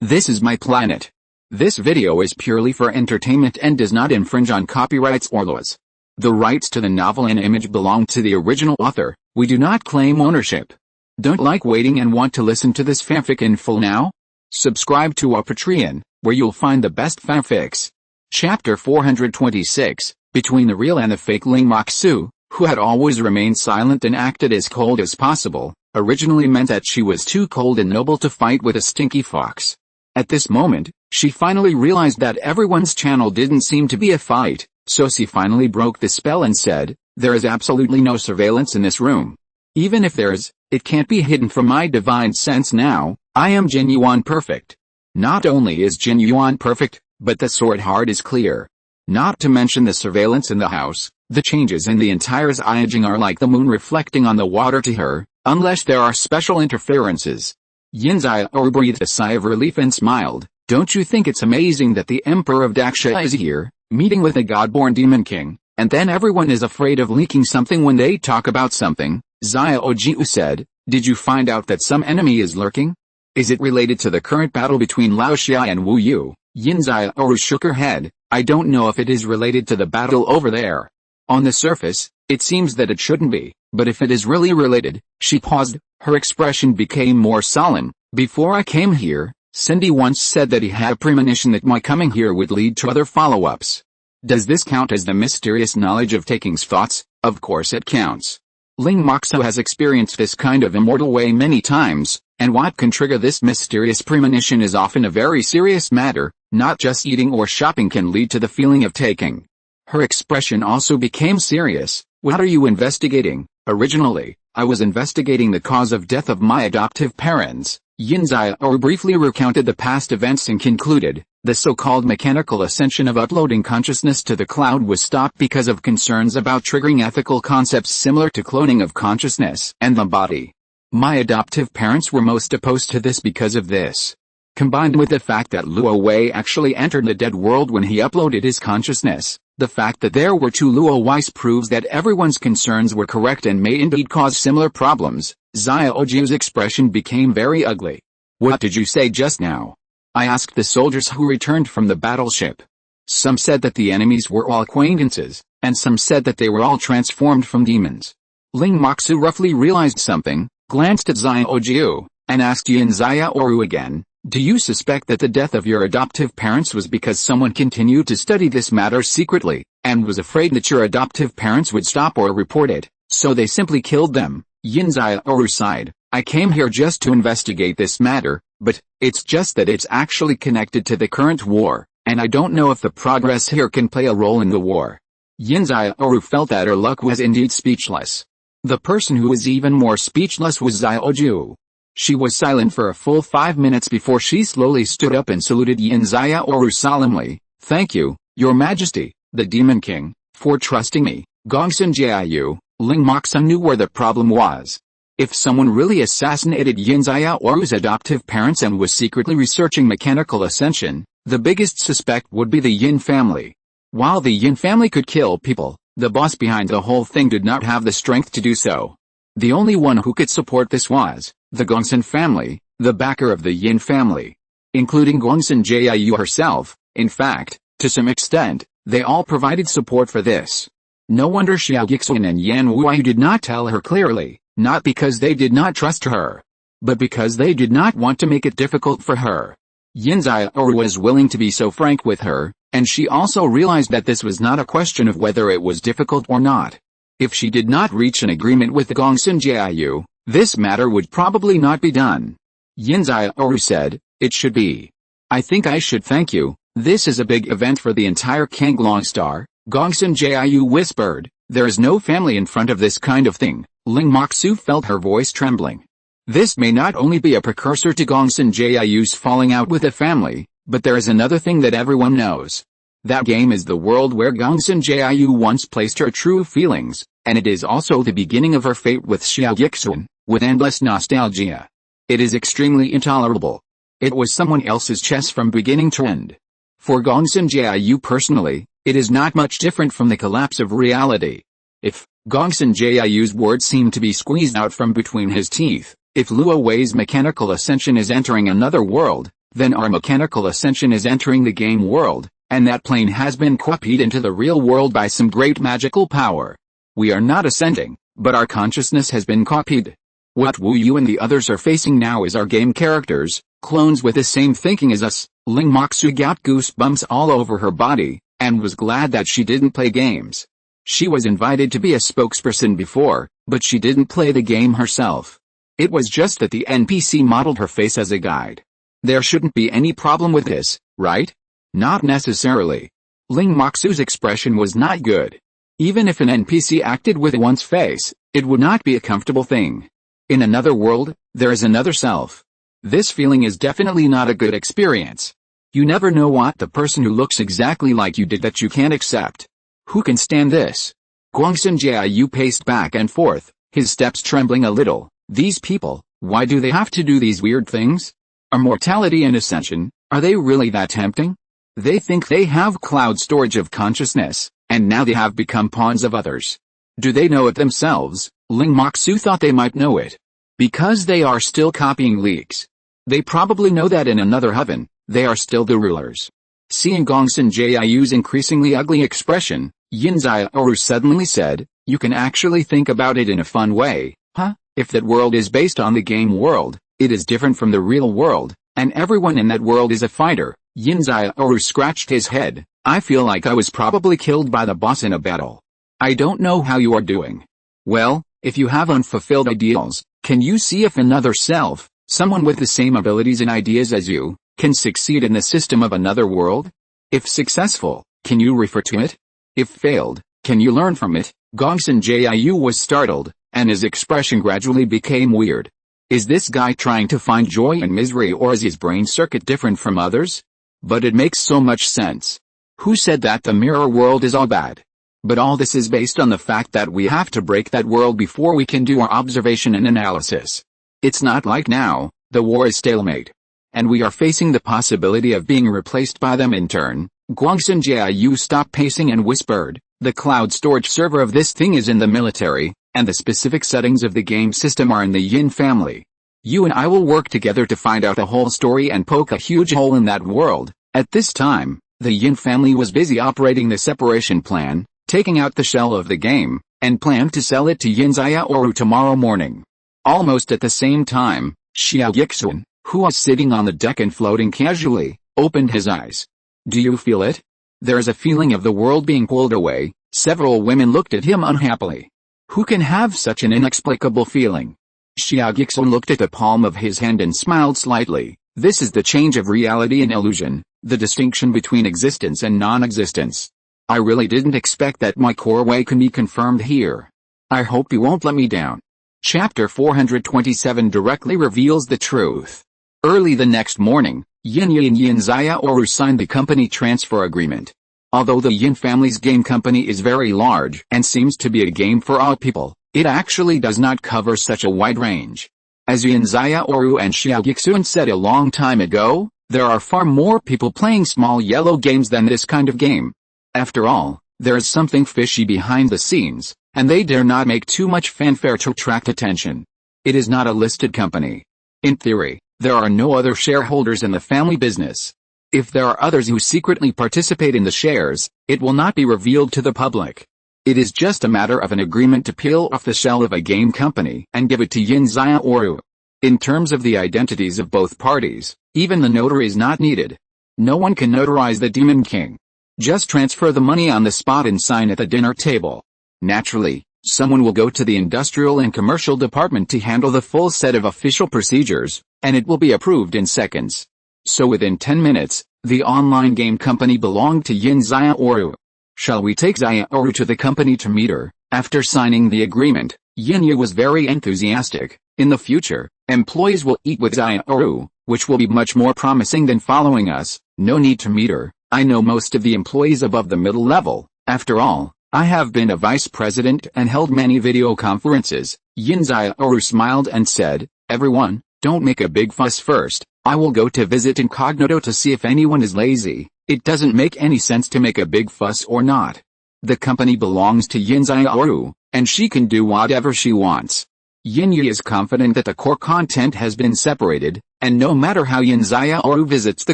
This is my planet. This video is purely for entertainment and does not infringe on copyrights or laws. The rights to the novel and image belong to the original author. We do not claim ownership. Don't like waiting and want to listen to this fanfic in full now? Subscribe to our Patreon, where you'll find the best fanfics. Chapter 426, Between the Real and the Fake. Ling Moxu, who had always remained silent and acted as cold as possible, originally meant that she was too cold and noble to fight with a stinky fox. At this moment, she finally realized that everyone's channel didn't seem to be a fight, so she finally broke the spell and said, "There is absolutely no surveillance in this room. Even if there is, it can't be hidden from my divine sense now. I am Yin Yuan perfect. Not only is Yin Yuan perfect, but the sword heart is clear. Not to mention the surveillance in the house, the changes in the entire Xiaojing are like the moon reflecting on the water to her, unless there are special interferences." Yin Xiaoru breathed a sigh of relief and smiled. "Don't you think it's amazing that the Emperor of Daxia is here, meeting with the God-born Demon King, and then everyone is afraid of leaking something when they talk about something?" Xiaojiu said. "Did you find out that some enemy is lurking? Is it related to the current battle between Lao Xia and Wu Yu?" Yin Xiaoru shook her head. "I don't know if it is related to the battle over there. On the surface, it seems that it shouldn't be, but if it is really related..." She paused, her expression became more solemn. "Before I came here, Cindy once said that he had a premonition that my coming here would lead to other follow-ups. Does this count as the mysterious knowledge of taking's thoughts?" "Of course it counts. Ling Moxu has experienced this kind of immortal way many times, and what can trigger this mysterious premonition is often a very serious matter. Not just eating or shopping can lead to the feeling of taking." Her expression also became serious. "What are you investigating?" "Originally, I was investigating the cause of death of my adoptive parents." Yin Xiaoru briefly recounted the past events and concluded, "The so-called mechanical ascension of uploading consciousness to the cloud was stopped because of concerns about triggering ethical concepts similar to cloning of consciousness and the body. My adoptive parents were most opposed to this because of this. Combined with the fact that Luo Wei actually entered the dead world when he uploaded his consciousness, the fact that there were two Luo Weis proves that everyone's concerns were correct and may indeed cause similar problems." Xiaojiu's expression became very ugly. "What did you say just now?" I asked the soldiers who returned from the battleship. Some said that the enemies were all acquaintances, and some said that they were all transformed from demons. Ling Moxu roughly realized something, glanced at Xiaojiu, and asked Yin Xiaoru again, "Do you suspect that the death of your adoptive parents was because someone continued to study this matter secretly, and was afraid that your adoptive parents would stop or report it, so they simply killed them?" Yin Xiaoru sighed. "I came here just to investigate this matter, but it's just that it's actually connected to the current war, and I don't know if the progress here can play a role in the war." Yin Xiaoru felt that her luck was indeed speechless. The person who was even more speechless was Xiaojiu. She was silent for a full 5 minutes before she slowly stood up and saluted Yin Xiaoru solemnly. "Thank you, Your Majesty, the Demon King, for trusting me." Gongsun Jiayu, Ling Moxu knew where the problem was. If someone really assassinated Yin Xiaoru's adoptive parents and was secretly researching mechanical ascension, the biggest suspect would be the Yin family. While the Yin family could kill people, the boss behind the whole thing did not have the strength to do so. The only one who could support this was the Gongsun family, the backer of the Yin family. Including Gongsun Jiayu herself, in fact, to some extent, they all provided support for this. No wonder Xia Guixuan and Yan Wuyu did not tell her clearly, not because they did not trust her, but because they did not want to make it difficult for her. Yin Xiaoru was willing to be so frank with her, and she also realized that this was not a question of whether it was difficult or not. If she did not reach an agreement with the Gongsun Jiayu, this matter would probably not be done. Yin Xiaoru said, "It should be. I think I should thank you. This is a big event for the entire Kanglong Star." Gongsun Jiayu whispered, "There is no family in front of this kind of thing." Ling Moxu felt her voice trembling. This may not only be a precursor to Gongsun Jiayu's falling out with the family, but there is another thing that everyone knows. That game is the world where Gongsun Jiayu once placed her true feelings, and it is also the beginning of her fate with Xia Guixuan, with endless nostalgia. It is extremely intolerable. It was someone else's chess from beginning to end. For Gongsun Jiayu personally, it is not much different from the collapse of reality. If Gongsun Jiayu's words seem to be squeezed out from between his teeth, if Luo Wei's mechanical ascension is entering another world, then our mechanical ascension is entering the game world, and that plane has been copied into the real world by some great magical power. We are not ascending, but our consciousness has been copied. What Wu Yu and the others are facing now is our game characters, clones with the same thinking as us. Ling Moxu got goosebumps all over her body, and was glad that she didn't play games. She was invited to be a spokesperson before, but she didn't play the game herself. It was just that the NPC modeled her face as a guide. There shouldn't be any problem with this, right? Not necessarily. Ling Moxu's expression was not good. Even if an NPC acted with one's face, it would not be a comfortable thing. In another world, there is another self. This feeling is definitely not a good experience. You never know what the person who looks exactly like you did that you can't accept. Who can stand this? Guangxin Jiayu paced back and forth, his steps trembling a little. These people, why do they have to do these weird things? Are mortality and ascension, are they really that tempting? They think they have cloud storage of consciousness, and now they have become pawns of others. Do they know it themselves? Ling Moxu thought they might know it. Because they are still copying leaks. They probably know that in another heaven, they are still the rulers. Seeing Gongsun Jiayu's increasingly ugly expression, Yin Xiaoru suddenly said, "You can actually think about it in a fun way, huh? If that world is based on the game world, it is different from the real world, and everyone in that world is a fighter." Yin Xiaoru scratched his head. "I feel like I was probably killed by the boss in a battle. I don't know how you are doing." Well, if you have unfulfilled ideals, can you see if another self, someone with the same abilities and ideas as you, can succeed in the system of another world? If successful, can you refer to it? If failed, can you learn from it? Gongsun Jiayu was startled, and his expression gradually became weird. Is this guy trying to find joy in misery, or is his brain circuit different from others? But it makes so much sense. Who said that the mirror world is all bad? But all this is based on the fact that we have to break that world before we can do our observation and analysis. It's not like now, the war is stalemate. And we are facing the possibility of being replaced by them in turn. Guangxin Jiayu stopped pacing and whispered, "The cloud storage server of this thing is in the military, and the specific settings of the game system are in the Yin family. You and I will work together to find out the whole story and poke a huge hole in that world." At this time, the Yin family was busy operating the separation plan, taking out the shell of the game, and planned to sell it to Yin Xiaoru tomorrow morning. Almost at the same time, Xia Guixuan, who was sitting on the deck and floating casually, opened his eyes. "Do you feel it? There is a feeling of the world being pulled away." Several women looked at him unhappily. Who can have such an inexplicable feeling? Xia Guixuan looked at the palm of his hand and smiled slightly. This is the change of reality and illusion, the distinction between existence and non-existence. I really didn't expect that my core way can be confirmed here. I hope you won't let me down. Chapter 427 directly reveals the truth. Early the next morning, Yin and Yin Xiaoru signed the company transfer agreement. Although the Yin family's game company is very large and seems to be a game for all people, it actually does not cover such a wide range. As Yin Xiaoru and Xia Guixuan said a long time ago, there are far more people playing small yellow games than this kind of game. After all, there is something fishy behind the scenes, and they dare not make too much fanfare to attract attention. It is not a listed company. In theory, there are no other shareholders in the family business. If there are others who secretly participate in the shares, it will not be revealed to the public. It is just a matter of an agreement to peel off the shell of a game company and give it to Yin Xiaoru. In terms of the identities of both parties, even the notary is not needed. No one can notarize the Demon King. Just transfer the money on the spot and sign at the dinner table. Naturally, someone will go to the industrial and commercial department to handle the full set of official procedures, and it will be approved in seconds. So within 10 minutes, the online game company belonged to Yin Xiaoru. Shall we take Xiaoru to the company to meet her? After signing the agreement, Yin Yu was very enthusiastic. In the future, employees will eat with Xiaoru, which will be much more promising than following us. No need to meet her. I know most of the employees above the middle level. After all, I have been a vice president and held many video conferences. Yin Xiaoru smiled and said, "Everyone, don't make a big fuss first. I will go to visit incognito to see if anyone is lazy. It doesn't make any sense to make a big fuss or not. The company belongs to Yin Xiaoru, and she can do whatever she wants." Yin Yi is confident that the core content has been separated, and no matter how Yin Xiaoru visits the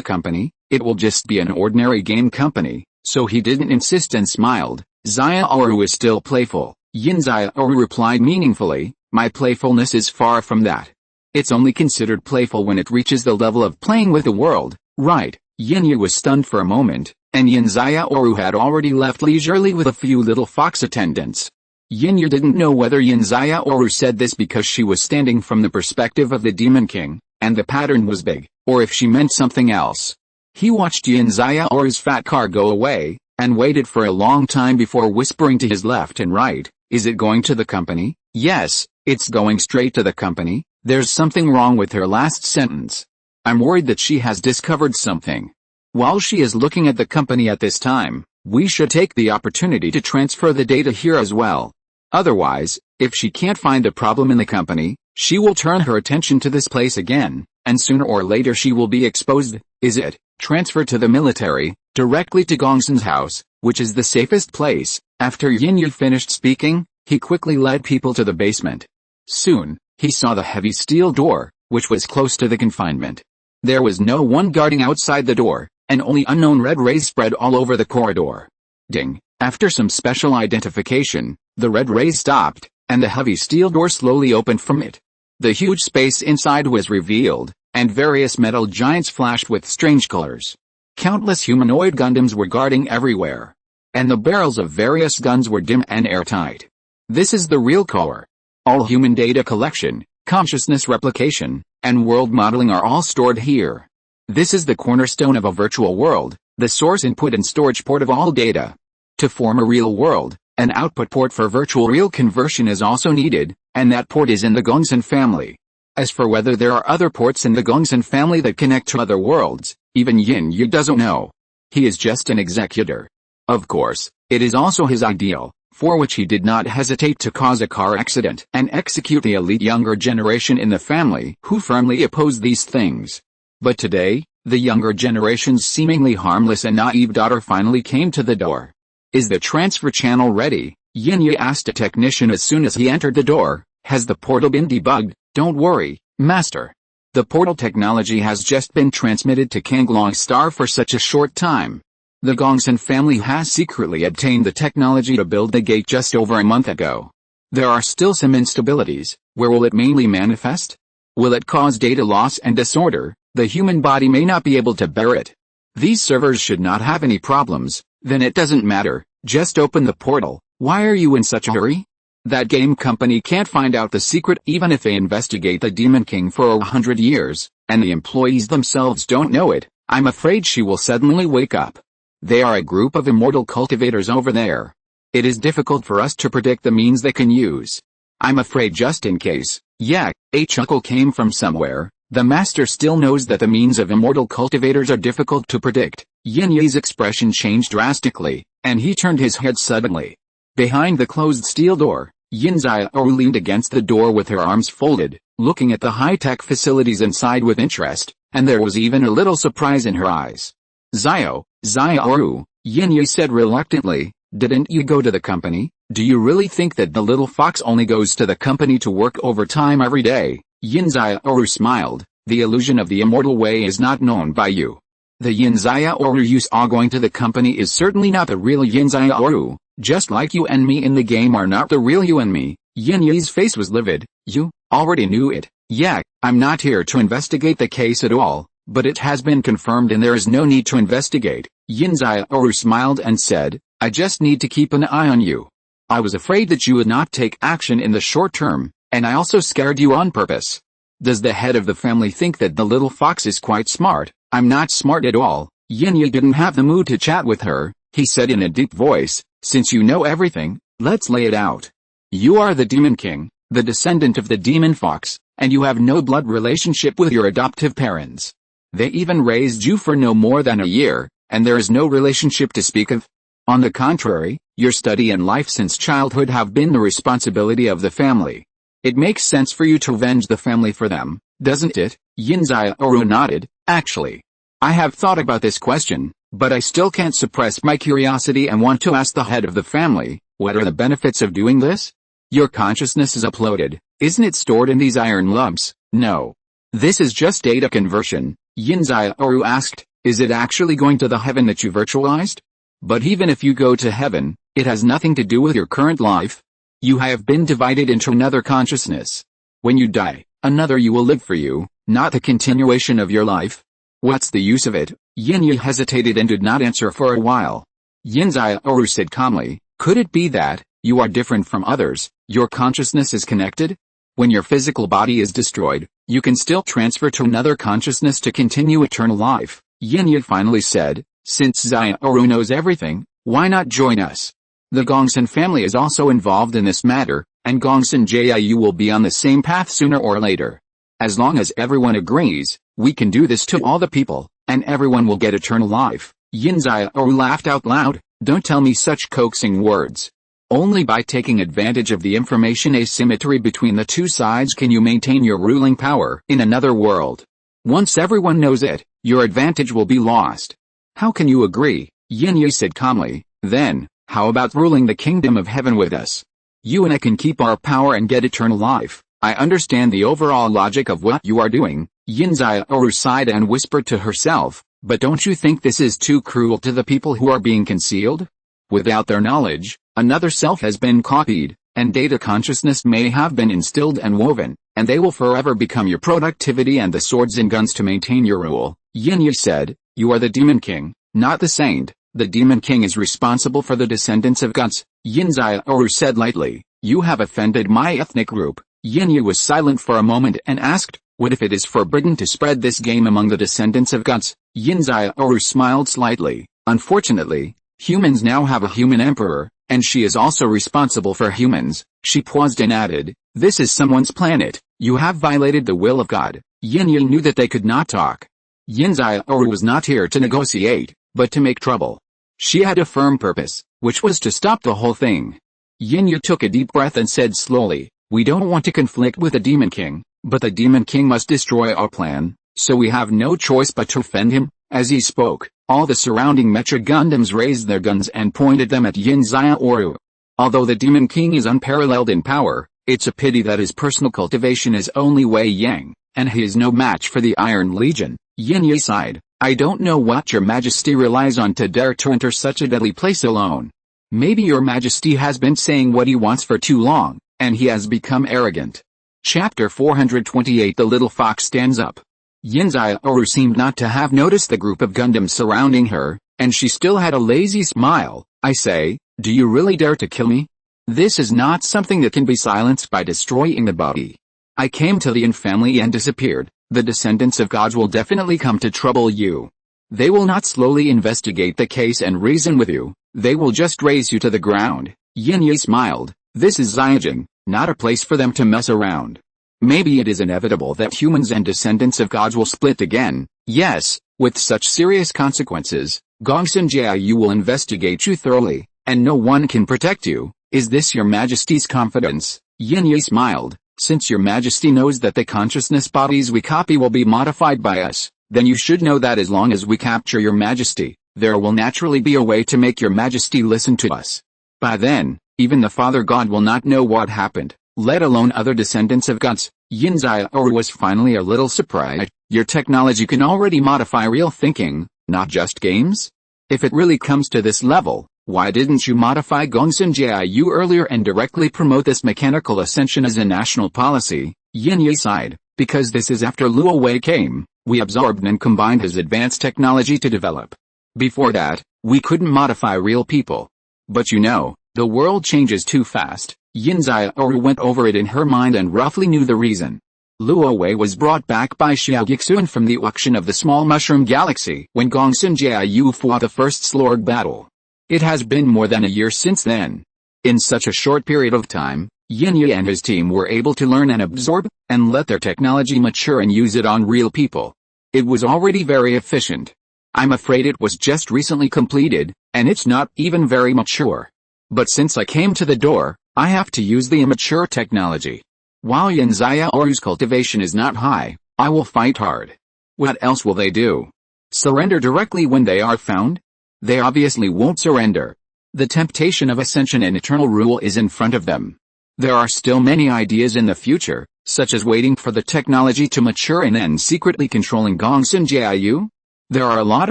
company, it will just be an ordinary game company, so he didn't insist and smiled. Xiaoru is still playful. Yin Xiaoru replied meaningfully, my playfulness is far from that. It's only considered playful when it reaches the level of playing with the world, right? Yin Yi was stunned for a moment, and Yin Xiaoru had already left leisurely with a few little fox attendants. Yin Yi didn't know whether Yin Xiaoru said this because she was standing from the perspective of the Demon King, and the pattern was big, or if she meant something else. He watched Yin Xiaoru's fat car go away, and waited for a long time before whispering to his left and right, is it going to the company? Yes, it's going straight to the company. There's something wrong with her last sentence. I'm worried that she has discovered something. While she is looking at the company at this time, we should take the opportunity to transfer the data here as well. Otherwise, if she can't find a problem in the company, she will turn her attention to this place again, and sooner or later she will be exposed. Is it? Transfer to the military, directly to Gongsun's house, which is the safest place. After Yin Yi finished speaking, he quickly led people to the basement. Soon, he saw the heavy steel door, which was close to the confinement. There was no one guarding outside the door, and only unknown red rays spread all over the corridor. Ding! After some special identification, the red rays stopped, and the heavy steel door slowly opened from it. The huge space inside was revealed, and various metal giants flashed with strange colors. Countless humanoid Gundams were guarding everywhere, and the barrels of various guns were dim and airtight. This is the real core. All human data collection, consciousness replication, and world modeling are all stored here. This is the cornerstone of a virtual world, the source input and storage port of all data. To form a real world, an output port for virtual real conversion is also needed, and that port is in the Gongsun family. As for whether there are other ports in the Gongsun family that connect to other worlds, even Yin Yi doesn't know. He is just an executor. Of course, it is also his ideal, for which he did not hesitate to cause a car accident and execute the elite younger generation in the family who firmly oppose these things. But today, the younger generation's seemingly harmless and naive daughter finally came to the door. Is the transfer channel ready? Yin Yi asked a technician as soon as he entered the door. Has the portal been debugged? Don't worry, Master. The portal technology has just been transmitted to Kanglong Star for such a short time. The Gongsun family has secretly obtained the technology to build the gate just over a month ago. There are still some instabilities. Where will it mainly manifest? Will it cause data loss and disorder? The human body may not be able to bear it. These servers should not have any problems. Then it doesn't matter, just open the portal. Why are you in such a hurry? That game company can't find out the secret even if they investigate the Demon King for 100 years, and the employees themselves don't know it. I'm afraid she will suddenly wake up. They are a group of immortal cultivators over there. It is difficult for us to predict the means they can use. I'm afraid just in case. Yeah, a chuckle came from somewhere. The master still knows that the means of immortal cultivators are difficult to predict. Yin Yi's expression changed drastically, and he turned his head suddenly. Behind the closed steel door, Yin Xiaoru leaned against the door with her arms folded, looking at the high-tech facilities inside with interest, and there was even a little surprise in her eyes. Xiaoru, Yin Yi said reluctantly, didn't you go to the company? Do you really think that the little fox only goes to the company to work overtime every day? Yin Xiaoru smiled. The illusion of the immortal way is not known by you. The Yin Xiaoru you saw going to the company is certainly not the real Yin Xiaoru, just like you and me in the game are not the real you and me. Yin Yi's face was livid. You already knew it. Yeah, I'm not here to investigate the case at all, but it has been confirmed and there is no need to investigate. Yin Xiaoru smiled and said, I just need to keep an eye on you. I was afraid that you would not take action in the short term, and I also scared you on purpose. Does the head of the family think that the little fox is quite smart? I'm not smart at all. Yin Yi didn't have the mood to chat with her. He said in a deep voice, since you know everything, let's lay it out. You are the Demon King, the descendant of the Demon Fox, and you have no blood relationship with your adoptive parents. They even raised you for no more than a year, and there is no relationship to speak of. On the contrary, your study and life since childhood have been the responsibility of the family. It makes sense for you to avenge the family for them, doesn't it? Yin Xiaoru nodded. Actually, I have thought about this question, but I still can't suppress my curiosity and want to ask the head of the family, what are the benefits of doing this? Your consciousness is uploaded, isn't it stored in these iron lumps? No. This is just data conversion. Yin Xiaoru asked, is it actually going to the heaven that you virtualized? But even if you go to heaven, it has nothing to do with your current life. You have been divided into another consciousness. When you die, another you will live for you, not the continuation of your life. What's the use of it? Yin Yi hesitated and did not answer for a while. Yin Xiaoru said calmly, could it be that, you are different from others, your consciousness is connected? When your physical body is destroyed, you can still transfer to another consciousness to continue eternal life. Yin Yi finally said, since Xiaoru knows everything, why not join us? The Gongsun family is also involved in this matter, and Gongsun Jiu will be on the same path sooner or later. As long as everyone agrees, we can do this to all the people, and everyone will get eternal life. Yin Xiaoru laughed out loud, don't tell me such coaxing words. Only by taking advantage of the information asymmetry between the two sides can you maintain your ruling power in another world. Once everyone knows it, your advantage will be lost. How can you agree? Yin Yi said calmly, then, how about ruling the kingdom of heaven with us? You and I can keep our power and get eternal life. I understand the overall logic of what you are doing. Yin Xiaoru sighed and whispered to herself, but don't you think this is too cruel to the people who are being concealed? Without their knowledge, another self has been copied, and data consciousness may have been instilled and woven, and they will forever become your productivity and the swords and guns to maintain your rule. Yin Yi said, you are the demon king, not the saint. The demon king is responsible for the descendants of gods. Yin Xiaoru said lightly, you have offended my ethnic group. Yin Yi was silent for a moment and asked, what if it is forbidden to spread this game among the descendants of gods? Yin Xiaoru smiled slightly, unfortunately, humans now have a human emperor, and she is also responsible for humans. She paused and added, this is someone's planet, you have violated the will of God. Yin Yi knew that they could not talk. Yin Xiaoru was not here to negotiate, but to make trouble. She had a firm purpose, which was to stop the whole thing. Yin Yi took a deep breath and said slowly, we don't want to conflict with the Demon King, but the Demon King must destroy our plan, so we have no choice but to offend him. As he spoke, all the surrounding Mecha Gundams raised their guns and pointed them at Yin Xiaoru. Although the Demon King is unparalleled in power, it's a pity that his personal cultivation is only Wei Yang, and he is no match for the Iron Legion. Yin Yi sighed, I don't know what your majesty relies on to dare to enter such a deadly place alone. Maybe your majesty has been saying what he wants for too long, and he has become arrogant. Chapter 428 The Little Fox Stands Up. Yin Xiaoru seemed not to have noticed the group of Gundams surrounding her, and she still had a lazy smile. I say, do you really dare to kill me? This is not something that can be silenced by destroying the body. I came to the Yin family and disappeared. The descendants of gods will definitely come to trouble you. They will not slowly investigate the case and reason with you, they will just raze you to the ground. Yin Yi smiled, this is Xiajin, not a place for them to mess around. Maybe it is inevitable that humans and descendants of gods will split again. Yes, with such serious consequences, Gongsun Jiu will investigate you thoroughly, and no one can protect you. Is this your majesty's confidence? Yin Yi smiled. Since your majesty knows that the consciousness bodies we copy will be modified by us, then you should know that as long as we capture your majesty, there will naturally be a way to make your majesty listen to us. By then, even the Father God will not know what happened, let alone other descendants of gods. Yin Xiaoru was finally a little surprised. Your technology can already modify real thinking, not just games? If it really comes to this level, why didn't you modify Gongsun Jiu earlier and directly promote this mechanical ascension as a national policy? Yin Yi sighed, because this is after Luo Wei came, we absorbed and combined his advanced technology to develop. Before that, we couldn't modify real people. But you know, the world changes too fast. Yin Xiaoru went over it in her mind and roughly knew the reason. Luo Wei was brought back by Xia Guixuan from the auction of the small mushroom galaxy when Gongsun Jiu fought the first Slorg battle. It has been more than a year since then. In such a short period of time, Yin Yi and his team were able to learn and absorb, and let their technology mature and use it on real people. It was already very efficient. I'm afraid it was just recently completed, and it's not even very mature. But since I came to the door, I have to use the immature technology. While Yin Xiaoru's cultivation is not high, I will fight hard. What else will they do? Surrender directly when they are found? They obviously won't surrender. The temptation of ascension and eternal rule is in front of them. There are still many ideas in the future, such as waiting for the technology to mature and then secretly controlling Gongsun Jiayu. There are a lot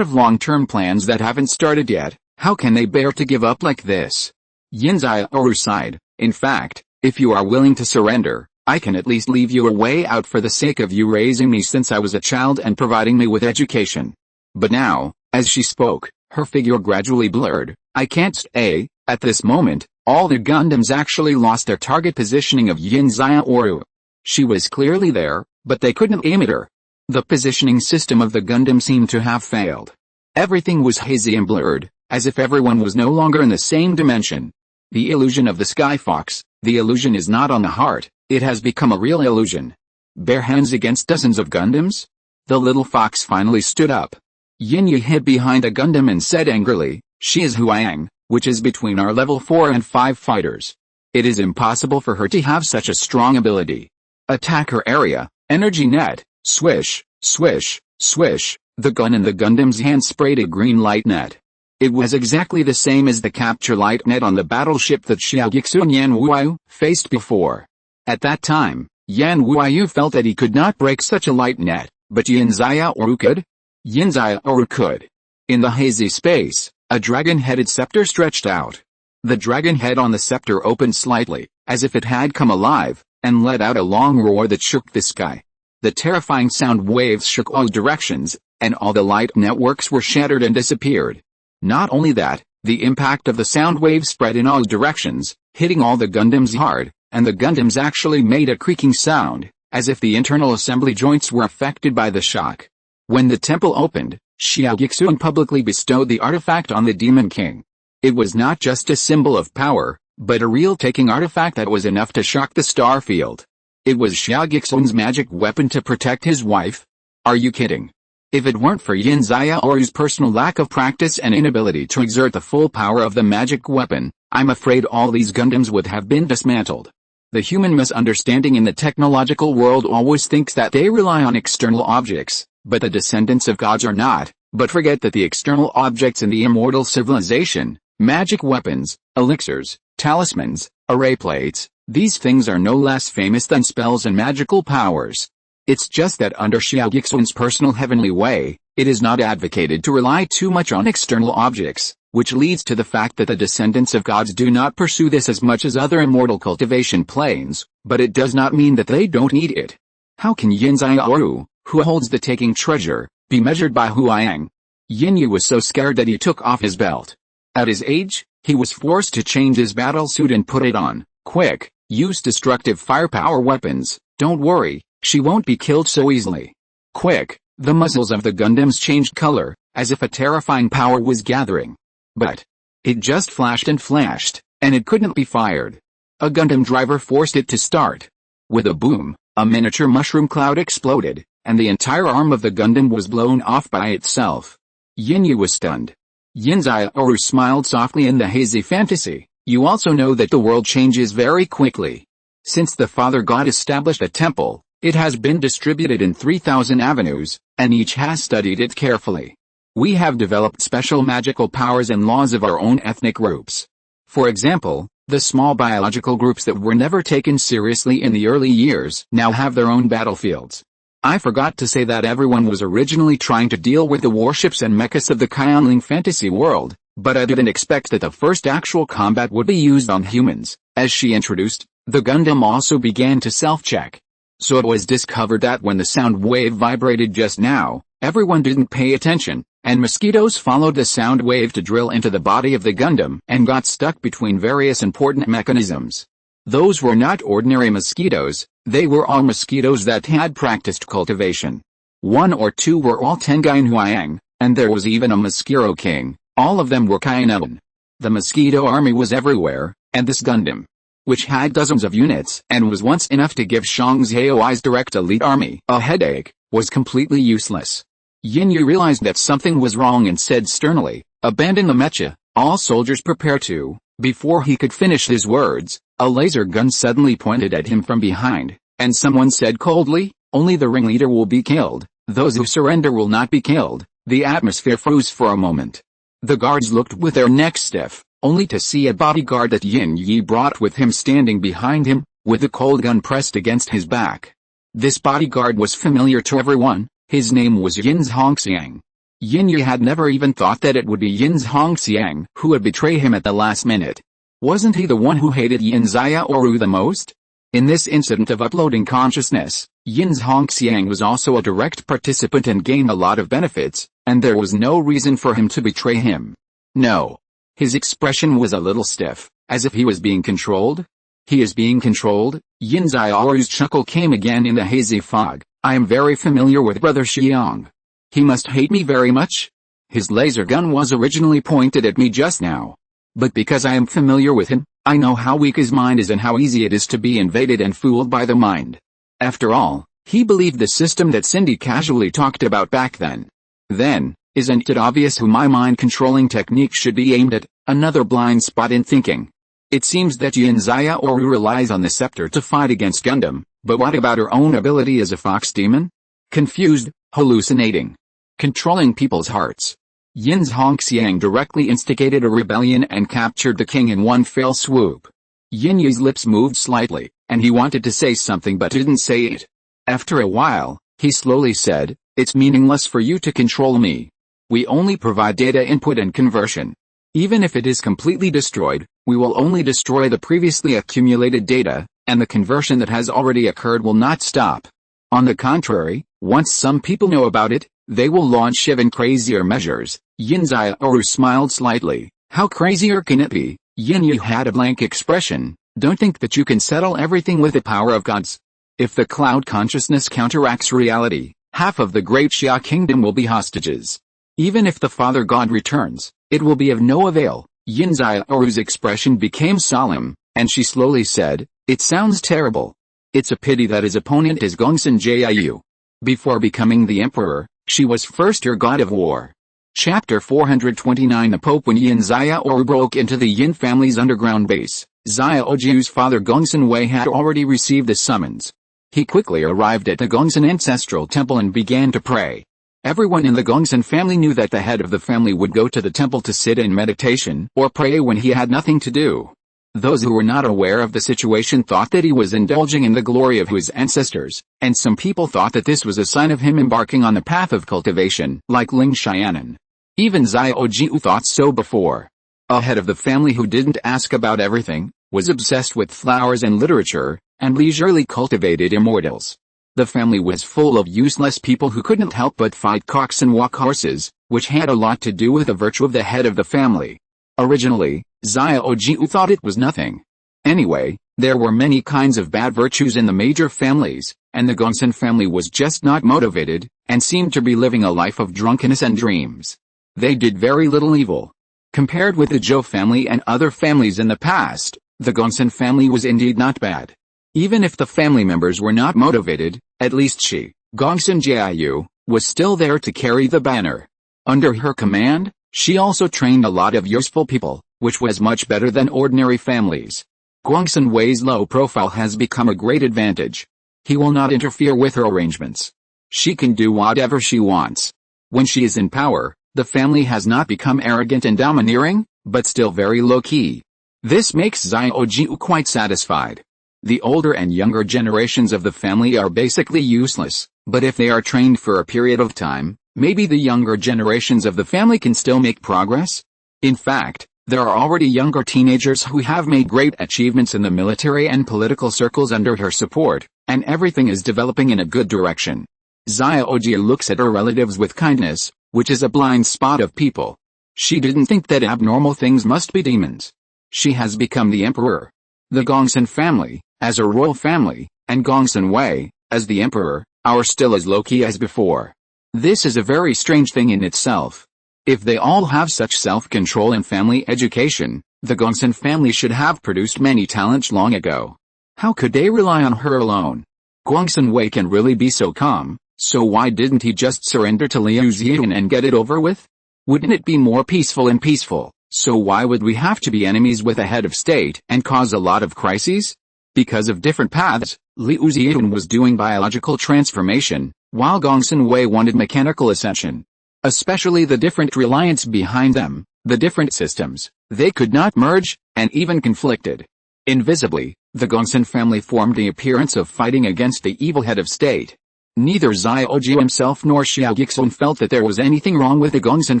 of long-term plans that haven't started yet. How can they bear to give up like this? Yin Xiaoru sighed. In fact, if you are willing to surrender, I can at least leave you a way out for the sake of you raising me since I was a child and providing me with education. But now, as she spoke, her figure gradually blurred. I can't stay. At this moment, all the Gundams actually lost their target positioning of Yin Xiaoru. She was clearly there, but they couldn't aim at her. The positioning system of the Gundam seemed to have failed. Everything was hazy and blurred, as if everyone was no longer in the same dimension. The illusion of the Sky Fox, the illusion is not on the heart, it has become a real illusion. Bare hands against dozens of Gundams? The little fox finally stood up. Yin Yi hid behind a Gundam and said angrily, she is Huang, which is between our level 4 and 5 fighters. It is impossible for her to have such a strong ability. Attack her area, energy net, swish, swish, swish, the gun in the Gundam's hand sprayed a green light net. It was exactly the same as the capture light net on the battleship that Xia Guixuan Yan Wuyu faced before. At that time, Yan Wuyu felt that he could not break such a light net, but Yin Xiaoru could? Yin Xiaoru could. In the hazy space, a dragon-headed scepter stretched out. The dragon head on the scepter opened slightly, as if it had come alive, and let out a long roar that shook the sky. The terrifying sound waves shook all directions, and all the light networks were shattered and disappeared. Not only that, the impact of the sound wave spread in all directions, hitting all the Gundams hard, and the Gundams actually made a creaking sound, as if the internal assembly joints were affected by the shock. When the temple opened, Xia Guixuan publicly bestowed the artifact on the Demon King. It was not just a symbol of power, but a real taking artifact that was enough to shock the star field. It was Xia Guixuan's magic weapon to protect his wife? Are you kidding? If it weren't for Yin Xiaoru's personal lack of practice and inability to exert the full power of the magic weapon, I'm afraid all these Gundams would have been dismantled. The human misunderstanding in the technological world always thinks that they rely on external objects, but the descendants of gods are not, but forget that the external objects in the immortal civilization, magic weapons, elixirs, talismans, array plates, these things are no less famous than spells and magical powers. It's just that under Xia Guixuan's personal heavenly way, it is not advocated to rely too much on external objects, which leads to the fact that the descendants of gods do not pursue this as much as other immortal cultivation planes, but it does not mean that they don't need it. How can Yin Xiaoru, who holds the taking treasure, be measured by Huang? Yin Yu was so scared that he took off his belt. At his age, he was forced to change his battle suit and put it on. Quick, use destructive firepower weapons. Don't worry, she won't be killed so easily. Quick, the muzzles of the Gundams changed color, as if a terrifying power was gathering. But it just flashed, and it couldn't be fired. A Gundam driver forced it to start. With a boom, a miniature mushroom cloud exploded, and the entire arm of the Gundam was blown off by itself. Yin Yu was stunned. Yin Xiaoru smiled softly in the hazy fantasy. You also know that the world changes very quickly. Since the Father God established a temple, it has been distributed in 3,000 avenues, and each has studied it carefully. We have developed special magical powers and laws of our own ethnic groups. For example, the small biological groups that were never taken seriously in the early years now have their own battlefields. I forgot to say that everyone was originally trying to deal with the warships and mechas of the Qianling fantasy world, but I didn't expect that the first actual combat would be used on humans. As she introduced, the Gundam also began to self-check. So it was discovered that when the sound wave vibrated just now, everyone didn't pay attention, and mosquitoes followed the sound wave to drill into the body of the Gundam and got stuck between various important mechanisms. Those were not ordinary mosquitoes, they were all mosquitoes that had practiced cultivation. 1 or 2 were all Tengain Huang, and there was even a Mosquito King, all of them were Kainan. The mosquito army was everywhere, and this Gundam, which had dozens of units and was once enough to give Shang Zhaoi's direct elite army a headache, was completely useless. Yin Yu realized that something was wrong and said sternly, abandon the mecha, all soldiers prepare to. Before he could finish his words, a laser gun suddenly pointed at him from behind, and someone said coldly, only the ringleader will be killed, those who surrender will not be killed. The atmosphere froze for a moment. The guards looked with their necks stiff. only to see a bodyguard that Yin Yi brought with him standing behind him, with a cold gun pressed against his back. This bodyguard was familiar to everyone. His name was Yin Hongxiang. Yin Yi had never even thought that it would be Yin Hongxiang who would betray him at the last minute. Wasn't he the one who hated Yin Xiaoru the most? In this incident of uploading consciousness, Yin Hongxiang was also a direct participant and gained a lot of benefits, and there was no reason for him to betray him. No. His expression was a little stiff, as if he was being controlled. He is being controlled? Yin Xiaoru's chuckle came again in the hazy fog. I am very familiar with Brother Xiang. He must hate me very much? His laser gun was originally pointed at me just now. But because I am familiar with him, I know how weak his mind is and how easy it is to be invaded and fooled by the mind. After all, he believed the system that Cindy casually talked about back then. Then, isn't it obvious who my mind-controlling technique should be aimed at? Another blind spot in thinking. It seems that Yin Xiaoru relies on the scepter to fight against Gundam, but what about her own ability as a fox demon? Confused, hallucinating, controlling people's hearts. Yin Hongxiang directly instigated a rebellion and captured the king in one fell swoop. Yin Yi's lips moved slightly, and he wanted to say something but didn't say it. After a while, he slowly said, "It's meaningless for you to control me. We only provide data input and conversion. Even if it is completely destroyed, we will only destroy the previously accumulated data, and the conversion that has already occurred will not stop. On the contrary, once some people know about it, they will launch even crazier measures." Yin Xiaoru smiled slightly. How crazier can it be? Yin Yi had a blank expression. Don't think that you can settle everything with the power of gods. If the cloud consciousness counteracts reality, half of the great Xia kingdom will be hostages. Even if the Father God returns, it will be of no avail. Yin Xiaoru's expression became solemn, and she slowly said, "It sounds terrible. It's a pity that his opponent is Gongsun Jiu. Before becoming the emperor, she was first your god of war." Chapter 429. The Pope. When Yin Xiaoru broke into the Yin family's underground base, Xiaoju's father Gongsun Wei had already received the summons. He quickly arrived at the Gongsun ancestral temple and began to pray. Everyone in the Gongsun family knew that the head of the family would go to the temple to sit in meditation or pray when he had nothing to do. Those who were not aware of the situation thought that he was indulging in the glory of his ancestors, and some people thought that this was a sign of him embarking on the path of cultivation, like Ling Xiaonan. Even Xiaoju thought so before. A head of the family who didn't ask about everything, was obsessed with flowers and literature, and leisurely cultivated immortals. The family was full of useless people who couldn't help but fight cocks and walk horses, which had a lot to do with the virtue of the head of the family. Originally, Xiaoju thought it was nothing. Anyway, there were many kinds of bad virtues in the major families, and the Gongsun family was just not motivated, and seemed to be living a life of drunkenness and dreams. They did very little evil. Compared with the Zhou family and other families in the past, the Gongsun family was indeed not bad. Even if the family members were not motivated, at least she, Gongsun Jiu, was still there to carry the banner. Under her command, she also trained a lot of useful people, which was much better than ordinary families. Gongsun Wei's low profile has become a great advantage. He will not interfere with her arrangements. She can do whatever she wants. When she is in power, the family has not become arrogant and domineering, but still very low-key. This makes Xiaoju quite satisfied. The older and younger generations of the family are basically useless, but if they are trained for a period of time, maybe the younger generations of the family can still make progress. In fact, there are already younger teenagers who have made great achievements in the military and political circles under her support, and everything is developing in a good direction. Xiaoju looks at her relatives with kindness, which is a blind spot of people. She didn't think that abnormal things must be demons. She has become the emperor. The Gongsun family, as a royal family, and Gongsun Wei, as the emperor, are still as low-key as before. This is a very strange thing in itself. If they all have such self-control and family education, the Gongsun family should have produced many talents long ago. How could they rely on her alone? Gongsun Wei can really be so calm, so why didn't he just surrender to Liu Ziyan and get it over with? Wouldn't it be more peaceful and peaceful? So why would we have to be enemies with a head of state and cause a lot of crises? Because of different paths, Liu Ziyan was doing biological transformation, while Gongsun Wei wanted mechanical ascension. Especially the different reliance behind them, The different systems, they could not merge, and even conflicted. Invisibly, the Gongsun family formed the appearance of fighting against the evil head of state. Neither Xiaoju himself nor Xia Guixuan felt that there was anything wrong with the Gongsun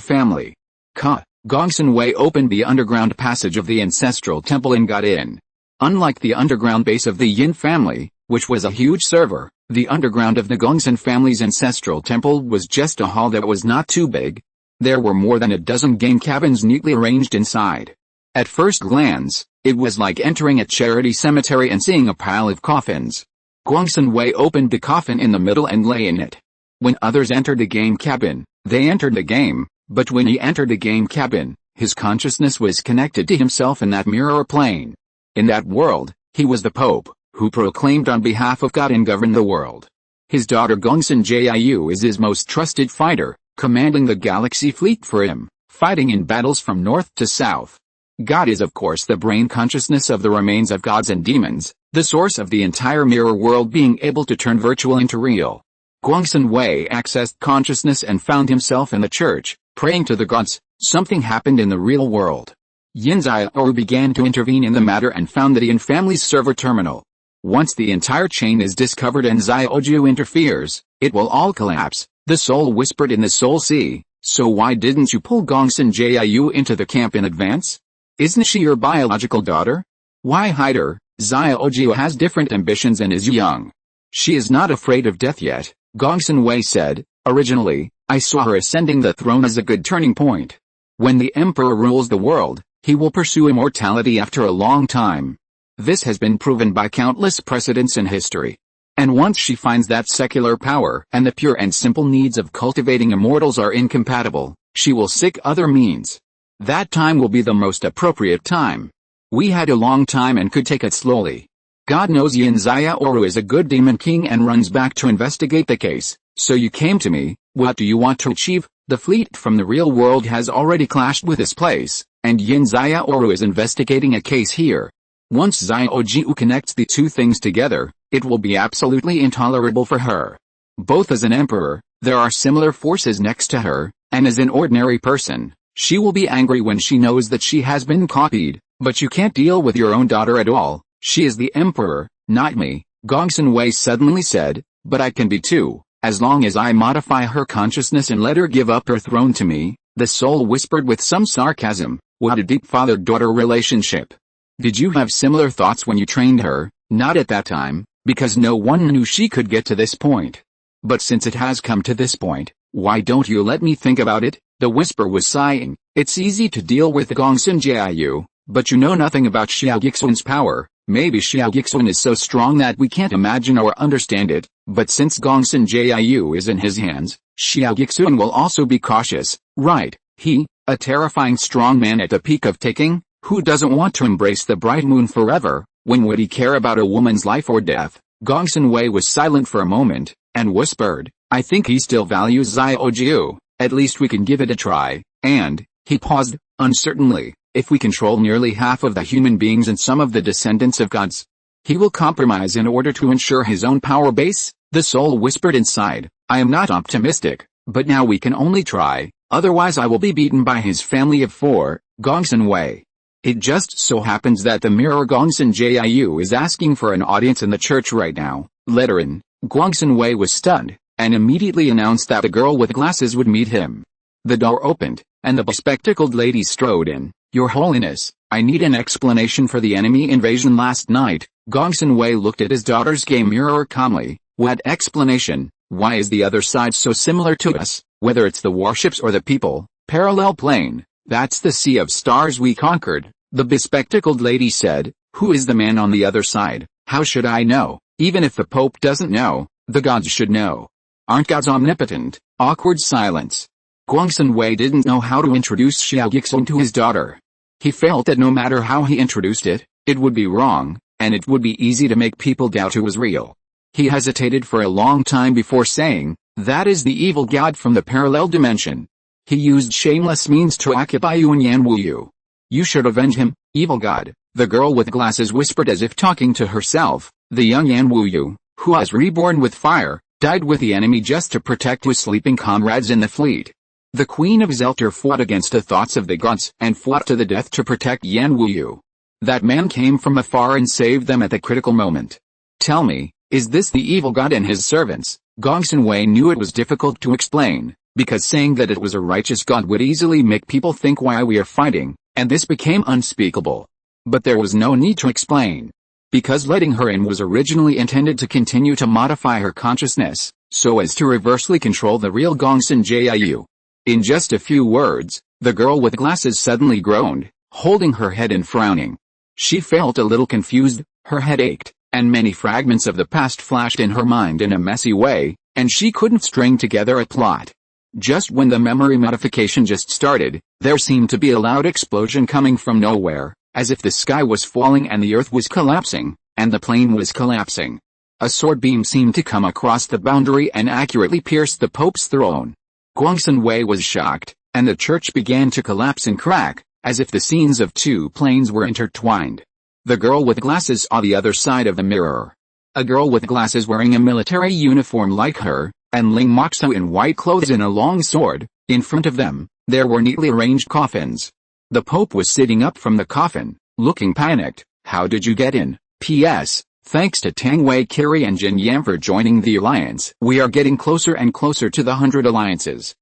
family. Gongsun Wei opened the underground passage of the ancestral temple and got in. Unlike the underground base of the Yin family, which was a huge server, the underground of the Gongsun family's ancestral temple was just a hall that was not too big. There were more than a dozen game cabins neatly arranged inside. At first glance, it was like entering a charity cemetery and seeing a pile of coffins. Gongsun Wei opened the coffin in the middle and lay in it. When others entered the game cabin, they entered the game, but when he entered the game cabin, his consciousness was connected to himself in that mirror plane. In that world, he was the Pope, who proclaimed on behalf of God and governed the world. His daughter Gongsun Jiu is his most trusted fighter, commanding the galaxy fleet for him, fighting in battles from north to south. God is of course the brain consciousness of the remains of gods and demons, the source of the entire mirror world being able to turn virtual into real. Gongsun Wei accessed consciousness and found himself in the church, praying to the gods. Something happened in the real world. Yin Xiaoru began to intervene in the matter and found the Yin family's server terminal. Once the entire chain is discovered and Xiaoju interferes, it will all collapse, the soul whispered in the soul sea. So why didn't you pull Gongsun Jiu into the camp in advance? Isn't she your biological daughter? Why hide her? Xiaoju has different ambitions and is young. She is not afraid of death yet, Gongsun Wei said. Originally, I saw her ascending the throne as a good turning point. When the emperor rules the world, he will pursue immortality after a long time. This has been proven by countless precedents in history. And once she finds that secular power and the pure and simple needs of cultivating immortals are incompatible, she will seek other means. That time will be the most appropriate time. We had a long time and could take it slowly. God knows Yin Xiaoru is a good demon king and runs back to investigate the case, so you came to me. What do you want to achieve? The fleet from the real world has already clashed with this place, and Yin Xiaoru is investigating a case here. Once Xiaoju connects the two things together, it will be absolutely intolerable for her. Both as an emperor, there are similar forces next to her, and as an ordinary person, she will be angry when she knows that she has been copied, but you can't deal with your own daughter at all. She is the emperor, not me, Gongsun Wei suddenly said, but I can be too, as long as I modify her consciousness and let her give up her throne to me, the soul whispered with some sarcasm. What a deep father-daughter relationship. Did you have similar thoughts when you trained her? Not at that time, because no one knew she could get to this point. But since it has come to this point, why don't you let me think about it? The whisper was sighing. It's easy to deal with Gongsun Jiu, but you know nothing about Xia Guixuan's power. Maybe Xia Guixuan is so strong that we can't imagine or understand it, but since Gongsun Jiu is in his hands, Xia Guixuan will also be cautious, right? He, a terrifying strong man at the peak of taking, who doesn't want to embrace the bright moon forever, when would he care about a woman's life or death? Gongsun Wei was silent for a moment, and whispered, I think he still values Xiaoju, at least we can give it a try, and, he paused, uncertainly, if we control nearly half of the human beings and some of the descendants of gods, he will compromise in order to ensure his own power base, the soul whispered inside. I am not optimistic, but now we can only try, otherwise I will be beaten by his family of 4, Gongsun Wei. It just so happens that the mirror Gongsun Jiu is asking for an audience in the church right now. Let her in. Gongsun Wei was stunned, and immediately announced that the girl with glasses would meet him. The door opened, and the bespectacled lady strode in. Your Holiness, I need an explanation for the enemy invasion last night. Gongsun Wei looked at his daughter's game mirror calmly. What explanation? Why is the other side so similar to us? Whether it's the warships or the people, parallel plane, that's the sea of stars we conquered. The bespectacled lady said, who is the man on the other side? How should I know? Even if the Pope doesn't know, the gods should know. Aren't gods omnipotent? Awkward silence. Gongsun Wei didn't know how to introduce Xia Guixuan to his daughter. He felt that no matter how he introduced it, it would be wrong, and it would be easy to make people doubt it was real. He hesitated for a long time before saying, that is the evil god from the parallel dimension. He used shameless means to occupy Yuan Yanwu. You should avenge him, evil god, the girl with glasses whispered as if talking to herself. The young Yanwu, who was reborn with fire, died with the enemy just to protect his sleeping comrades in the fleet. The Queen of Zelter fought against the thoughts of the gods and fought to the death to protect Yan Wuyu. That man came from afar and saved them at the critical moment. Tell me, is this the evil god and his servants? Gongsun Wei knew it was difficult to explain, because saying that it was a righteous god would easily make people think why we are fighting, and this became unspeakable. But there was no need to explain. Because letting her in was originally intended to continue to modify her consciousness, so as to reversely control the real Gongsun Jiu. In just a few words, the girl with glasses suddenly groaned, holding her head and frowning. She felt a little confused, her head ached, and many fragments of the past flashed in her mind in a messy way, and she couldn't string together a plot. Just when the memory modification just started, there seemed to be a loud explosion coming from nowhere, as if the sky was falling and the earth was collapsing, and the plane was collapsing. A sword beam seemed to come across the boundary and accurately pierce the Pope's throne. Gongsun Wei was shocked, and the church began to collapse and crack, as if the scenes of two planes were intertwined. The girl with glasses saw the other side of the mirror. A girl with glasses wearing a military uniform like her, and Ling Moxo in white clothes and a long sword. In front of them, there were neatly arranged coffins. The Pope was sitting up from the coffin, looking panicked. How did you get in? P.S. Thanks to Tang Wei Kiri and Jin Yam for joining the alliance. We are getting closer and closer to the 100 alliances.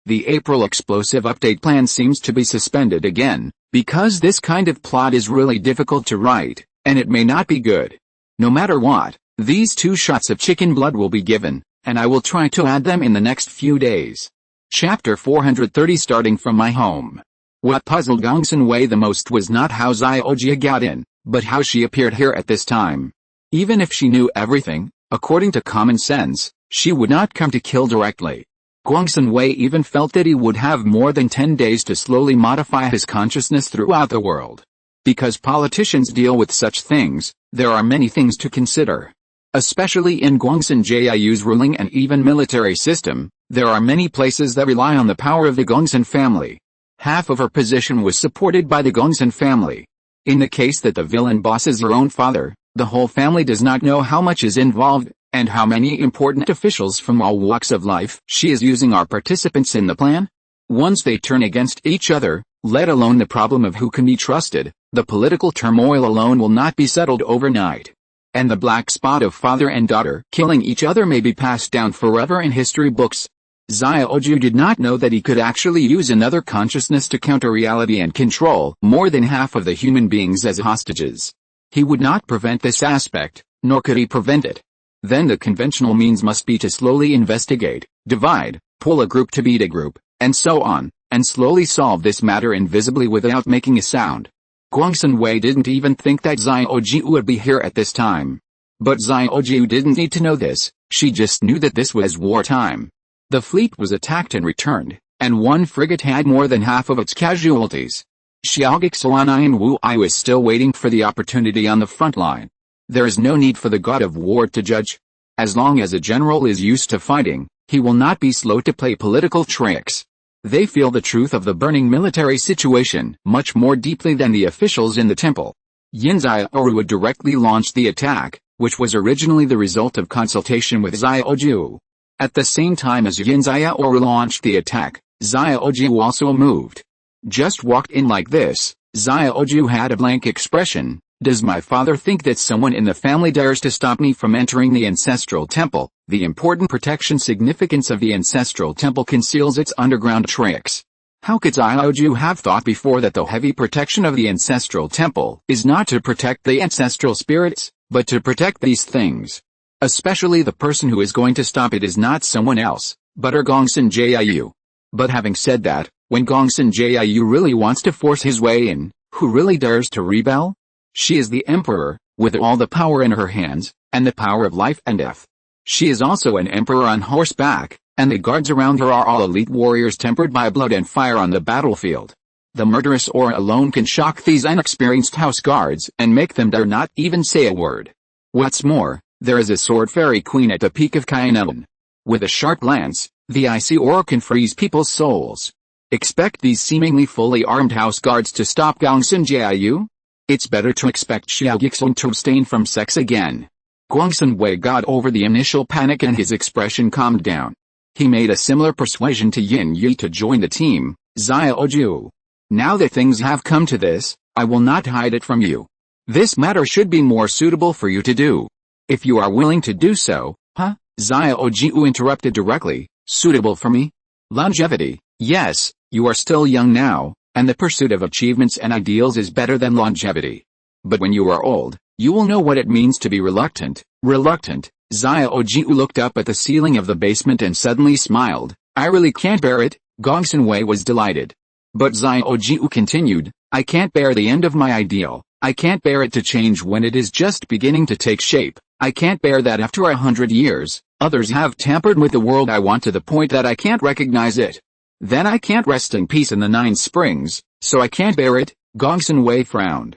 The April explosive update plan seems to be suspended again, because this kind of plot is really difficult to write, and it may not be good. No matter what, these 2 shots of chicken blood will be given, and I will try to add them in the next few days. Chapter 430 Starting from my home. What puzzled Gongsun Wei the most was not how Xiaojia got in, but how she appeared here at this time. Even if she knew everything, according to common sense, she would not come to kill directly. Gongsun Wei even felt that he would have more than 10 days to slowly modify his consciousness throughout the world. Because politicians deal with such things, there are many things to consider. Especially in Gongsun Jiu's ruling and even military system, there are many places that rely on the power of the Gongsun family. Half of her position was supported by the Gongsun family. In the case that the villain boss is her own father, the whole family does not know how much is involved, and how many important officials from all walks of life she is using are participants in the plan. Once they turn against each other, let alone the problem of who can be trusted, the political turmoil alone will not be settled overnight. And the black spot of father and daughter killing each other may be passed down forever in history books. Xiaoju did not know that he could actually use another consciousness to counter reality and control more than half of the human beings as hostages. He would not prevent this aspect, nor could he prevent it. Then the conventional means must be to slowly investigate, divide, pull a group to beat a group, and so on, and slowly solve this matter invisibly without making a sound. Gongsun Wei didn't even think that Xiaoju would be here at this time. But Xiaoju didn't need to know this, she just knew that this was wartime. The fleet was attacked and returned, and one frigate had more than half of its casualties. Xia Guixuan and Wu I was still waiting for the opportunity on the front line. There is no need for the god of war to judge. As long as a general is used to fighting, he will not be slow to play political tricks. They feel the truth of the burning military situation much more deeply than the officials in the temple. Yin Xiaoru would directly launch the attack, which was originally the result of consultation with Xiaoju. At the same time as Yin Xiaoru launched the attack, Xiaoju also moved. Just walked in like this, Xiaoju had a blank expression. Does my father think that someone in the family dares to stop me from entering the ancestral temple? The important protection significance of the ancestral temple conceals its underground tricks. How could Xiaoju have thought before that the heavy protection of the ancestral temple is not to protect the ancestral spirits, but to protect these things? Especially the person who is going to stop it is not someone else, but her Gongsun Jiu. But having said that, when Gongsun Jiu really wants to force his way in, who really dares to rebel? She is the emperor, with all the power in her hands, and the power of life and death. She is also an emperor on horseback, and the guards around her are all elite warriors tempered by blood and fire on the battlefield. The murderous aura alone can shock these inexperienced house guards and make them dare not even say a word. What's more, there is a sword fairy queen at the peak of Kainan. With a sharp lance, the icy aura can freeze people's souls. Expect these seemingly fully armed house guards to stop Gongsun Jiu? It's better to expect Xia Guixuan to abstain from sex again. Gongsun Wei got over the initial panic and his expression calmed down. He made a similar persuasion to Yin Yi to join the team, Xiaoju. Now that things have come to this, I will not hide it from you. This matter should be more suitable for you to do. If you are willing to do so, huh? Xiaoju interrupted directly. Suitable for me? Longevity. Yes, you are still young now, and the pursuit of achievements and ideals is better than longevity. But when you are old, you will know what it means to be reluctant. Reluctant. Xiaoju looked up at the ceiling of the basement and suddenly smiled. I really can't bear it. Gongsun Wei was delighted. But Xiaoju continued, I can't bear the end of my ideal. I can't bear it to change when it is just beginning to take shape. I can't bear that after 100 years, others have tampered with the world I want to the point that I can't recognize it. Then I can't rest in peace in the 9 springs, so I can't bear it. Gongsun Wei frowned.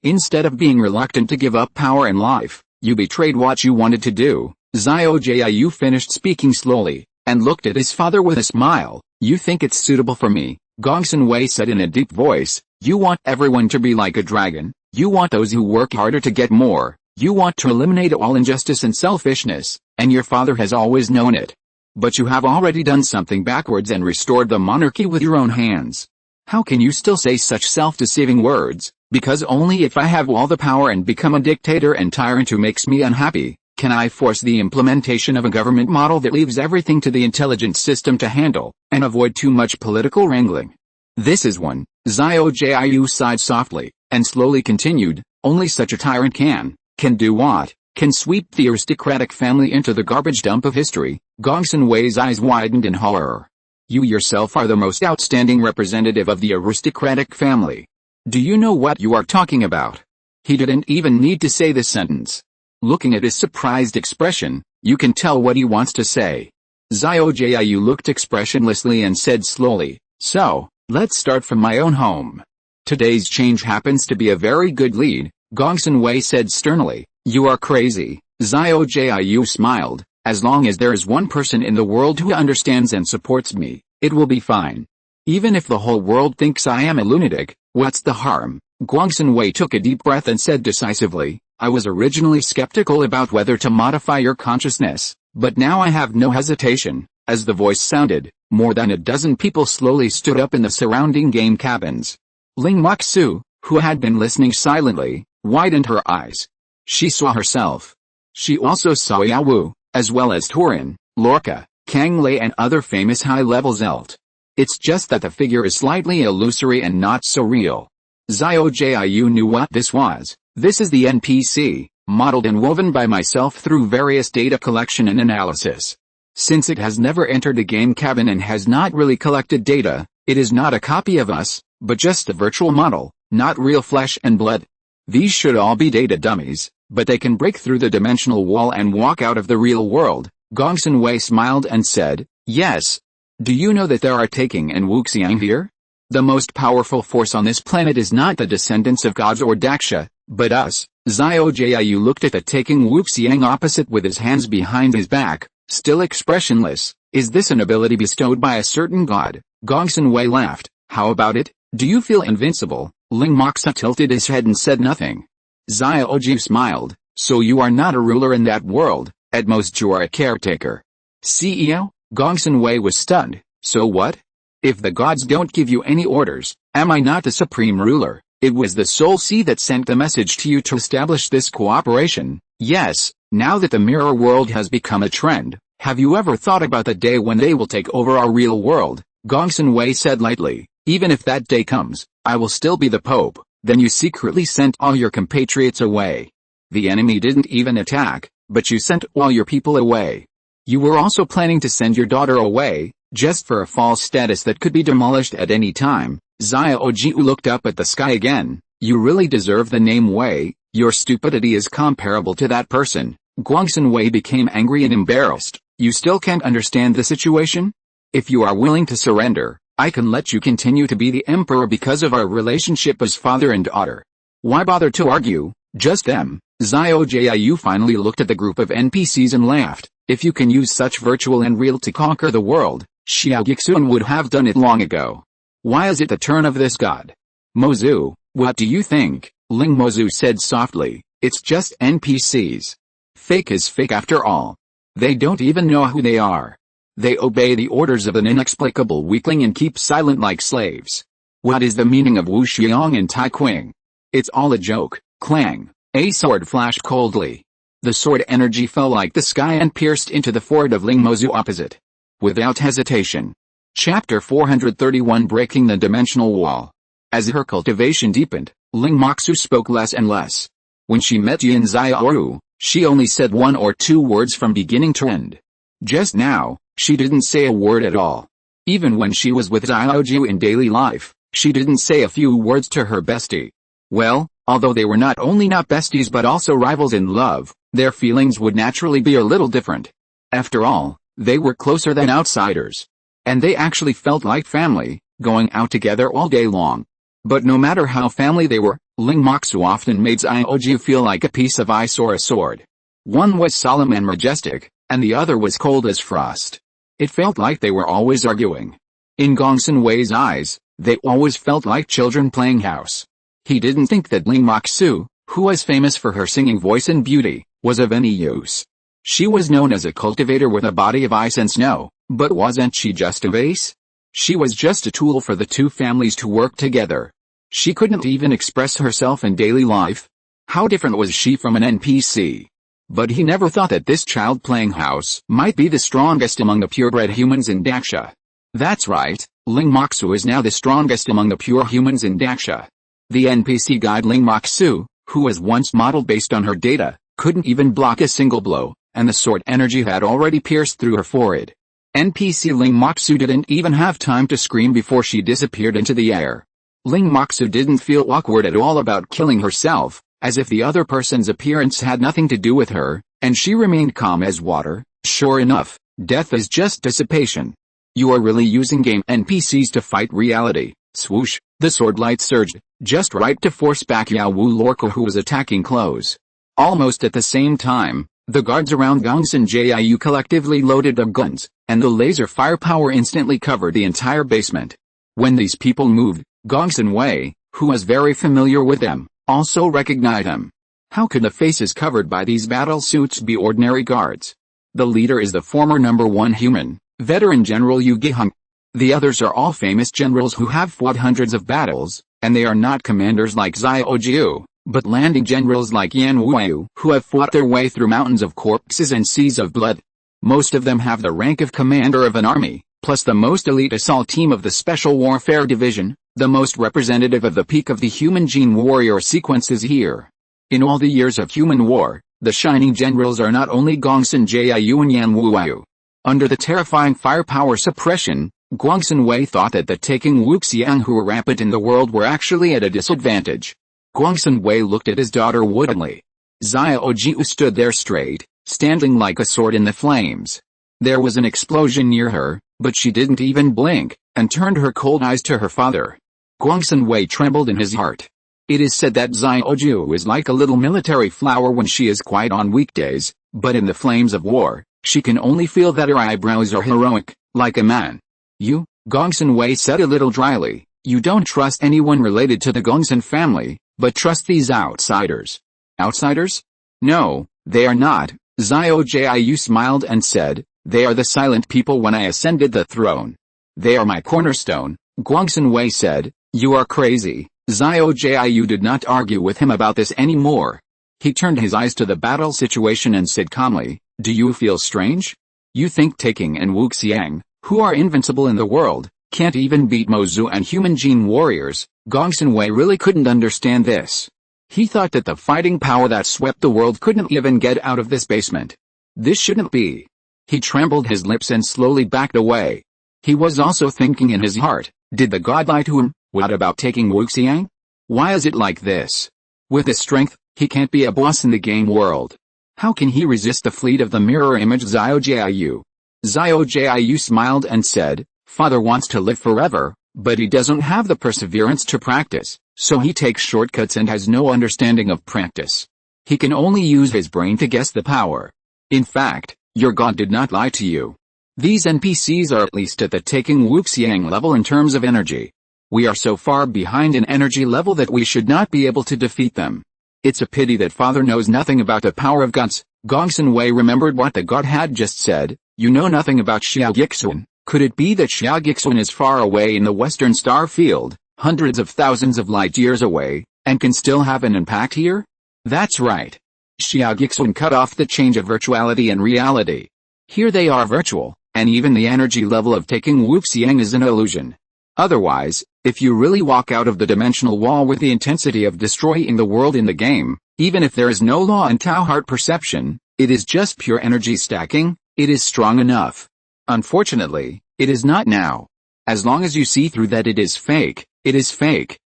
Instead of being reluctant to give up power and life, you betrayed what you wanted to do. Xiaoju finished speaking slowly, and looked at his father with a smile. You think it's suitable for me, Gongsun Wei said in a deep voice. You want everyone to be like a dragon. You want those who work harder to get more. You want to eliminate all injustice and selfishness, and your father has always known it. But you have already done something backwards and restored the monarchy with your own hands. How can you still say such self-deceiving words? Because only if I have all the power and become a dictator and tyrant who makes me unhappy, can I force the implementation of a government model that leaves everything to the intelligence system to handle, and avoid too much political wrangling. This is one. Xiaoju sighed softly, and slowly continued, only such a tyrant can do what? Can sweep the aristocratic family into the garbage dump of history. Gongsun Wei's eyes widened in horror. You yourself are the most outstanding representative of the aristocratic family. Do you know what you are talking about? He didn't even need to say this sentence. Looking at his surprised expression, you can tell what he wants to say. Xiaoju looked expressionlessly and said slowly, so, let's start from my own home. Today's change happens to be a very good lead, Gongsun Wei said sternly. You are crazy. Xiaoju smiled. As long as there is one person in the world who understands and supports me, it will be fine. Even if the whole world thinks I am a lunatic, what's the harm? Gongsun Wei took a deep breath and said decisively, I was originally skeptical about whether to modify your consciousness, but now I have no hesitation. As the voice sounded, more than a dozen people slowly stood up in the surrounding game cabins. Ling Moxu, who had been listening silently, widened her eyes. She saw herself. She also saw Yao Wu, as well as Torin, Lorca, Kang Lei and other famous high-level Zelt. It's just that the figure is slightly illusory and not so real. Xiaoju knew what this was. This is the NPC, modeled and woven by myself through various data collection and analysis. Since it has never entered a game cabin and has not really collected data, it is not a copy of us, but just a virtual model, not real flesh and blood. These should all be data dummies, but they can break through the dimensional wall and walk out of the real world. Gongsun Wei smiled and said, yes. Do you know that there are Taking and Wuxiang here? The most powerful force on this planet is not the descendants of gods or Daxia, but us. Xiaoju looked at the Taking Wuxiang opposite with his hands behind his back, still expressionless. Is this an ability bestowed by a certain god? Gongsun Wei laughed. How about it? Do you feel invincible? Ling Moxa tilted his head and said nothing. Xiaoju smiled. So you are not a ruler in that world, at most you are a caretaker. CEO? Gongsun Wei was stunned. So what? If the gods don't give you any orders, am I not the supreme ruler? It was the Soul Sea that sent the message to you to establish this cooperation. Yes, now that the mirror world has become a trend, have you ever thought about the day when they will take over our real world? Gongsun Wei said lightly. Even if that day comes, I will still be the Pope. Then you secretly sent all your compatriots away. The enemy didn't even attack, but you sent all your people away. You were also planning to send your daughter away, just for a false status that could be demolished at any time. Xiaoju looked up at the sky again. You really deserve the name Wei. Your stupidity is comparable to that person. Gongsun Wei became angry and embarrassed. You still can't understand the situation? If you are willing to surrender, I can let you continue to be the emperor because of our relationship as father and daughter. Why bother to argue? Just them. Xiaoju finally looked at the group of NPCs and laughed. If you can use such virtual and real to conquer the world, Xia Guixuan would have done it long ago. Why is it the turn of this god? Mozu, what do you think? Ling Mozu said softly. It's just NPCs. Fake is fake after all. They don't even know who they are. They obey the orders of an inexplicable weakling and keep silent like slaves. What is the meaning of Wu Xiang and Tai Qing? It's all a joke. Clang. A sword flashed coldly. The sword energy fell like the sky and pierced into the forehead of Ling Mozu opposite. Without hesitation. Chapter 431 Breaking the Dimensional Wall. As her cultivation deepened, Ling Moxu spoke less and less. When she met Yin Xiaoru, she only said 1 or 2 words from beginning to end. Just now, she didn't say a word at all. Even when she was with Xiaoju in daily life, she didn't say a few words to her bestie. Well, although they were not only not besties but also rivals in love, their feelings would naturally be a little different. After all, they were closer than outsiders. And they actually felt like family, going out together all day long. But no matter how family they were, Ling Moxu often made Xiaoju feel like a piece of ice or a sword. One was solemn and majestic, and the other was cold as frost. It felt like they were always arguing. In Gongsun Wei's eyes, they always felt like children playing house. He didn't think that Ling Moxu, who was famous for her singing voice and beauty, was of any use. She was known as a cultivator with a body of ice and snow, but wasn't she just a vase? She was just a tool for the two families to work together. She couldn't even express herself in daily life. How different was she from an NPC? But he never thought that this child playing house might be the strongest among the purebred humans in Daxia. That's right, Ling Moxu is now the strongest among the pure humans in Daxia. The NPC guide Ling Moxu, who was once modeled based on her data, couldn't even block a single blow, and the sword energy had already pierced through her forehead. NPC Ling Moxu didn't even have time to scream before she disappeared into the air. Ling Moxu didn't feel awkward at all about killing herself, as if the other person's appearance had nothing to do with her, and she remained calm as water. Sure enough, death is just dissipation. You are really using game NPCs to fight reality. Swoosh, the sword light surged, just right to force back Yao Wu Lorca who was attacking close. Almost at the same time, the guards around Gongsun Jiu collectively loaded their guns, and the laser firepower instantly covered the entire basement. When these people moved, Gongsun Wei, who was very familiar with them, also recognized them. How could the faces covered by these battle suits be ordinary guards? The leader is the former #1 human, veteran General Yu Gihung. The others are all famous generals who have fought hundreds of battles, and they are not commanders like Xiaoju, but landing generals like Yan Wuyu who have fought their way through mountains of corpses and seas of blood. Most of them have the rank of commander of an army, plus the most elite assault team of the Special Warfare Division. The most representative of the peak of the human gene warrior sequence is here. In all the years of human war, the shining generals are not only Gongsun Jiu and Yan Wuyu. Under the terrifying firepower suppression, Gongsun Wei thought that the taking Wuxiang who were rampant in the world were actually at a disadvantage. Gongsun Wei looked at his daughter woodenly. Xiaoju stood there straight, standing like a sword in the flames. There was an explosion near her, but she didn't even blink, and turned her cold eyes to her father. Gongsun Wei trembled in his heart. It is said that Xiaoju is like a little military flower when she is quiet on weekdays, but in the flames of war, she can only feel that her eyebrows are heroic, like a man. You, Gongsun Wei said a little dryly, you don't trust anyone related to the Gongsun family, but trust these outsiders. Outsiders? No, they are not. Xiaoju smiled and said, they are the silent people when I ascended the throne. They are my cornerstone. Gongsun Wei said, you are crazy. Xiaoju did not argue with him about this anymore. He turned his eyes to the battle situation and said calmly, do you feel strange? You think taking and Wuxiang, who are invincible in the world, can't even beat Mozu and human gene warriors? Gongsun Wei really couldn't understand this. He thought that the fighting power that swept the world couldn't even get out of this basement. This shouldn't be. He trembled his lips and slowly backed away. He was also thinking in his heart, did the god lie to him? What about taking Wuxiang? Why is it like this? With his strength, he can't be a boss in the game world. How can he resist the fleet of the mirror image Xiaoju? Xiaoju smiled and said, Father wants to live forever, but he doesn't have the perseverance to practice, so he takes shortcuts and has no understanding of practice. He can only use his brain to guess the power. In fact, your god did not lie to you. These NPCs are at least at the taking Wuxiang level in terms of energy. We are so far behind in energy level that we should not be able to defeat them. It's a pity that Father knows nothing about the power of gods. Gongsun Wei remembered what the god had just said, You know nothing about Xia Guixuan. Could it be that Xia Guixuan is far away in the western star field, hundreds of thousands of light years away, and can still have an impact here? That's right. Xia Guixuan cut off the change of virtuality and reality. Here they are virtual, and even the energy level of taking Wuxiang is an illusion. Otherwise, if you really walk out of the dimensional wall with the intensity of destroying the world in the game, even if there is no law in Tao heart perception, it is just pure energy stacking, it is strong enough. Unfortunately, it is not now. As long as you see through that it is fake,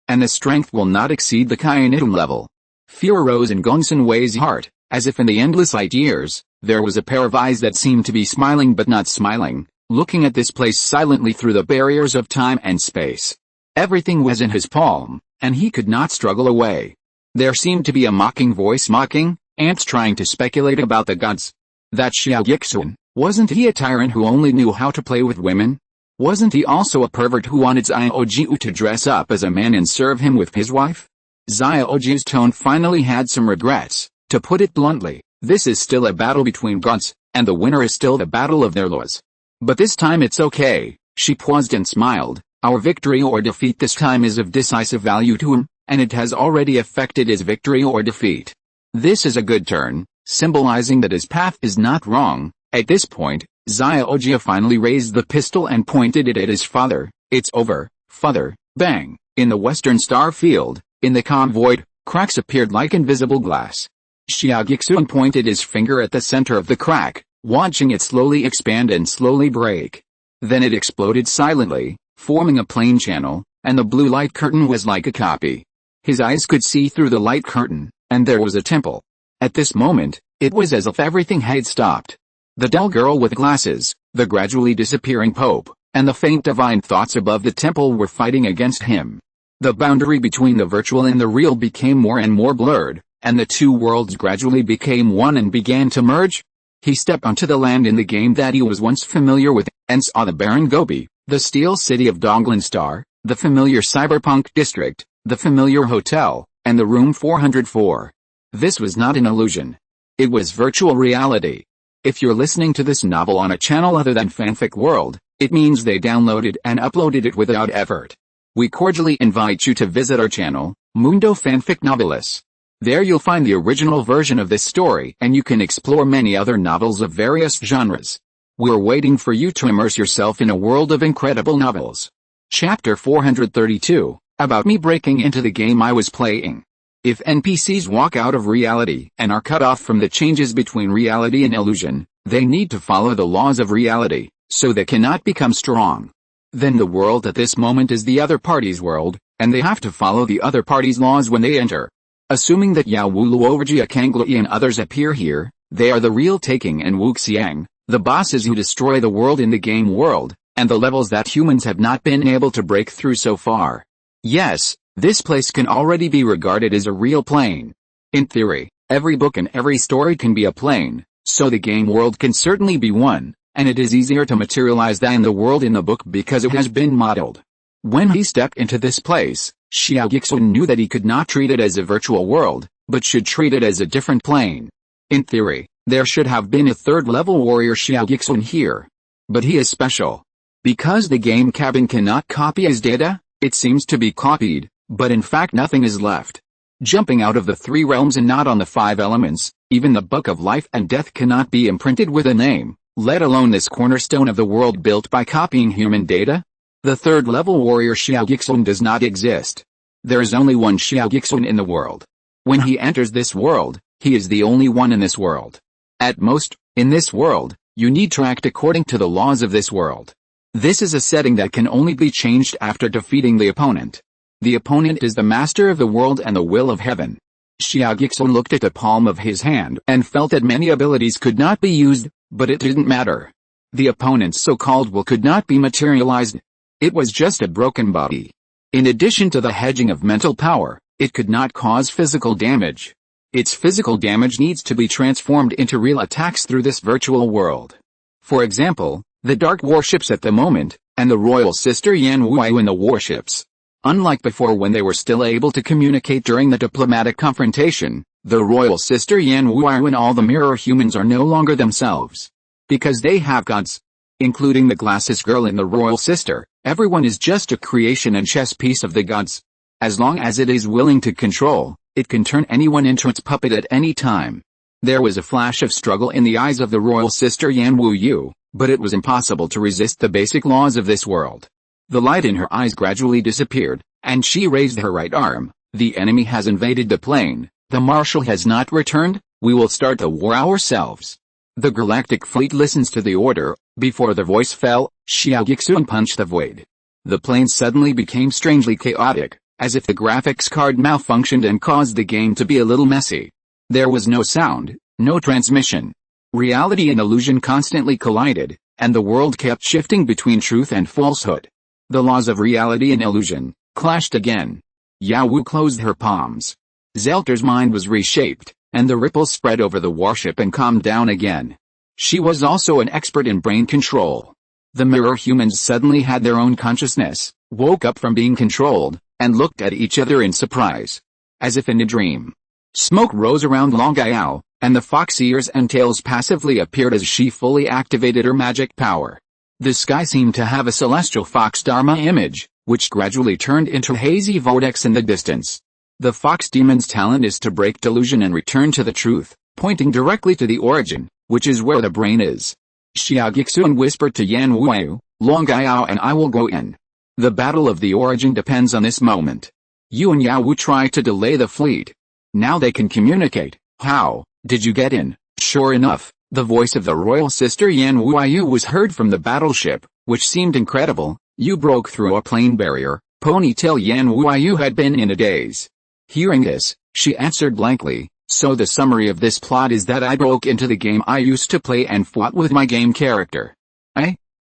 and the strength will not exceed the Kaionitum level. Fear arose in Gongsun Wei's heart, as if in the endless light years, there was a pair of eyes that seemed to be smiling but not smiling, looking at this place silently through the barriers of time and space. Everything was in his palm, and he could not struggle away. There seemed to be a mocking voice mocking, ants trying to speculate about the gods. That Xia Guixuan, wasn't he a tyrant who only knew how to play with women? Wasn't he also a pervert who wanted Xiaojiu to dress up as a man and serve him with his wife? Xiaojiu's tone finally had some regrets. To put it bluntly, this is still a battle between gods, and the winner is still the battle of their laws. But this time it's okay. She paused and smiled. Our victory or defeat this time is of decisive value to him, and it has already affected his victory or defeat. This is a good turn, symbolizing that his path is not wrong. At this point, Xiaojiu finally raised the pistol and pointed it at his father. It's over, father. Bang! In the western star field, in the calm void, cracks appeared like invisible glass. Xia Guixuan pointed his finger at the center of the crack, watching it slowly expand and slowly break. Then it exploded silently, forming a plain channel, and the blue light curtain was like a copy. His eyes could see through the light curtain, and there was a temple. At this moment, it was as if everything had stopped. The dull girl with glasses, the gradually disappearing pope, and the faint divine thoughts above the temple were fighting against him. The boundary between the virtual and the real became more and more blurred, and the two worlds gradually became one and began to merge. He stepped onto the land in the game that he was once familiar with, and saw the barren Gobi, the steel city of Donglan Star, the familiar cyberpunk district, the familiar hotel, and the room 404. This was not an illusion. It was virtual reality. If you're listening to this novel on a channel other than Fanfic World, it means they downloaded and uploaded it without effort. We cordially invite you to visit our channel, Mundo Fanfic Novelis. There you'll find the original version of this story and you can explore many other novels of various genres. We're waiting for you to immerse yourself in a world of incredible novels. Chapter 432, about me breaking into the game I was playing. If NPCs walk out of reality and are cut off from the changes between reality and illusion, they need to follow the laws of reality, so they cannot become strong. Then the world at this moment is the other party's world, and they have to follow the other party's laws when they enter. Assuming that Yao Wuluoverjia Kanglai and others appear here, they are the real Taking and Wuxiang, the bosses who destroy the world in the game world, and the levels that humans have not been able to break through so far. Yes, this place can already be regarded as a real plane. In theory, every book and every story can be a plane, so the game world can certainly be one, and it is easier to materialize than the world in the book because it has been modeled. When he stepped into this place, Xia Guixuan knew that he could not treat it as a virtual world, but should treat it as a different plane. In theory, there should have been a third-level warrior Xia Guixuan here. But he is special. Because the game cabin cannot copy his data, it seems to be copied, but in fact nothing is left. Jumping out of the three realms and not on the five elements, even the book of life and death cannot be imprinted with a name, let alone this cornerstone of the world built by copying human data. The third-level warrior Xia Guixuan does not exist. There is only one Xia Guixuan in the world. When he enters this world, he is the only one in this world. At most, in this world, you need to act according to the laws of this world. This is a setting that can only be changed after defeating the opponent. The opponent is the master of the world and the will of heaven. Xia Guixuan looked at the palm of his hand and felt that many abilities could not be used, but it didn't matter. The opponent's so-called will could not be materialized. It was just a broken body. In addition to the hedging of mental power, it could not cause physical damage. Its physical damage needs to be transformed into real attacks through this virtual world. For example, the dark warships at the moment, and the royal sister Yan Wuai in the warships. Unlike before when they were still able to communicate during the diplomatic confrontation, the royal sister Yan Wuai and all the mirror humans are no longer themselves. Because they have gods. Including the glasses girl and the royal sister, everyone is just a creation and chess piece of the gods. As long as it is willing to control, it can turn anyone into its puppet at any time. There was a flash of struggle in the eyes of the royal sister Yan Wuyu, but it was impossible to resist the basic laws of this world. The light in her eyes gradually disappeared, and she raised her right arm. The enemy has invaded the plane, the marshal has not returned, we will start the war ourselves. The galactic fleet listens to the order. Before the voice fell, Xia Guixuan punched the void. The plane suddenly became strangely chaotic, as if the graphics card malfunctioned and caused the game to be a little messy. There was no sound, no transmission. Reality and illusion constantly collided, and the world kept shifting between truth and falsehood. The laws of reality and illusion clashed again. Yao Wu closed her palms. Zelter's mind was reshaped, and the ripples spread over the warship and calmed down again. She was also an expert in brain control. The mirror humans suddenly had their own consciousness, woke up from being controlled, and looked at each other in surprise. As if in a dream. Smoke rose around Long Yao, and the fox ears and tails passively appeared as she fully activated her magic power. The sky seemed to have a celestial fox dharma image, which gradually turned into a hazy vortex in the distance. The fox demon's talent is to break delusion and return to the truth, pointing directly to the origin, which is where the brain is. Xia Guixuan whispered to Yan Wuyu, Long Yao and I will go in. The battle of the origin depends on this moment. You and Yao Wu try to delay the fleet. Now they can communicate. How did you get in? Sure enough, the voice of the royal sister Yan Wuyu was heard from the battleship, which seemed incredible. You broke through a plane barrier. Ponytail Yan Wuyu had been in a daze. Hearing this, she answered blankly. So the summary of this plot is that I broke into the game I used to play and fought with my game character.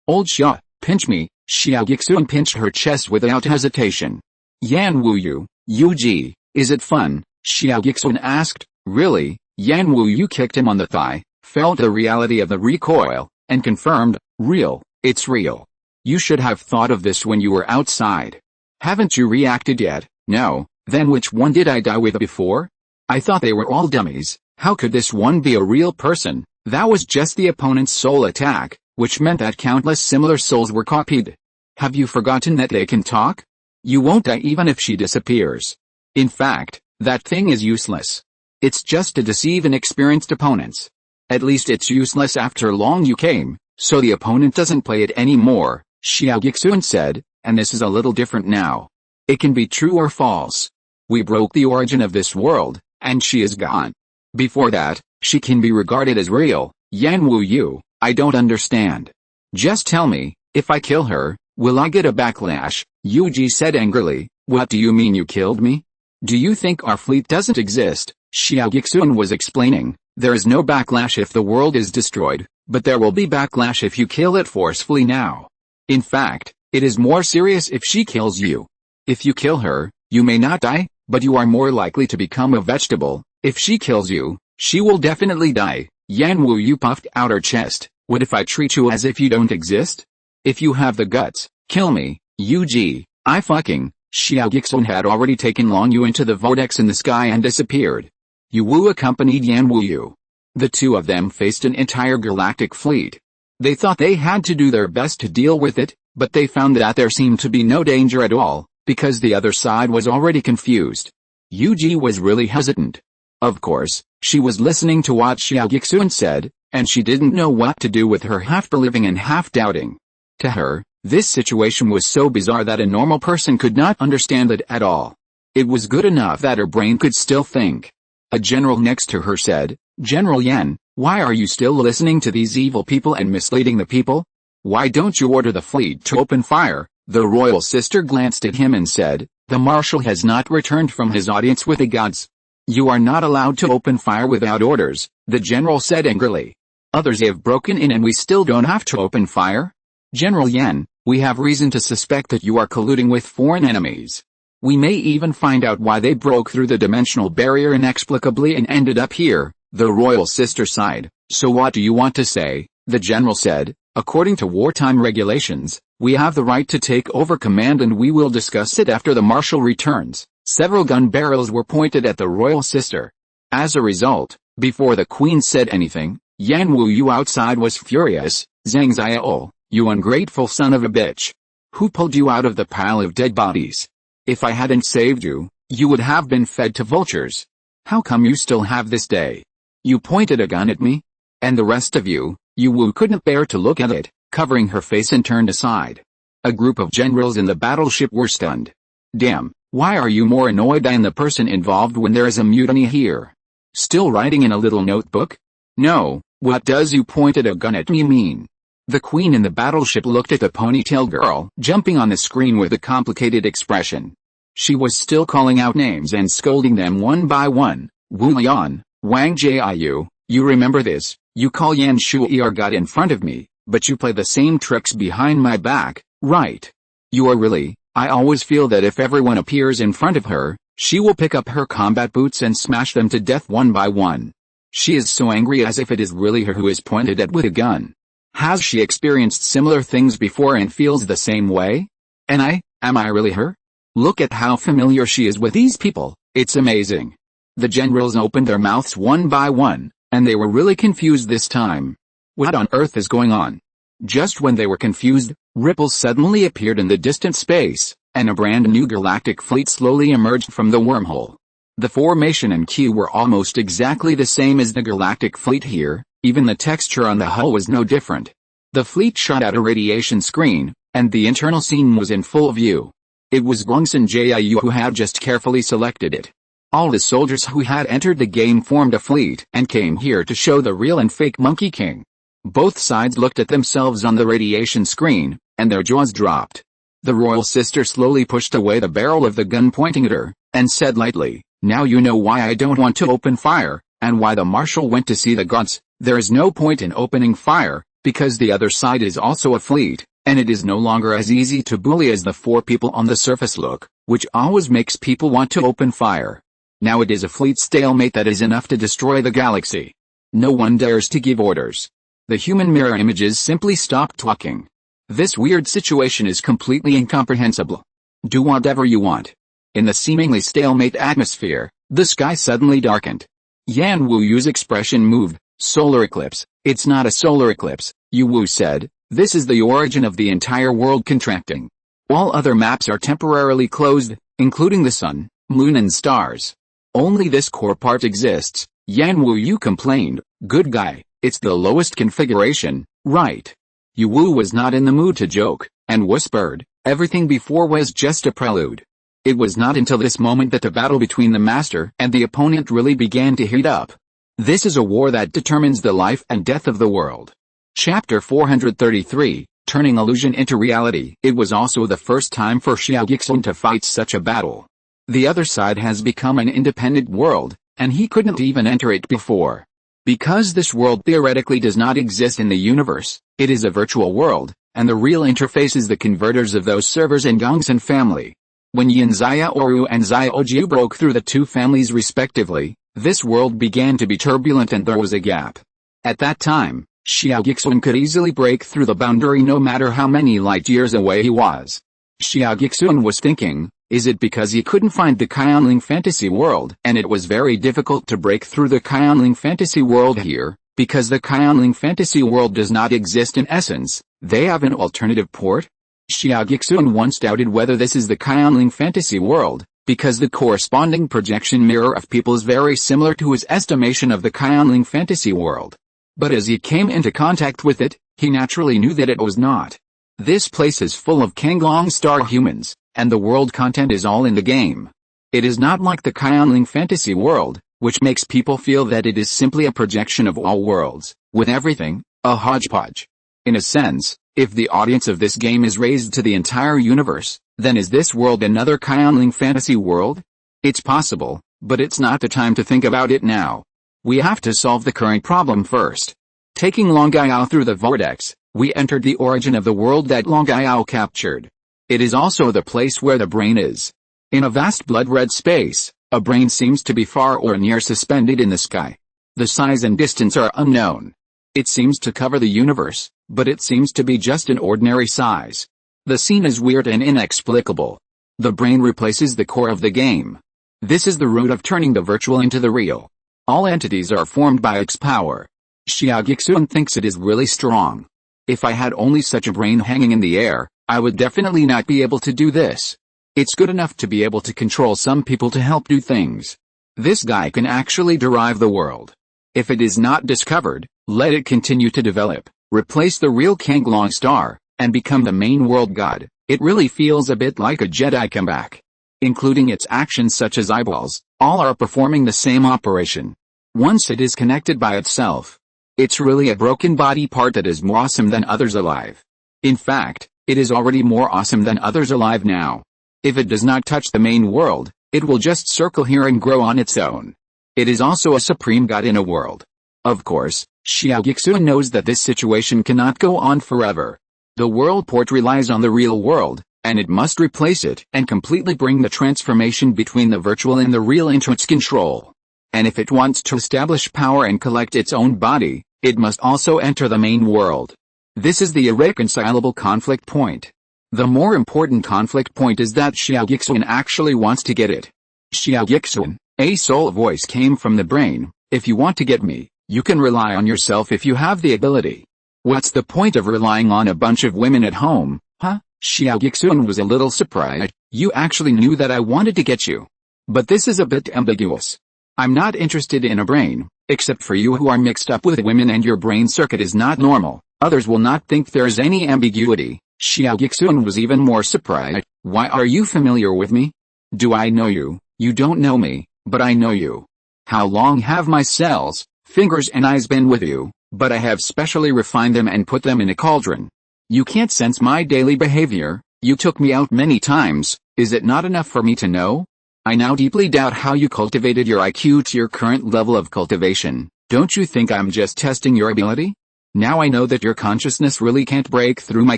Old Xia, pinch me. Xia Guixuan pinched her chest without hesitation. Yan Wuyu, Yuji, is it fun? Xia Guixuan asked. Really? Yan Wuyu kicked him on the thigh, felt the reality of the recoil, and confirmed, real, it's real. You should have thought of this when you were outside. Haven't you reacted yet? No, then which one did I die with before? I thought they were all dummies. How could this one be a real person? That was just the opponent's soul attack, which meant that countless similar souls were copied. Have you forgotten that they can talk? You won't die even if she disappears. In fact, that thing is useless. It's just to deceive inexperienced opponents. At least it's useless after long you came, so the opponent doesn't play it anymore, Xia Guixuan said, and this is a little different now. It can be true or false. We broke the origin of this world, and she is gone. Before that, she can be regarded as real. Yan Wuyu, I don't understand. Just tell me, if I kill her, will I get a backlash? Yuji said angrily. What do you mean you killed me? Do you think our fleet doesn't exist? Xia Guixuan was explaining. There is no backlash if the world is destroyed, but there will be backlash if you kill it forcefully now. In fact, it is more serious if she kills you. If you kill her, you may not die, but you are more likely to become a vegetable. If she kills you, she will definitely die. Yan Wuyu puffed out her chest. What if I treat you as if you don't exist? If you have the guts, kill me, Yuji. Xia Guixuan had already taken Long Yu into the vortex in the sky and disappeared. Yu Wu accompanied Yan Wuyu. The two of them faced an entire galactic fleet. They thought they had to do their best to deal with it, but they found that there seemed to be no danger at all, because the other side was already confused. Yuji was really hesitant. Of course, she was listening to what Xia Guixuan said, and she didn't know what to do with her half-believing and half-doubting. To her, this situation was so bizarre that a normal person could not understand it at all. It was good enough that her brain could still think. A general next to her said, General Yan, why are you still listening to these evil people and misleading the people? Why don't you order the fleet to open fire? The royal sister glanced at him and said, the marshal has not returned from his audience with the gods. You are not allowed to open fire without orders, the general said angrily. Others have broken in and we still don't have to open fire? General Yan, we have reason to suspect that you are colluding with foreign enemies. We may even find out why they broke through the dimensional barrier inexplicably and ended up here, the royal sister sighed. So what do you want to say? The general said, according to wartime regulations, we have the right to take over command and we will discuss it after the marshal returns. Several gun barrels were pointed at the royal sister. As a result, before the queen said anything, Yan Wu Yu outside was furious. Zhang Xiao, you ungrateful son of a bitch. Who pulled you out of the pile of dead bodies? If I hadn't saved you, you would have been fed to vultures. How come you still have this day? You pointed a gun at me? And the rest of you, Yu Wu couldn't bear to look at it, covering her face and turned aside. A group of generals in the battleship were stunned. Damn, why are you more annoyed than the person involved when there is a mutiny here? Still writing in a little notebook? No, what does you pointed a gun at me mean? The queen in the battleship looked at the ponytail girl jumping on the screen with a complicated expression. She was still calling out names and scolding them one by one. Wu Lian, Wang Jiu, you remember this, you call Yan Shui our god in front of me, but you play the same tricks behind my back, right? You are really, I always feel that if everyone appears in front of her, she will pick up her combat boots and smash them to death one by one. She is so angry as if it is really her who is pointed at with a gun. Has she experienced similar things before and feels the same way? And am I really her? Look at how familiar she is with these people, it's amazing. The generals opened their mouths one by one, and they were really confused this time. What on earth is going on? Just when they were confused, ripples suddenly appeared in the distant space, and a brand new galactic fleet slowly emerged from the wormhole. The formation and key were almost exactly the same as the galactic fleet here, even the texture on the hull was no different. The fleet shot out a radiation screen, and the internal scene was in full view. It was Guangxin Jiu who had just carefully selected it. All the soldiers who had entered the game formed a fleet and came here to show the real and fake Monkey King. Both sides looked at themselves on the radiation screen, and their jaws dropped. The royal sister slowly pushed away the barrel of the gun pointing at her, and said lightly, now you know why I don't want to open fire, and why the marshal went to see the gods. There is no point in opening fire, because the other side is also a fleet, and it is no longer as easy to bully as the four people on the surface look, which always makes people want to open fire. Now it is a fleet stalemate that is enough to destroy the galaxy. No one dares to give orders. The human mirror images simply stopped talking. This weird situation is completely incomprehensible. Do whatever you want. In the seemingly stalemate atmosphere, the sky suddenly darkened. Yan Wu Yu's expression moved. Solar eclipse. It's not a solar eclipse, Yu Wu said. This is the origin of the entire world contracting. All other maps are temporarily closed, including the sun, moon and stars. Only this core part exists. Yan Wu Yu complained. Good guy, it's the lowest configuration, right? Yu Wu was not in the mood to joke, and whispered, everything before was just a prelude. It was not until this moment that the battle between the master and the opponent really began to heat up. This is a war that determines the life and death of the world. Chapter 433, Turning Illusion into Reality. It was also the first time for Xia Guixuan to fight such a battle. The other side has become an independent world, and he couldn't even enter it before. Because this world theoretically does not exist in the universe, it is a virtual world, and the real interface is the converters of those servers in Gongsun family. When Yin Xiaoru and Xiaoju broke through the two families respectively, this world began to be turbulent and there was a gap. At that time, Xia Guixuan could easily break through the boundary no matter how many light years away he was. Xia Guixuan was thinking, is it because he couldn't find the Qianling fantasy world and it was very difficult to break through the Qianling fantasy world here, because the Qianling fantasy world does not exist in essence, they have an alternative port? Xia Guixuan once doubted whether this is the Qianling fantasy world, because the corresponding projection mirror of people is very similar to his estimation of the Qianling fantasy world. But as he came into contact with it, he naturally knew that it was not. This place is full of Kanglong star humans, and the world content is all in the game. It is not like the Qianling fantasy world, which makes people feel that it is simply a projection of all worlds, with everything, a hodgepodge. In a sense, if the audience of this game is raised to the entire universe, then is this world another Qianling fantasy world? It's possible, but it's not the time to think about it now. We have to solve the current problem first. Taking Longyao through the vortex, we entered the origin of the world that Longyao captured. It is also the place where the brain is. In a vast blood-red space, a brain seems to be far or near suspended in the sky. The size and distance are unknown. It seems to cover the universe, but it seems to be just an ordinary size. The scene is weird and inexplicable. The brain replaces the core of the game. This is the root of turning the virtual into the real. All entities are formed by its power. Xia Guixuan thinks it is really strong. If I had only such a brain hanging in the air, I would definitely not be able to do this. It's good enough to be able to control some people to help do things. This guy can actually derive the world. If it is not discovered, let it continue to develop, replace the real Kanglong star, and become the main world god. It really feels a bit like a Jedi comeback. Including its actions such as eyeballs, all are performing the same operation. Once it is connected by itself, it's really a broken body part that is more awesome than others alive. In fact, it is already more awesome than others alive now. If it does not touch the main world, it will just circle here and grow on its own. It is also a supreme god in a world. Of course, Xia Guixuan knows that this situation cannot go on forever. The world port relies on the real world, and it must replace it and completely bring the transformation between the virtual and the real into its control. And if it wants to establish power and collect its own body, it must also enter the main world. This is the irreconcilable conflict point. The more important conflict point is that Xia Guixuan actually wants to get it. Xia Guixuan, a soul voice came from the brain. If you want to get me, you can rely on yourself if you have the ability. What's the point of relying on a bunch of women at home, huh? Xia Guixuan was a little surprised. You actually knew that I wanted to get you. But this is a bit ambiguous. I'm not interested in a brain, except for you who are mixed up with women and your brain circuit is not normal. Others will not think there's any ambiguity. Xia Guixuan was even more surprised. Why are you familiar with me? Do I know you? You don't know me, but I know you. How long have my cells, fingers and eyes been with you? But I have specially refined them and put them in a cauldron. You can't sense my daily behavior. You took me out many times. Is it not enough for me to know? I now deeply doubt how you cultivated your IQ to your current level of cultivation. Don't you think I'm just testing your ability? Now I know that your consciousness really can't break through my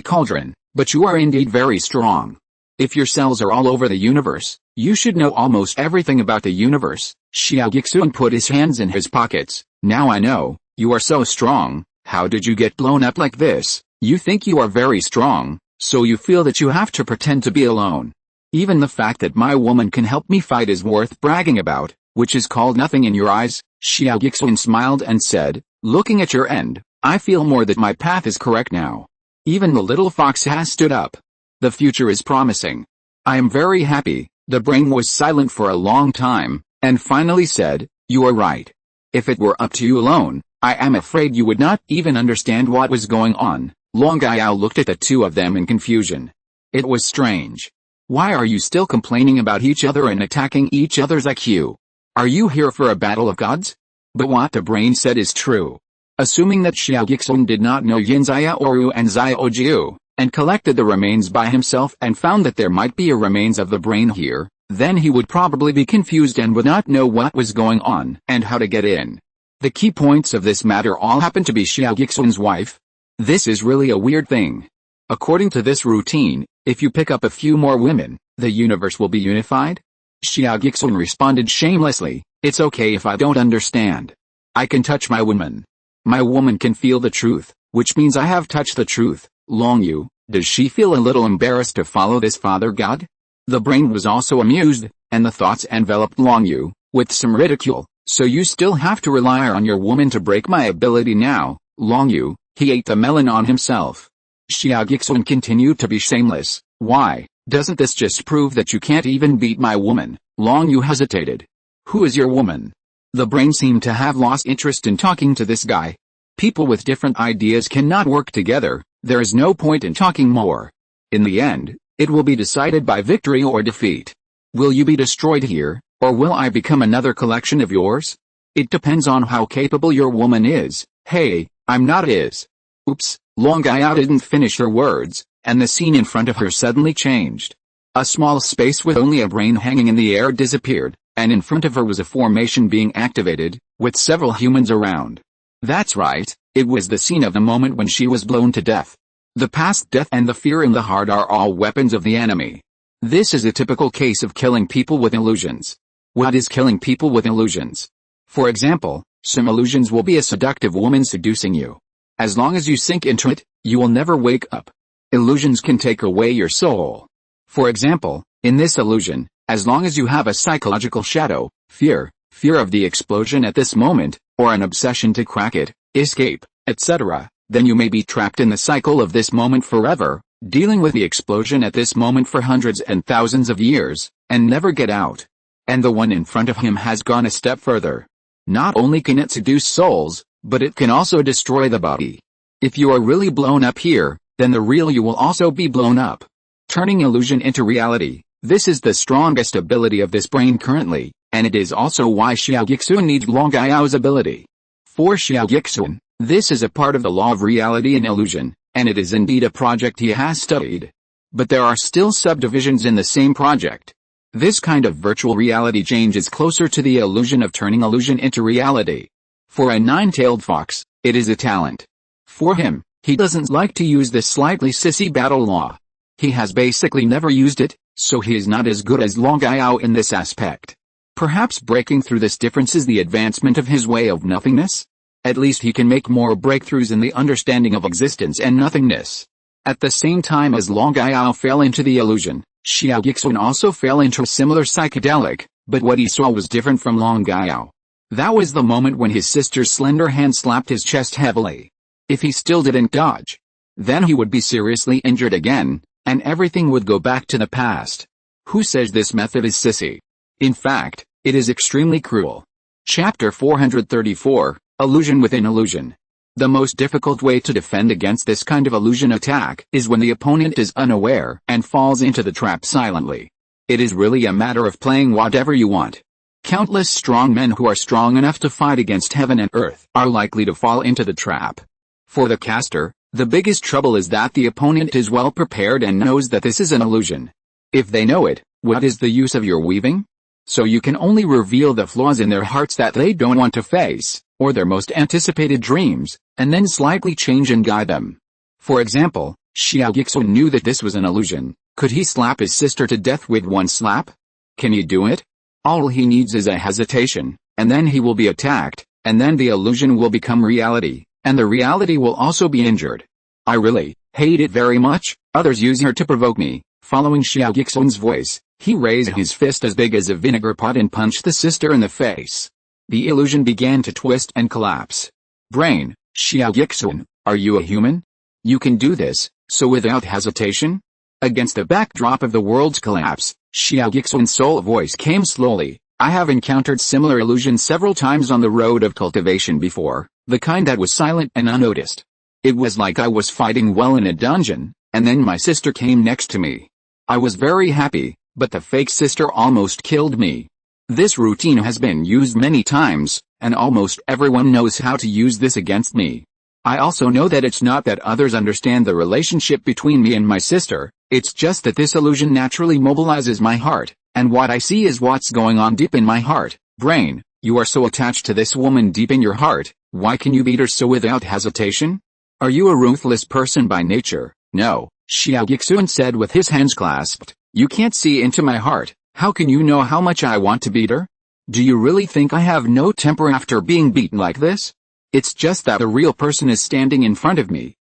cauldron, but you are indeed very strong. If your cells are all over the universe, you should know almost everything about the universe. Xia Guixuan put his hands in his pockets. Now I know. You are so strong. How did you get blown up like this? You think you are very strong, so you feel that you have to pretend to be alone. Even the fact that my woman can help me fight is worth bragging about, which is called nothing in your eyes. Xia Guixuan smiled and said, looking at your end, I feel more that my path is correct now. Even the little fox has stood up. The future is promising. I am very happy. The brain was silent for a long time, and finally said, you are right. If it were up to you alone, I am afraid you would not even understand what was going on. Long Yao looked at the two of them in confusion. It was strange. Why are you still complaining about each other and attacking each other's IQ? Are you here for a battle of gods? But what the brain said is true. Assuming that Xia Guixuan did not know Yin Xiaoru and Xiaojiu, and collected the remains by himself and found that there might be a remains of the brain here, then he would probably be confused and would not know what was going on and how to get in. The key points of this matter all happen to be Xia Guixuan's wife. This is really a weird thing. According to this routine, if you pick up a few more women, the universe will be unified? Xia Guixuan responded shamelessly, it's okay if I don't understand. I can touch my woman. My woman can feel the truth, which means I have touched the truth. Long Yu, does she feel a little embarrassed to follow this father god? The brain was also amused, and the thoughts enveloped Long Yu, with some ridicule. So you still have to rely on your woman to break my ability now, Long Yu. He ate the melon on himself. Xia Guixuan continued to be shameless. Why, doesn't this just prove that you can't even beat my woman? Long Yu hesitated. Who is your woman? The brain seemed to have lost interest in talking to this guy. People with different ideas cannot work together. There is no point in talking more. In the end, it will be decided by victory or defeat. Will you be destroyed here, or will I become another collection of yours? It depends on how capable your woman is. Hey, I'm not is. Oops, Long Yao didn't finish her words, and the scene in front of her suddenly changed. A small space with only a brain hanging in the air disappeared, and in front of her was a formation being activated, with several humans around. That's right, it was the scene of the moment when she was blown to death. The past death and the fear in the heart are all weapons of the enemy. This is a typical case of killing people with illusions. What is killing people with illusions? For example, some illusions will be a seductive woman seducing you. As long as you sink into it, you will never wake up. Illusions can take away your soul. For example, in this illusion, as long as you have a psychological shadow, fear of the explosion at this moment, or an obsession to crack it, escape, etc., then you may be trapped in the cycle of this moment forever, dealing with the explosion at this moment for hundreds and thousands of years, and never get out. And the one in front of him has gone a step further. Not only can it seduce souls, but it can also destroy the body. If you are really blown up here, then the real you will also be blown up. Turning illusion into reality, this is the strongest ability of this brain currently, and it is also why Xia Guixuan needs Long Aiao's ability. For Xia Guixuan, this is a part of the law of reality and illusion, and it is indeed a project he has studied. But there are still subdivisions in the same project. This kind of virtual reality change is closer to the illusion of turning illusion into reality. For a nine-tailed fox, it is a talent. For him, he doesn't like to use this slightly sissy battle law. He has basically never used it, so he is not as good as Long Aiao in this aspect. Perhaps breaking through this difference is the advancement of his way of nothingness? At least he can make more breakthroughs in the understanding of existence and nothingness. At the same time as Long Aiao fell into the illusion, Xia Guixuan also fell into a similar psychedelic, but what he saw was different from Long Aiao. That was the moment when his sister's slender hand slapped his chest heavily. If he still didn't dodge, then he would be seriously injured again, and everything would go back to the past. Who says this method is sissy? In fact, it is extremely cruel. Chapter 434, Illusion within Illusion. The most difficult way to defend against this kind of illusion attack is when the opponent is unaware and falls into the trap silently. It is really a matter of playing whatever you want. Countless strong men who are strong enough to fight against heaven and earth are likely to fall into the trap. For the caster, the biggest trouble is that the opponent is well prepared and knows that this is an illusion. If they know it, what is the use of your weaving? So you can only reveal the flaws in their hearts that they don't want to face, or their most anticipated dreams, and then slightly change and guide them. For example, Xia Guixuan knew that this was an illusion. Could he slap his sister to death with one slap? Can he do it? All he needs is a hesitation, and then he will be attacked, and then the illusion will become reality, and the reality will also be injured. I really hate it very much. Others use her to provoke me. Following Xia Guixuan's voice, he raised his fist as big as a vinegar pot and punched the sister in the face. The illusion began to twist and collapse. Brain, Xia Guixuan, are you a human? You can do this, so without hesitation? Against the backdrop of the world's collapse, Xia Guixuan's soul voice came slowly. I have encountered similar illusions several times on the road of cultivation before, the kind that was silent and unnoticed. It was like I was fighting well in a dungeon, and then my sister came next to me. I was very happy, but the fake sister almost killed me. This routine has been used many times, and almost everyone knows how to use this against me. I also know that it's not that others understand the relationship between me and my sister, it's just that this illusion naturally mobilizes my heart, and what I see is what's going on deep in my heart. Brain, you are so attached to this woman deep in your heart, why can you beat her so without hesitation? Are you a ruthless person by nature? No, Xia Guixuan said with his hands clasped. You can't see into my heart, how can you know how much I want to beat her? Do you really think I have no temper after being beaten like this? It's just that the real person is standing in front of me.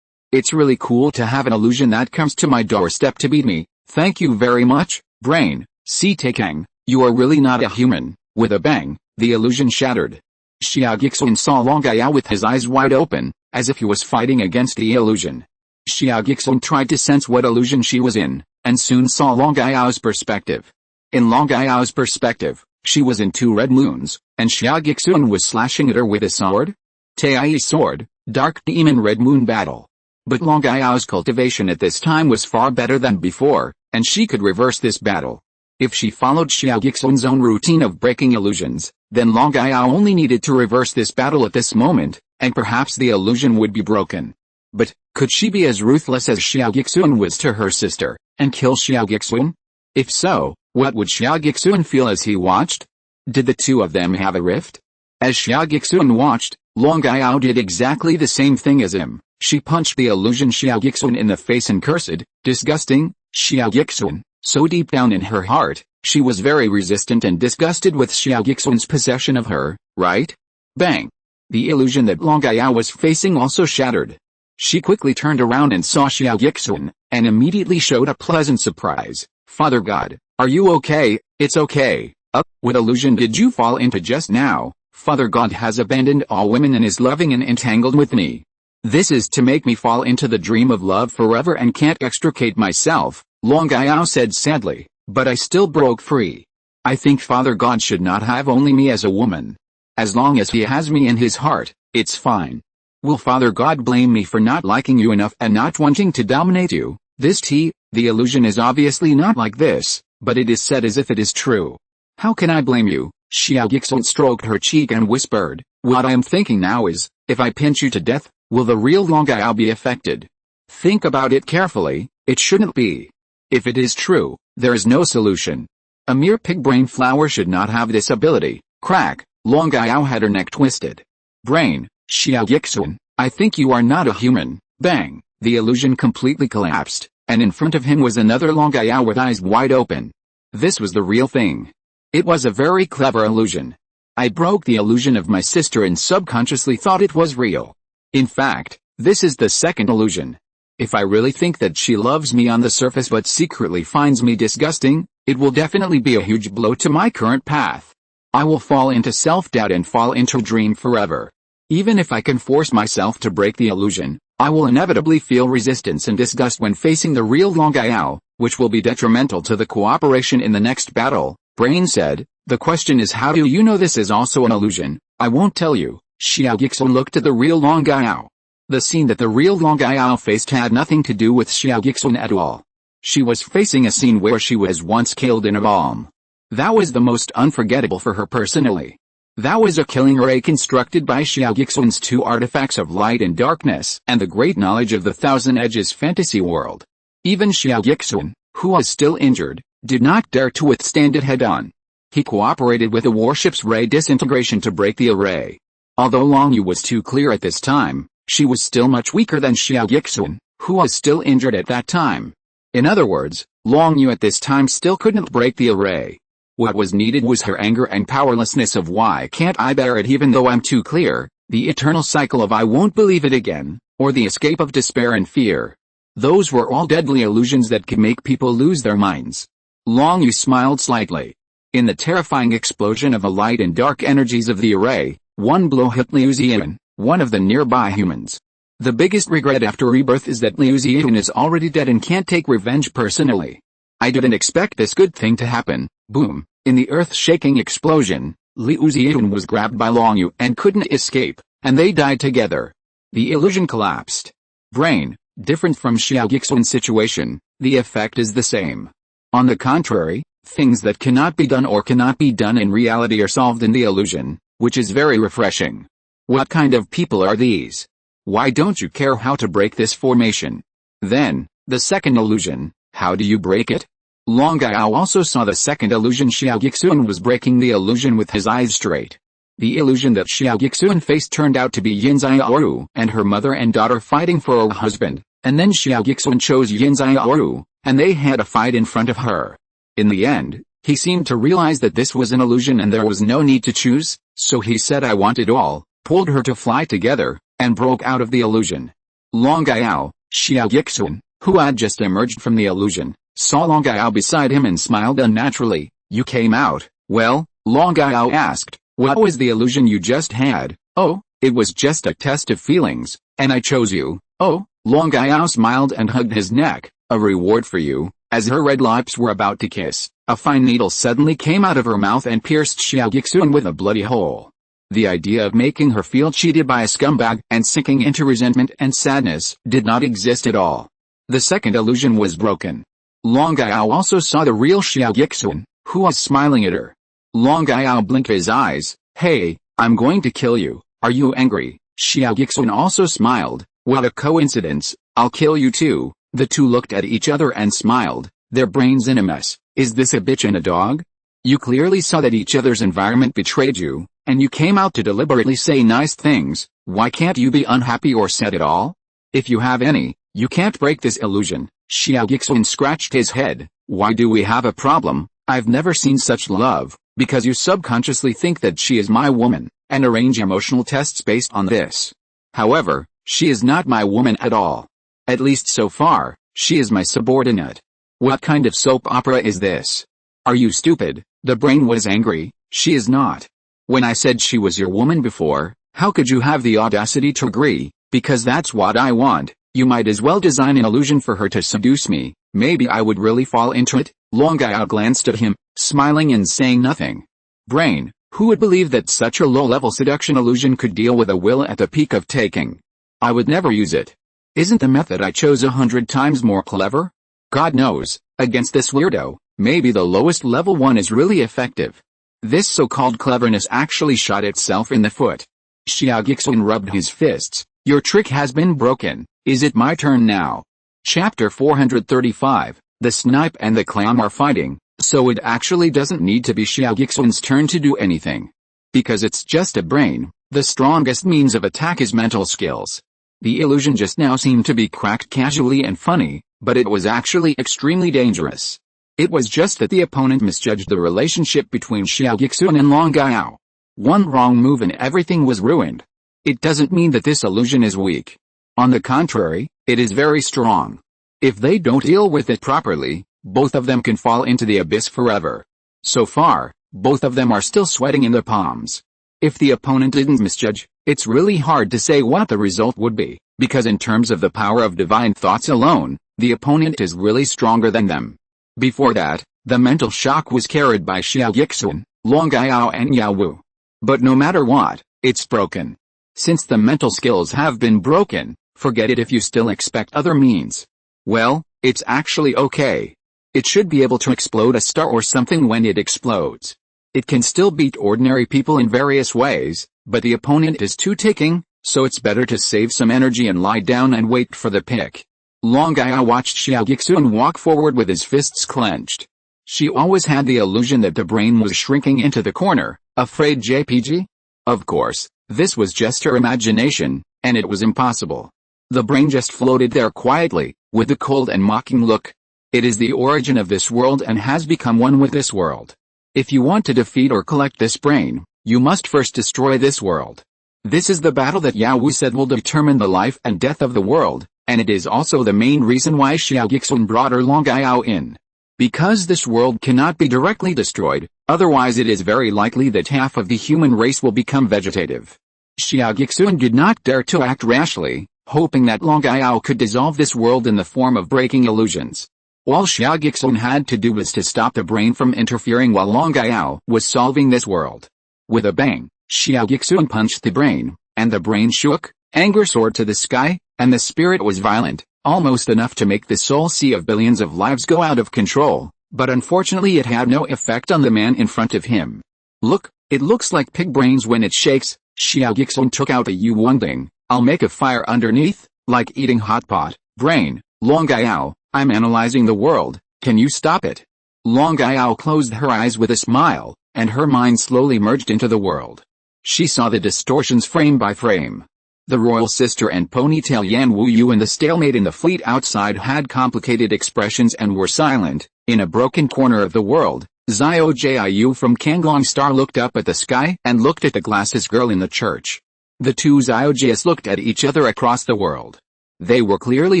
It's really cool to have an illusion that comes to my doorstep to beat me. Thank you very much, Brain. See Takang, you are really not a human. With a bang, the illusion shattered. Xia Guixuan saw Long Aiao with his eyes wide open, as if he was fighting against the illusion. Xia Guixuan tried to sense what illusion she was in, and soon saw Long Aiao's perspective. In Long Aiao's perspective, she was in two red moons, and Xia Guixuan was slashing at her with a sword. Tai's sword, Dark Demon Red Moon Battle. But Long Aiao's cultivation at this time was far better than before, and she could reverse this battle. If she followed Xia Guixuan's own routine of breaking illusions, then Long Aiao only needed to reverse this battle at this moment, and perhaps the illusion would be broken. But, could she be as ruthless as Xia Guixuan was to her sister, and kill Xia Guixuan? If so, what would Xia Guixuan feel as he watched? Did the two of them have a rift? As Xia Guixuan watched, Long Aiao did exactly the same thing as him. She punched the illusion Xia Guixuan in the face and cursed, disgusting, Xia Guixuan. So deep down in her heart, she was very resistant and disgusted with Xia Guixuan's possession of her, right? Bang! The illusion that Long Aiao was facing also shattered. She quickly turned around and saw Xia Guixuan, and immediately showed a pleasant surprise. Father God, are you okay? It's okay. What illusion did you fall into just now? Father God has abandoned all women and is loving and entangled with me. This is to make me fall into the dream of love forever and can't extricate myself, Long Yao said sadly, but I still broke free. I think Father God should not have only me as a woman. As long as he has me in his heart, it's fine. Will Father God blame me for not liking you enough and not wanting to dominate you? The illusion is obviously not like this, but it is said as if it is true. How can I blame you? Xia Guixuan stroked her cheek and whispered, what I am thinking now is, if I pinch you to death, will the real Long Yao be affected? Think about it carefully, it shouldn't be. If it is true, there is no solution. A mere pig-brain flower should not have this ability. Crack, Long Yao had her neck twisted. Brain, Xia Guixuan, I think you are not a human. Bang, the illusion completely collapsed, and in front of him was another Long Yao with eyes wide open. This was the real thing. It was a very clever illusion. I broke the illusion of my sister and subconsciously thought it was real. In fact, this is the second illusion. If I really think that she loves me on the surface but secretly finds me disgusting, it will definitely be a huge blow to my current path. I will fall into self-doubt and fall into dream forever. Even if I can force myself to break the illusion, I will inevitably feel resistance and disgust when facing the real Long Yao, which will be detrimental to the cooperation in the next battle. Brain said, the question is how do you know this is also an illusion? I won't tell you. Xia Guixuan looked at the real Long Yao. The scene that the real Long Yao faced had nothing to do with Xia Guixuan at all. She was facing a scene where she was once killed in a bomb. That was the most unforgettable for her personally. That was a killing ray constructed by Xia Guixuan's two artifacts of light and darkness and the great knowledge of the Thousand Edges fantasy world. Even Xia Guixuan, who was still injured, did not dare to withstand it head-on. He cooperated with the warship's ray disintegration to break the array. Although Long Yu was too clear at this time, she was still much weaker than Xia Guixuan, who was still injured at that time. In other words, Long Yu at this time still couldn't break the array. What was needed was her anger and powerlessness of why can't I bear it even though I'm too clear, the eternal cycle of I won't believe it again, or the escape of despair and fear. Those were all deadly illusions that could make people lose their minds. Long Yu smiled slightly. In the terrifying explosion of the light and dark energies of the array, one blow hit Liu Ziyan, one of the nearby humans. The biggest regret after rebirth is that Liu Ziyan is already dead and can't take revenge personally. I didn't expect this good thing to happen. Boom. In the earth-shaking explosion, Liu Ziyan was grabbed by Long Yu and couldn't escape, and they died together. The illusion collapsed. Brain, different from Xia Guixuan's situation, the effect is the same. On the contrary, things that cannot be done or cannot be done in reality are solved in the illusion, which is very refreshing. What kind of people are these? Why don't you care how to break this formation? Then, the second illusion, how do you break it? Long Yao also saw the second illusion. Xia Guixuan was breaking the illusion with his eyes straight. The illusion that Xia Guixuan faced turned out to be Yin Xiaoru and her mother and daughter fighting for a husband, and then Xia Guixuan chose Yin Xiaoru, and they had a fight in front of her. In the end, he seemed to realize that this was an illusion and there was no need to choose, so he said I want it all, pulled her to fly together, and broke out of the illusion. Long Yao, Xia Guixuan, who had just emerged from the illusion, saw Long Yao beside him and smiled unnaturally. You came out, well? Long Yao asked, what was the illusion you just had? Oh, it was just a test of feelings, and I chose you. Oh, Long Yao smiled and hugged his neck, a reward for you. As her red lips were about to kiss, a fine needle suddenly came out of her mouth and pierced Xia Guixuan with a bloody hole. The idea of making her feel cheated by a scumbag and sinking into resentment and sadness did not exist at all. The second illusion was broken. Long Yao also saw the real Xia Guixuan, who was smiling at her. Long Yao blinked his eyes. Hey, I'm going to kill you. Are you angry? Xia Guixuan also smiled. What a coincidence, I'll kill you too. The two looked at each other and smiled, their brains in a mess. Is this a bitch and a dog? You clearly saw that each other's environment betrayed you, and you came out to deliberately say nice things. Why can't you be unhappy or sad at all? If you have any, you can't break this illusion. Xia Guixuan scratched his head. Why do we have a problem? I've never seen such love, because you subconsciously think that she is my woman, and arrange emotional tests based on this. However, she is not my woman at all. At least so far, she is my subordinate. What kind of soap opera is this? Are you stupid? The brain was angry. She is not. When I said she was your woman before, how could you have the audacity to agree? Because that's what I want. You might as well design an illusion for her to seduce me. Maybe I would really fall into it. Long Yao glanced at him, smiling and saying nothing. Brain, who would believe that such a low-level seduction illusion could deal with a will at the peak of taking? I would never use it. Isn't the method I chose 100 times more clever? God knows, against this weirdo, maybe the lowest level one is really effective. This so-called cleverness actually shot itself in the foot. Xia Guixuan rubbed his fists. Your trick has been broken. Is it my turn now? Chapter 435. The snipe and the clam are fighting, so it actually doesn't need to be Xia Guixuan's turn to do anything. Because it's just a brain, the strongest means of attack is mental skills. The illusion just now seemed to be cracked casually and funny, but it was actually extremely dangerous. It was just that the opponent misjudged the relationship between Xia Guixuan and Long Yao. One wrong move and everything was ruined. It doesn't mean that this illusion is weak. On the contrary, it is very strong. If they don't deal with it properly, both of them can fall into the abyss forever. So far, both of them are still sweating in the palms. If the opponent didn't misjudge, it's really hard to say what the result would be, because in terms of the power of divine thoughts alone, the opponent is really stronger than them. Before that, the mental shock was carried by Xia Guixuan, Long Yao and Yao Wu. But no matter what, it's broken. Since the mental skills have been broken, forget it if you still expect other means. Well, it's actually okay. It should be able to explode a star or something when it explodes. It can still beat ordinary people in various ways, but the opponent is too taking, so it's better to save some energy and lie down and wait for the pick. Long Yao watched Xia Guixuan walk forward with his fists clenched. She always had the illusion that the brain was shrinking into the corner, afraid JPG? Of course, this was just her imagination, and it was impossible. The brain just floated there quietly, with a cold and mocking look. It is the origin of this world and has become one with this world. If you want to defeat or collect this brain, you must first destroy this world. This is the battle that Yao Wu said will determine the life and death of the world, and it is also the main reason why Xia Guixuan brought her Long Yao in. Because this world cannot be directly destroyed, otherwise it is very likely that half of the human race will become vegetative. Xia Guixuan did not dare to act rashly, hoping that Long Yao could dissolve this world in the form of breaking illusions. All Xia Guixuan had to do was to stop the brain from interfering while Long Yao was solving this world. With a bang, Xia Guixuan punched the brain, and the brain shook, anger soared to the sky, and the spirit was violent, almost enough to make the soul sea of billions of lives go out of control, but unfortunately it had no effect on the man in front of him. Look, it looks like pig brains when it shakes. Xia Guixuan took out a Yuwanding. I'll make a fire underneath, like eating hot pot. Brain, Long Yao, I'm analyzing the world, can you stop it? Long Yao closed her eyes with a smile, and her mind slowly merged into the world. She saw the distortions frame by frame. The royal sister and ponytail Yan Wu Yu and the stalemate in the fleet outside had complicated expressions and were silent. In a broken corner of the world, Xiao Jiu from Kanglong Star looked up at the sky and looked at the glasses girl in the church. The two Xiao Jias looked at each other across the world. They were clearly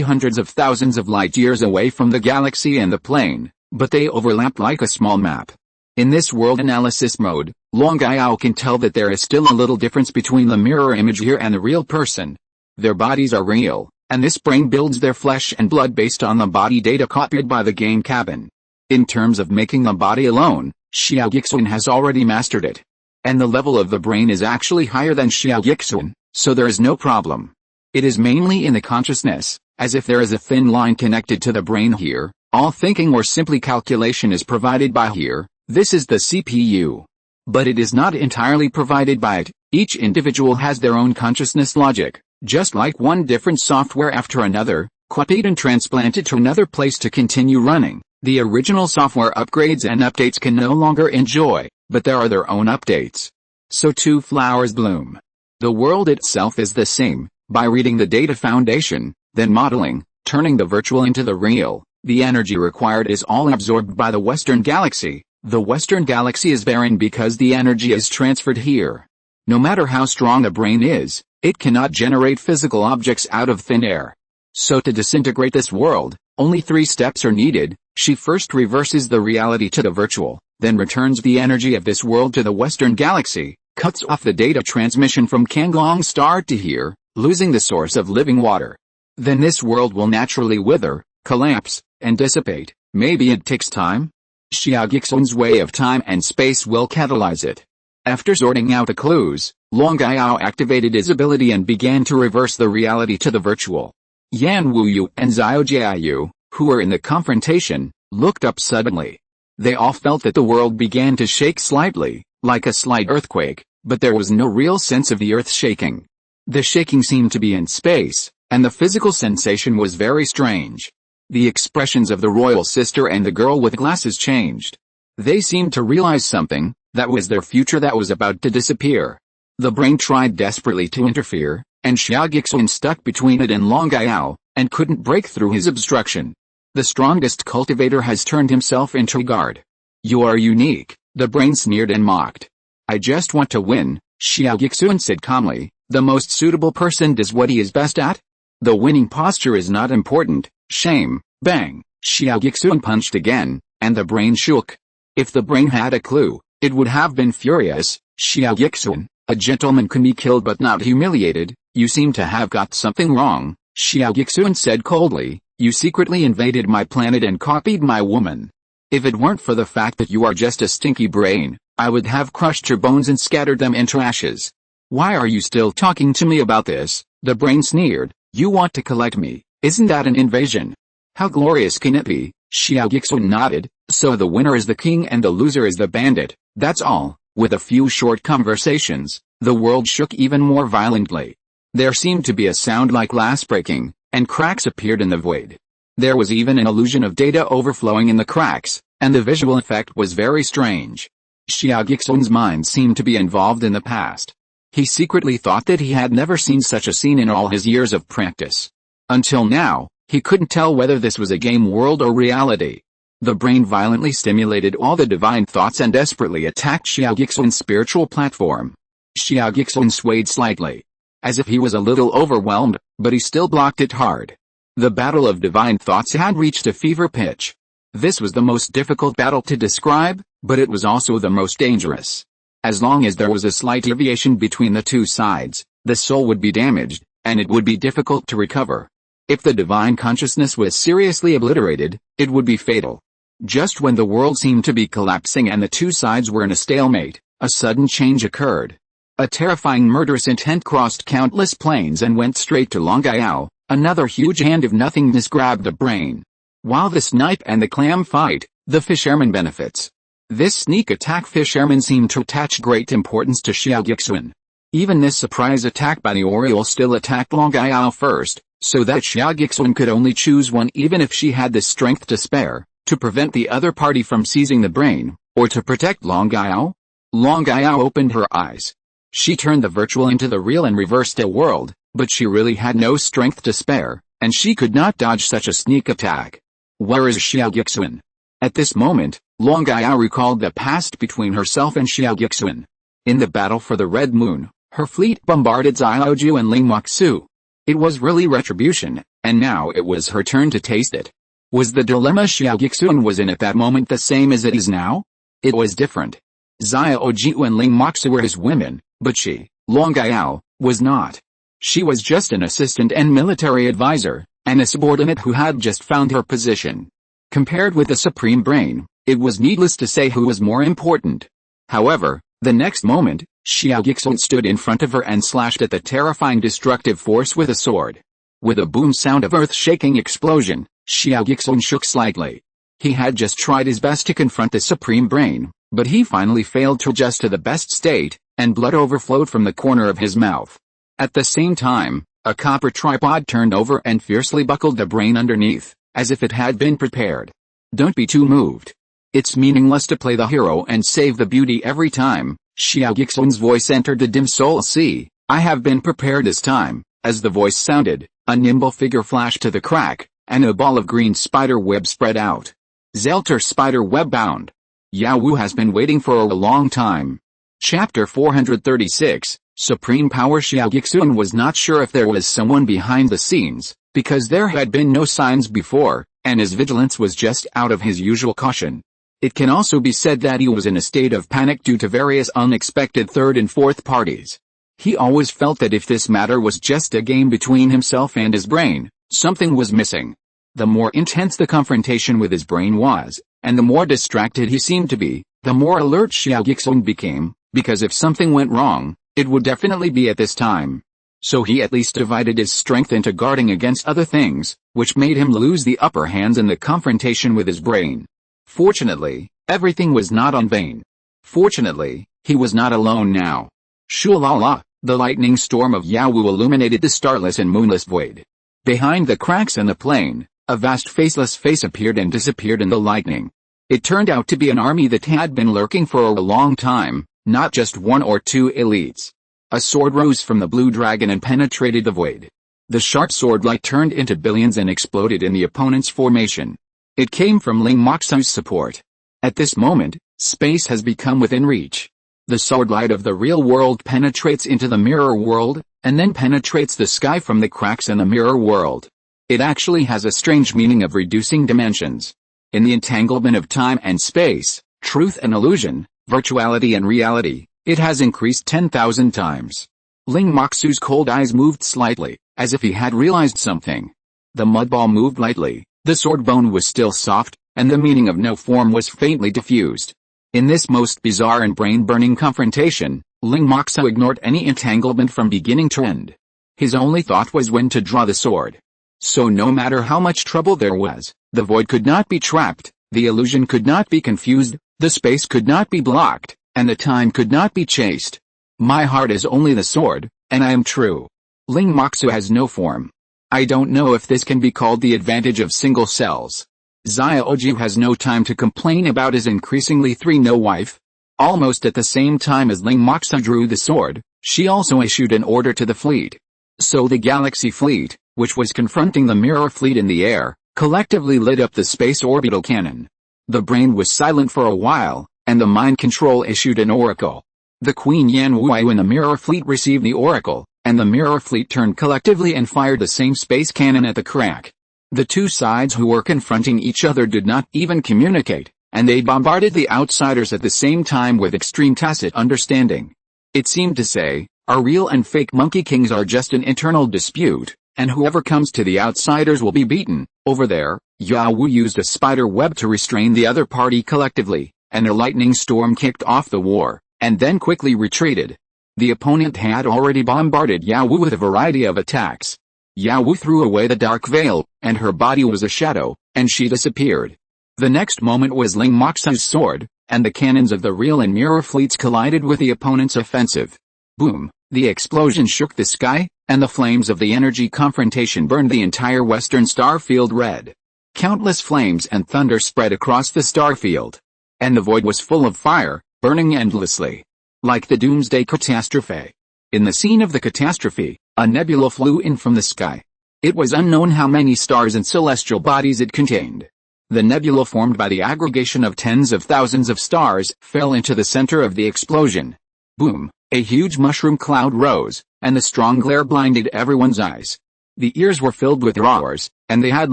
hundreds of thousands of light years away from the galaxy and the plane, but they overlapped like a small map. In this world analysis mode, Long Yao can tell that there is still a little difference between the mirror image here and the real person. Their bodies are real, and this brain builds their flesh and blood based on the body data copied by the game cabin. In terms of making the body alone, Xia Guixuan has already mastered it. And the level of the brain is actually higher than Xia Guixuan, so there is no problem. It is mainly in the consciousness, as if there is a thin line connected to the brain here. All thinking or simply calculation is provided by here. This is the CPU. But it is not entirely provided by it. Each individual has their own consciousness logic, just like one different software after another, copied and transplanted to another place to continue running. The original software upgrades and updates can no longer enjoy, but there are their own updates. So too flowers bloom. The world itself is the same. By reading the data foundation, then modeling, turning the virtual into the real, the energy required is all absorbed by the Western Galaxy. The Western Galaxy is barren because the energy is transferred here. No matter how strong the brain is, it cannot generate physical objects out of thin air. So to disintegrate this world, only 3 steps are needed. She first reverses the reality to the virtual, then returns the energy of this world to the Western Galaxy, Cuts off the data transmission from Kanglong Star to here, losing the source of living water. Then this world will naturally wither, collapse, and dissipate. Maybe it takes time? Xia Guixuan's way of time and space will catalyze it. After sorting out the clues, Long Yao activated his ability and began to reverse the reality to the virtual. Yan Wuyu and Xiao Jiayu, who were in the confrontation, looked up suddenly. They all felt that the world began to shake slightly, like a slight earthquake, but there was no real sense of the earth shaking. The shaking seemed to be in space, and the physical sensation was very strange. The expressions of the royal sister and the girl with glasses changed. They seemed to realize something, that was their future that was about to disappear. The brain tried desperately to interfere, and Xia Guixuan stuck between it and Long Yao, and couldn't break through his obstruction. The strongest cultivator has turned himself into a guard. You are unique, the brain sneered and mocked. I just want to win, Xia Guixuan said calmly. The most suitable person does what he is best at. The winning posture is not important. Shame, bang, Xia Guixuan punched again, and the brain shook. If the brain had a clue, it would have been furious. Xia Guixuan, a gentleman can be killed but not humiliated. You seem to have got something wrong, Xia Guixuan said coldly. You secretly invaded my planet and copied my woman. If it weren't for the fact that you are just a stinky brain, I would have crushed your bones and scattered them into ashes. Why are you still talking to me about this? The brain sneered. You want to collect me, isn't that an invasion? How glorious can it be? Xia Guixuan nodded. So the winner is the king and the loser is the bandit, that's all. With a few short conversations, the world shook even more violently. There seemed to be a sound like glass breaking, and cracks appeared in the void. There was even an illusion of data overflowing in the cracks, and the visual effect was very strange. Xia Guixuan's mind seemed to be involved in the past. He secretly thought that he had never seen such a scene in all his years of practice. Until now, he couldn't tell whether this was a game world or reality. The brain violently stimulated all the divine thoughts and desperately attacked Xia Guixuan's spiritual platform. Xia Guixuan swayed slightly, as if he was a little overwhelmed, but he still blocked it hard. The battle of divine thoughts had reached a fever pitch. This was the most difficult battle to describe, but it was also the most dangerous. As long as there was a slight deviation between the two sides, the soul would be damaged, and it would be difficult to recover. If the divine consciousness was seriously obliterated, it would be fatal. Just when the world seemed to be collapsing and the two sides were in a stalemate, a sudden change occurred. A terrifying murderous intent crossed countless planes and went straight to Long Yao. Another huge hand of nothingness grabbed the brain. While the snipe and the clam fight, the fisherman benefits. This sneak attack fisherman seemed to attach great importance to Xia Guixuan. Even this surprise attack by the Oriole still attacked Long Yao first, so that Xia Guixuan could only choose one even if she had the strength to spare, to prevent the other party from seizing the brain, or to protect Long Yao. Long Yao opened her eyes. She turned the virtual into the real and reversed a world, but she really had no strength to spare, and she could not dodge such a sneak attack. Where is Xia Guixuan? At this moment, Long Yao recalled the past between herself and Xia Guixuan. In the battle for the Red Moon, her fleet bombarded Xiaoju and Lingmoxu. It was really retribution, and now it was her turn to taste it. Was the dilemma Xia Guixuan was in at that moment the same as it is now? It was different. Xiaoju and Lingmoxu were his women, but she, Long Yao, was not. She was just an assistant and military advisor, and a subordinate who had just found her position. Compared with the Supreme Brain, it was needless to say who was more important. However, the next moment, Xia Guixuan stood in front of her and slashed at the terrifying destructive force with a sword. With a boom sound of earth-shaking explosion, Xia Guixuan shook slightly. He had just tried his best to confront the Supreme Brain, but he finally failed to adjust to the best state, and blood overflowed from the corner of his mouth. At the same time, a copper tripod turned over and fiercely buckled the brain underneath, as if it had been prepared. Don't be too moved. It's meaningless to play the hero and save the beauty every time. Xia Guixuan's voice entered the dim soul sea. I have been prepared this time. As the voice sounded, a nimble figure flashed to the crack, and a ball of green spider web spread out. Zelter spider web bound. Yao Wu has been waiting for a long time. Chapter 436, Supreme Power. Xia Guixuan was not sure if there was someone behind the scenes, because there had been no signs before, and his vigilance was just out of his usual caution. It can also be said that he was in a state of panic due to various unexpected third and fourth parties. He always felt that if this matter was just a game between himself and his brain, something was missing. The more intense the confrontation with his brain was, and the more distracted he seemed to be, the more alert Xia Guixuan became, because if something went wrong, it would definitely be at this time. So he at least divided his strength into guarding against other things, which made him lose the upper hands in the confrontation with his brain. Fortunately, everything was not in vain. Fortunately, he was not alone now. Shoo-la-la, the lightning storm of Yawu illuminated the starless and moonless void. Behind the cracks in the plain, a vast faceless face appeared and disappeared in the lightning. It turned out to be an army that had been lurking for a long time, not just one or two elites. A sword rose from the blue dragon and penetrated the void. The sharp sword light turned into billions and exploded in the opponent's formation. It came from Ling Moxu's support. At this moment, space has become within reach. The sword light of the real world penetrates into the mirror world, and then penetrates the sky from the cracks in the mirror world. It actually has a strange meaning of reducing dimensions. In the entanglement of time and space, truth and illusion, virtuality and reality, it has increased 10,000 times. Ling Moxu's cold eyes moved slightly, as if he had realized something. The mud ball moved lightly, the sword bone was still soft, and the meaning of no form was faintly diffused. In this most bizarre and brain-burning confrontation, Ling Moxu ignored any entanglement from beginning to end. His only thought was when to draw the sword. So no matter how much trouble there was, the void could not be trapped, the illusion could not be confused, the space could not be blocked, and the time could not be chased. My heart is only the sword, and I am true. Ling Moxu has no form. I don't know if this can be called the advantage of single cells. Xia Guixuan has no time to complain about his increasingly three-no wife. Almost at the same time as Ling Moxu drew the sword, she also issued an order to the fleet. So the Galaxy Fleet, which was confronting the Mirror Fleet in the air, collectively lit up the space orbital cannon. The brain was silent for a while, and the mind control issued an oracle. The Queen Yan Wu and the Mirror Fleet received the oracle, and the Mirror Fleet turned collectively and fired the same space cannon at the crack. The two sides who were confronting each other did not even communicate, and they bombarded the outsiders at the same time with extreme tacit understanding. It seemed to say, our real and fake Monkey Kings are just an internal dispute, and whoever comes to the outsiders will be beaten. Over there, Yawu used a spider web to restrain the other party collectively, and a lightning storm kicked off the war, and then quickly retreated. The opponent had already bombarded Yawu with a variety of attacks. Yawu threw away the dark veil, and her body was a shadow, and she disappeared. The next moment was Ling Moxu's sword, and the cannons of the real and mirror fleets collided with the opponent's offensive. Boom! The explosion shook the sky, and the flames of the energy confrontation burned the entire western star field red. Countless flames and thunder spread across the star field. And the void was full of fire, burning endlessly. Like the doomsday catastrophe. In the scene of the catastrophe, a nebula flew in from the sky. It was unknown how many stars and celestial bodies it contained. The nebula formed by the aggregation of tens of thousands of stars fell into the center of the explosion. Boom! A huge mushroom cloud rose, and the strong glare blinded everyone's eyes. The ears were filled with roars, and they had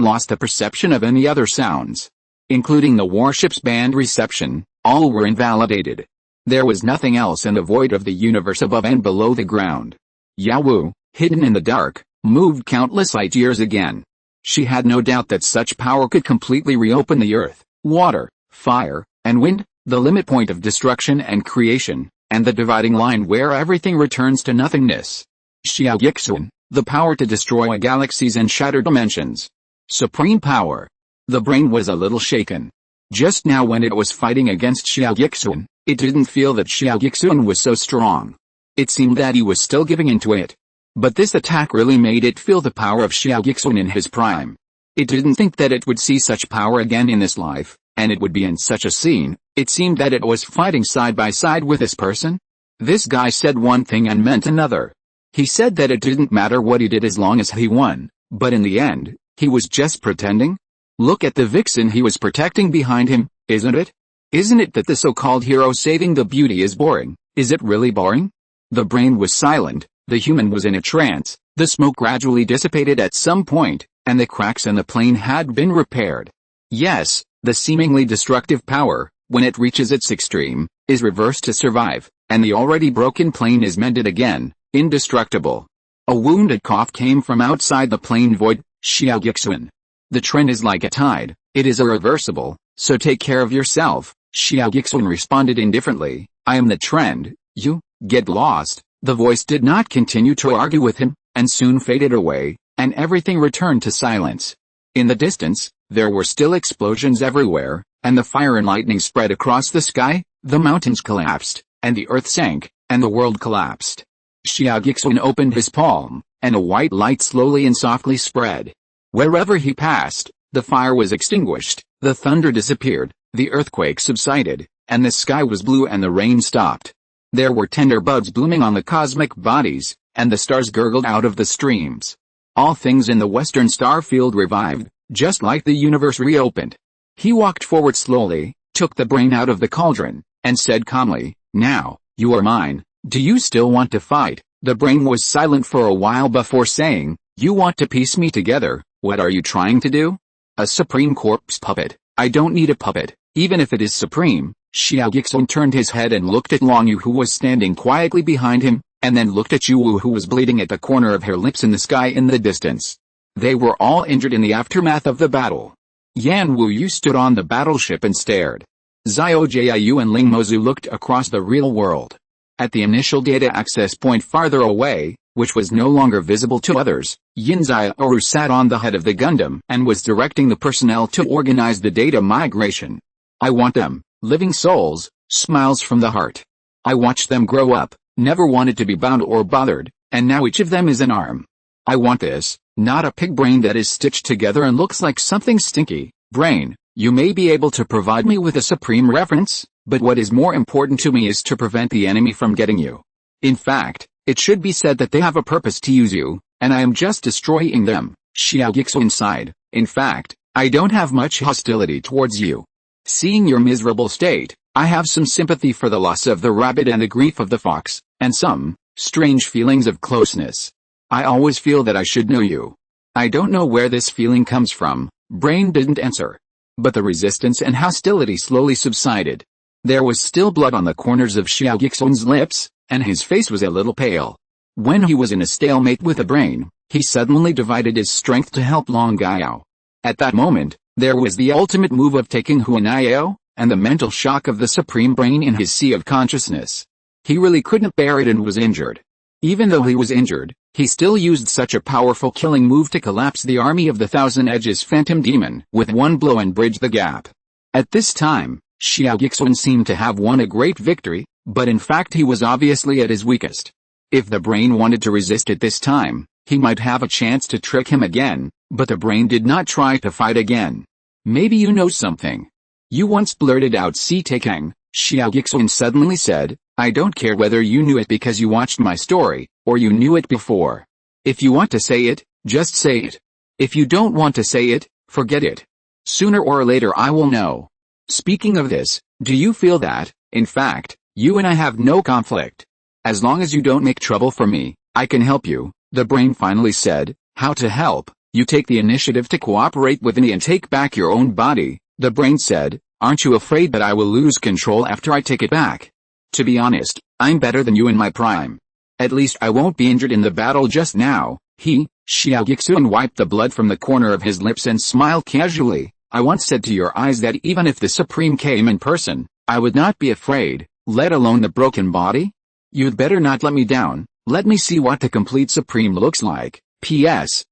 lost the perception of any other sounds. Including the warship's band reception, all were invalidated. There was nothing else in the void of the universe above and below the ground. Yawu, hidden in the dark, moved countless light years again. She had no doubt that such power could completely reopen the earth, water, fire, and wind, the limit point of destruction and creation, and the dividing line where everything returns to nothingness. Xia Guixuan, the power to destroy galaxies and shatter dimensions. Supreme power. The brain was a little shaken. Just now when it was fighting against Xia Guixuan, it didn't feel that Xia Guixuan was so strong. It seemed that he was still giving into it. But this attack really made it feel the power of Xia Guixuan in his prime. It didn't think that it would see such power again in this life, and it would be in such a scene. It seemed that it was fighting side by side with this person. This guy said one thing and meant another. He said that it didn't matter what he did as long as he won, but in the end, he was just pretending. Look at the vixen he was protecting behind him, isn't it? Isn't it that the so-called hero saving the beauty is boring? Is it really boring? The brain was silent, the human was in a trance, the smoke gradually dissipated at some point, and the cracks in the plane had been repaired. Yes, the seemingly destructive power, when it reaches its extreme, is reversed to survive, and the already broken plane is mended again, indestructible. A wounded cough came from outside the plane void. Xia Guixuan. The trend is like a tide, it is irreversible, so take care of yourself. Xia Guixuan responded indifferently, I am the trend, you, get lost. The voice did not continue to argue with him, and soon faded away, and everything returned to silence. In the distance, there were still explosions everywhere, and the fire and lightning spread across the sky, the mountains collapsed, and the earth sank, and the world collapsed. Xia Guixuan opened his palm, and a white light slowly and softly spread. Wherever he passed, the fire was extinguished, the thunder disappeared, the earthquake subsided, and the sky was blue and the rain stopped. There were tender buds blooming on the cosmic bodies, and the stars gurgled out of the streams. All things in the western star field revived, just like the universe reopened. He walked forward slowly, took the brain out of the cauldron, and said calmly, now, you are mine. Do you still want to fight? The brain was silent for a while before saying, you want to piece me together, what are you trying to do? A supreme corpse puppet. I don't need a puppet, even if it is supreme. Xia Guixuan turned his head and looked at Long Yu who was standing quietly behind him, and then looked at Yu Wu who was bleeding at the corner of her lips in the sky in the distance. They were all injured in the aftermath of the battle. Yan Wu Yu stood on the battleship and stared. Xiao Jiayu and Ling Mozu looked across the real world. At the initial data access point farther away, which was no longer visible to others, Yin Xiaoru sat on the head of the Gundam and was directing the personnel to organize the data migration. I want them, living souls, smiles from the heart. I watched them grow up, never wanted to be bound or bothered, and now each of them is an arm. I want this, not a pig brain that is stitched together and looks like something stinky. Brain, you may be able to provide me with a supreme reference, but what is more important to me is to prevent the enemy from getting you. In fact, it should be said that they have a purpose to use you, and I am just destroying them. Xia Guixuan sighed. In fact, I don't have much hostility towards you. Seeing your miserable state, I have some sympathy for the loss of the rabbit and the grief of the fox, and some strange feelings of closeness. I always feel that I should know you. I don't know where this feeling comes from. Brain didn't answer. But the resistance and hostility slowly subsided. There was still blood on the corners of Xia Guixuan's lips, and his face was a little pale. When he was in a stalemate with the brain, he suddenly divided his strength to help Long Gao. At that moment, there was the ultimate move of taking Huanayo, and the mental shock of the supreme brain in his sea of consciousness. He really couldn't bear it and was injured. Even though he was injured, he still used such a powerful killing move to collapse the army of the Thousand Edges Phantom Demon with one blow and bridge the gap. At this time, Xia Guixuan seemed to have won a great victory, but in fact he was obviously at his weakest. If the brain wanted to resist at this time, he might have a chance to trick him again, but the brain did not try to fight again. Maybe you know something. You once blurted out "Si Tekang," Xia Guixuan suddenly said. I don't care whether you knew it because you watched my story, or you knew it before. If you want to say it, just say it. If you don't want to say it, forget it. Sooner or later I will know. Speaking of this, do you feel that, in fact, you and I have no conflict? As long as you don't make trouble for me, I can help you, the brain finally said. How to help? You take the initiative to cooperate with me and take back your own body, the brain said. Aren't you afraid that I will lose control after I take it back? To be honest, I'm better than you in my prime. At least I won't be injured in the battle just now. Xia Guixuan wiped the blood from the corner of his lips and smiled casually. I once said to your eyes that even if the Supreme came in person, I would not be afraid, let alone the broken body? You'd better not let me down. Let me see what the complete Supreme looks like. P.S.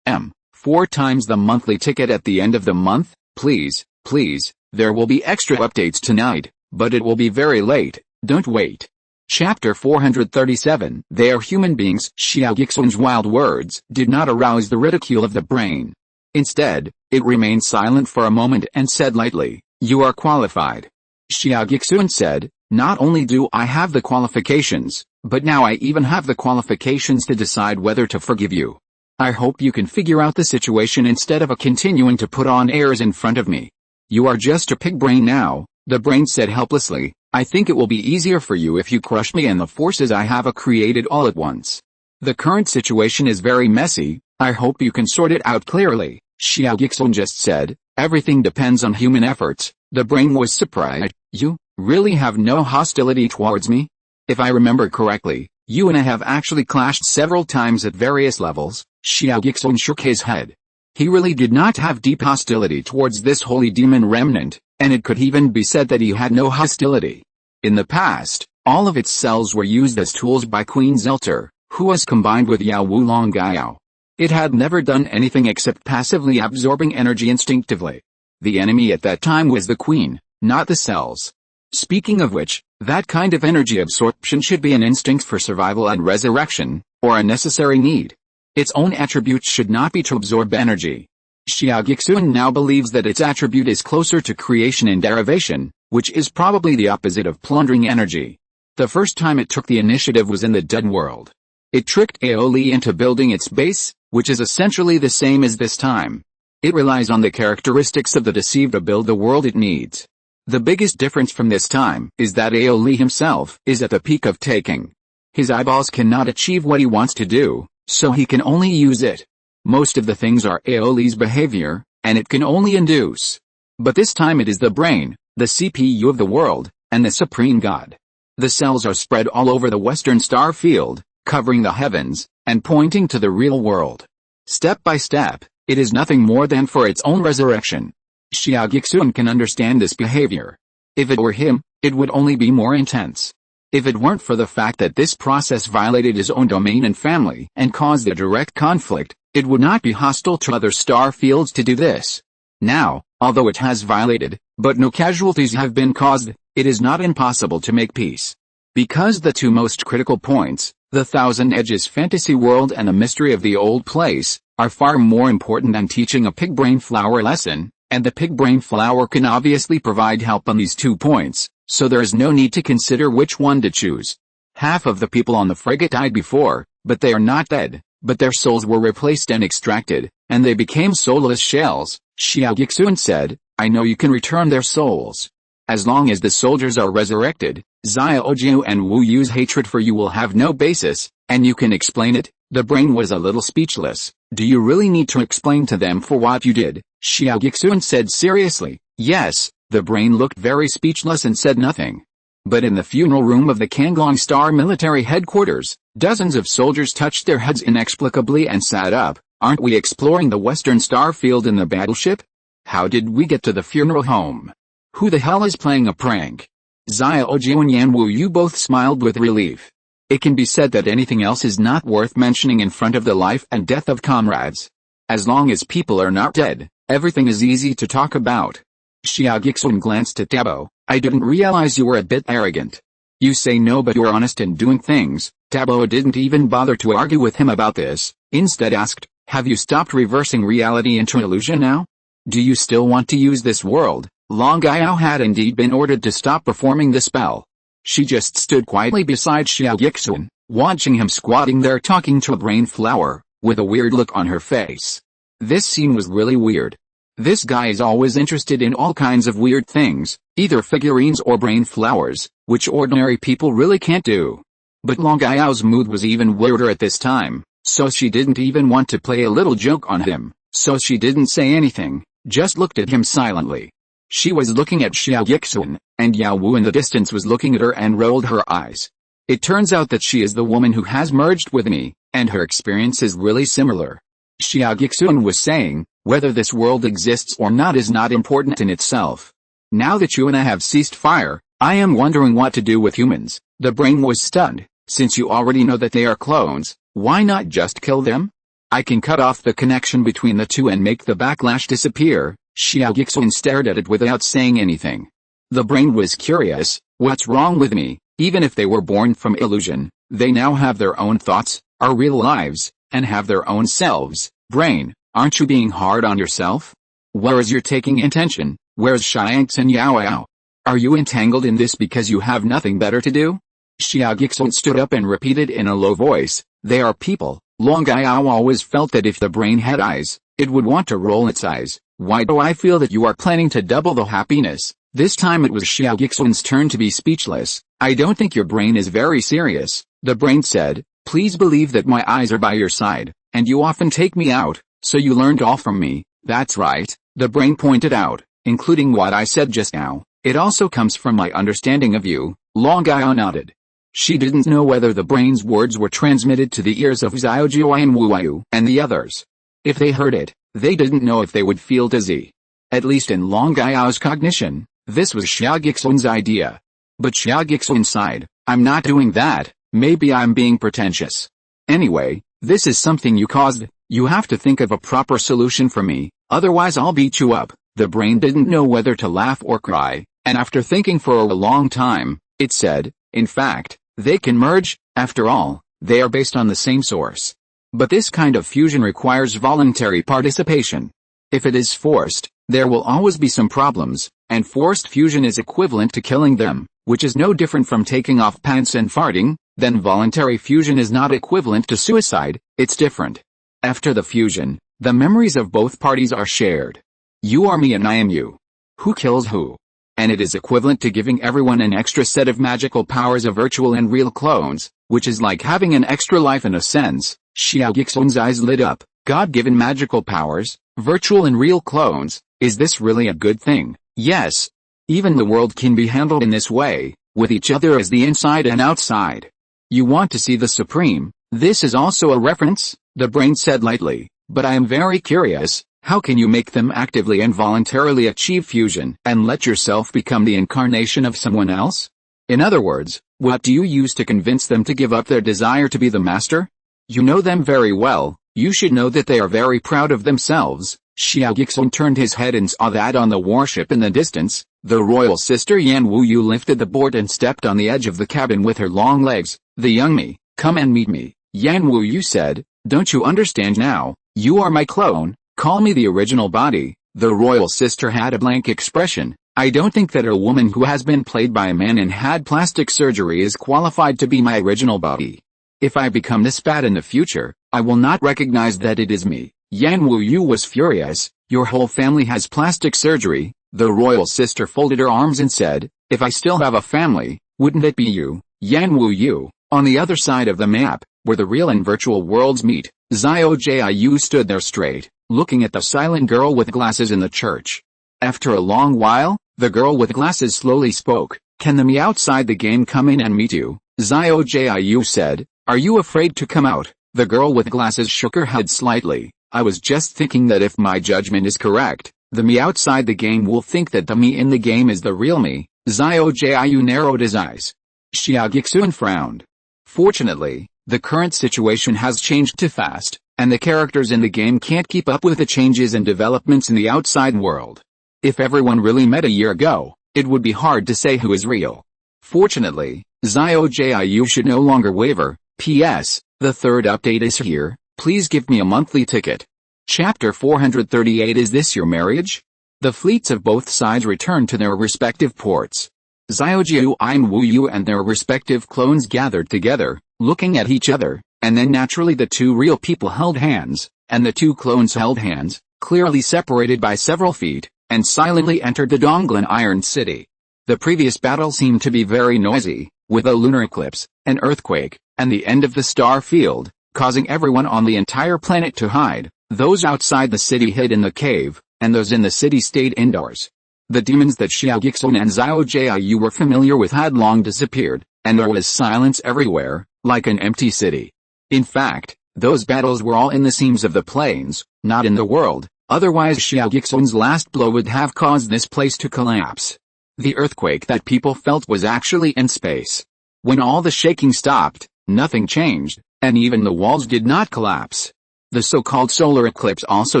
4 times the monthly ticket at the end of the month, please, please. There will be extra updates tonight, but it will be very late. Don't wait. Chapter 437. They are human beings. Xia Guixuan's wild words did not arouse the ridicule of the brain. Instead, it remained silent for a moment and said lightly, you are qualified. Xia Guixuan said, not only do I have the qualifications, but now I even have the qualifications to decide whether to forgive you. I hope you can figure out the situation instead of continuing to put on airs in front of me. You are just a pig brain now, the brain said helplessly. I think it will be easier for you if you crush me and the forces I have created all at once. The current situation is very messy, I hope you can sort it out clearly, Xia Guixuan just said. Everything depends on human efforts. The brain was surprised. You Really have no hostility towards me? If I remember correctly, you and I have actually clashed several times at various levels." Xia Guixuan shook his head. He really did not have deep hostility towards this holy demon remnant, and it could even be said that he had no hostility. In the past, all of its cells were used as tools by Queen Zelter, who was combined with Yao Wu Longgao. It had never done anything except passively absorbing energy instinctively. The enemy at that time was the queen, not the cells. Speaking of which, that kind of energy absorption should be an instinct for survival and resurrection, or a necessary need. Its own attribute should not be to absorb energy. Xia Guixuan now believes that its attribute is closer to creation and derivation, which is probably the opposite of plundering energy. The first time it took the initiative was in the Dead World. It tricked Aoli into building its base, which is essentially the same as this time. It relies on the characteristics of the deceived to build the world it needs. The biggest difference from this time is that Aoli himself is at the peak of taking. His eyeballs cannot achieve what he wants to do, so he can only use it. Most of the things are Aoli's behavior, and it can only induce. But this time it is the brain, the CPU of the world, and the supreme god. The cells are spread all over the western star field, covering the heavens, and pointing to the real world. Step by step, it is nothing more than for its own resurrection. Xia Guixuan can understand this behavior. If it were him, it would only be more intense. If it weren't for the fact that this process violated his own domain and family and caused a direct conflict, it would not be hostile to other star fields to do this. Now, although it has violated, but no casualties have been caused, it is not impossible to make peace. Because the two most critical points, the Thousand Edges fantasy world and the mystery of the old place, are far more important than teaching a pig brain flower lesson, and the pig brain flower can obviously provide help on these 2 points, so there is no need to consider which one to choose. Half of the people on the frigate died before, but they are not dead, but their souls were replaced and extracted, and they became soulless shells. Xia Guixuan said, "I know you can return their souls. As long as the soldiers are resurrected, Xia Guixuan and Wu Yu's hatred for you will have no basis, and you can explain it." The brain was a little speechless. "Do you really need to explain to them for what you did?" Xia Guixuan said seriously. Yes, the brain looked very speechless and said nothing. But in the funeral room of the Kanglong Star military headquarters, dozens of soldiers touched their heads inexplicably and sat up. "Aren't we exploring the western star field in the battleship? How did we get to the funeral home? Who the hell is playing a prank?" Xia Guixuan and Yan Wu Yu both smiled with relief. It can be said that anything else is not worth mentioning in front of the life and death of comrades. As long as people are not dead, everything is easy to talk about. Xia Guixuan glanced at Dabo. "I didn't realize you were a bit arrogant. You say no but you're honest in doing things." Dabo didn't even bother to argue with him about this, instead asked, "Have you stopped reversing reality into illusion now? Do you still want to use this world?" Longgao had indeed been ordered to stop performing the spell. She just stood quietly beside Xia Guixuan, watching him squatting there talking to a brain flower, with a weird look on her face. This scene was really weird. This guy is always interested in all kinds of weird things, either figurines or brain flowers, which ordinary people really can't do. But Longgao's mood was even weirder at this time, so she didn't even want to play a little joke on him, so she didn't say anything, just looked at him silently. She was looking at Xia Guixuan, and Yao Wu in the distance was looking at her and rolled her eyes. It turns out that she is the woman who has merged with me, and her experience is really similar. Xia Guixuan was saying, whether this world exists or not is not important in itself. Now that you and I have ceased fire, I am wondering what to do with humans. The brain was stunned. Since you already know that they are clones, why not just kill them? I can cut off the connection between the two and make the backlash disappear. Xia Guixuan stared at it without saying anything. The brain was curious. What's wrong with me? Even if they were born from illusion, they now have their own thoughts, are real lives, and have their own selves. Brain, aren't you being hard on yourself? Where is your taking intention? Where's Shanks and Yao Yao? Are you entangled in this because you have nothing better to do? Xia Guixuan stood up and repeated in a low voice, they are people. Longgao always felt that if the brain had eyes, it would want to roll its eyes. Why do I feel that you are planning to double the happiness? This time it was Xia Guixuan's turn to be speechless. I don't think your brain is very serious. The brain said, please believe that my eyes are by your side, and you often take me out, so you learned all from me. That's right, the brain pointed out, including what I said just now. It also comes from my understanding of you, Long Gao nodded. She didn't know whether the brain's words were transmitted to the ears of Xia Guixuan Wu and the others. If they heard it, they didn't know if they would feel dizzy. At least in Long Gao's cognition, this was Xia Guixuan's idea. But Xia Guixuan sighed, I'm not doing that, maybe I'm being pretentious. Anyway, this is something you caused, you have to think of a proper solution for me, otherwise I'll beat you up. The brain didn't know whether to laugh or cry, and after thinking for a long time, it said, in fact, they can merge, after all, they are based on the same source. But this kind of fusion requires voluntary participation. If it is forced, there will always be some problems, and forced fusion is equivalent to killing them, which is no different from taking off pants and farting. Then voluntary fusion is not equivalent to suicide, it's different. After the fusion, the memories of both parties are shared. You are me and I am you. Who kills who? And it is equivalent to giving everyone an extra set of magical powers of virtual and real clones, which is like having an extra life in a sense. Xia Guixuan's eyes lit up. God-given magical powers, virtual and real clones, is this really a good thing? Yes. Even the world can be handled in this way, with each other as the inside and outside. You want to see the Supreme? This is also a reference, the brain said lightly, but I am very curious. How can you make them actively and voluntarily achieve fusion and let yourself become the incarnation of someone else? In other words, what do you use to convince them to give up their desire to be the master? You know them very well, you should know that they are very proud of themselves. Xia Guixuan turned his head and saw that on the warship in the distance, the royal sister Yan Wuyu lifted the board and stepped on the edge of the cabin with her long legs. The young me, come and meet me, Yan Wuyu said, don't you understand now, you are my clone. Call me the original body. The royal sister had a blank expression. I don't think that a woman who has been played by a man and had plastic surgery is qualified to be my original body. If I become this bad in the future, I will not recognize that it is me. Yan Wuyu was furious. Your whole family has plastic surgery. The royal sister folded her arms and said, if I still have a family, wouldn't it be you, Yan Wuyu? On the other side of the map, where the real and virtual worlds meet, Xiao Jiayu stood there straight, looking at the silent girl with glasses in the church. After a long while, the girl with glasses slowly spoke. Can the me outside the game come in and meet you? Xiao Jiayu said. Are you afraid to come out? The girl with glasses shook her head slightly. I was just thinking that if my judgment is correct, the me outside the game will think that the me in the game is the real me. Xiao Jiayu narrowed his eyes. Xia Guixuan frowned. Fortunately, the current situation has changed too fast, and the characters in the game can't keep up with the changes and developments in the outside world. If everyone really met a year ago, it would be hard to say who is real. Fortunately, Xiao Jiayu should no longer waver. P.S. The third update is here, please give me a monthly ticket. Chapter 438 Is this your marriage? The fleets of both sides returned to their respective ports. Xiao Jiayu Wuyu and their respective clones gathered together, looking at each other, and then naturally the two real people held hands, and the two clones held hands, clearly separated by several feet, and silently entered the Donglan Iron City. The previous battle seemed to be very noisy, with a lunar eclipse, an earthquake, and the end of the star field, causing everyone on the entire planet to hide. Those outside the city hid in the cave, and those in the city stayed indoors. The demons that Xia Guixuan and Xiao Jiayu were familiar with had long disappeared, and there was silence everywhere, like an empty city. In fact, those battles were all in the seams of the plains, not in the world, otherwise Xia Guixuan's last blow would have caused this place to collapse. The earthquake that people felt was actually in space. When all the shaking stopped, nothing changed, and even the walls did not collapse. The so-called solar eclipse also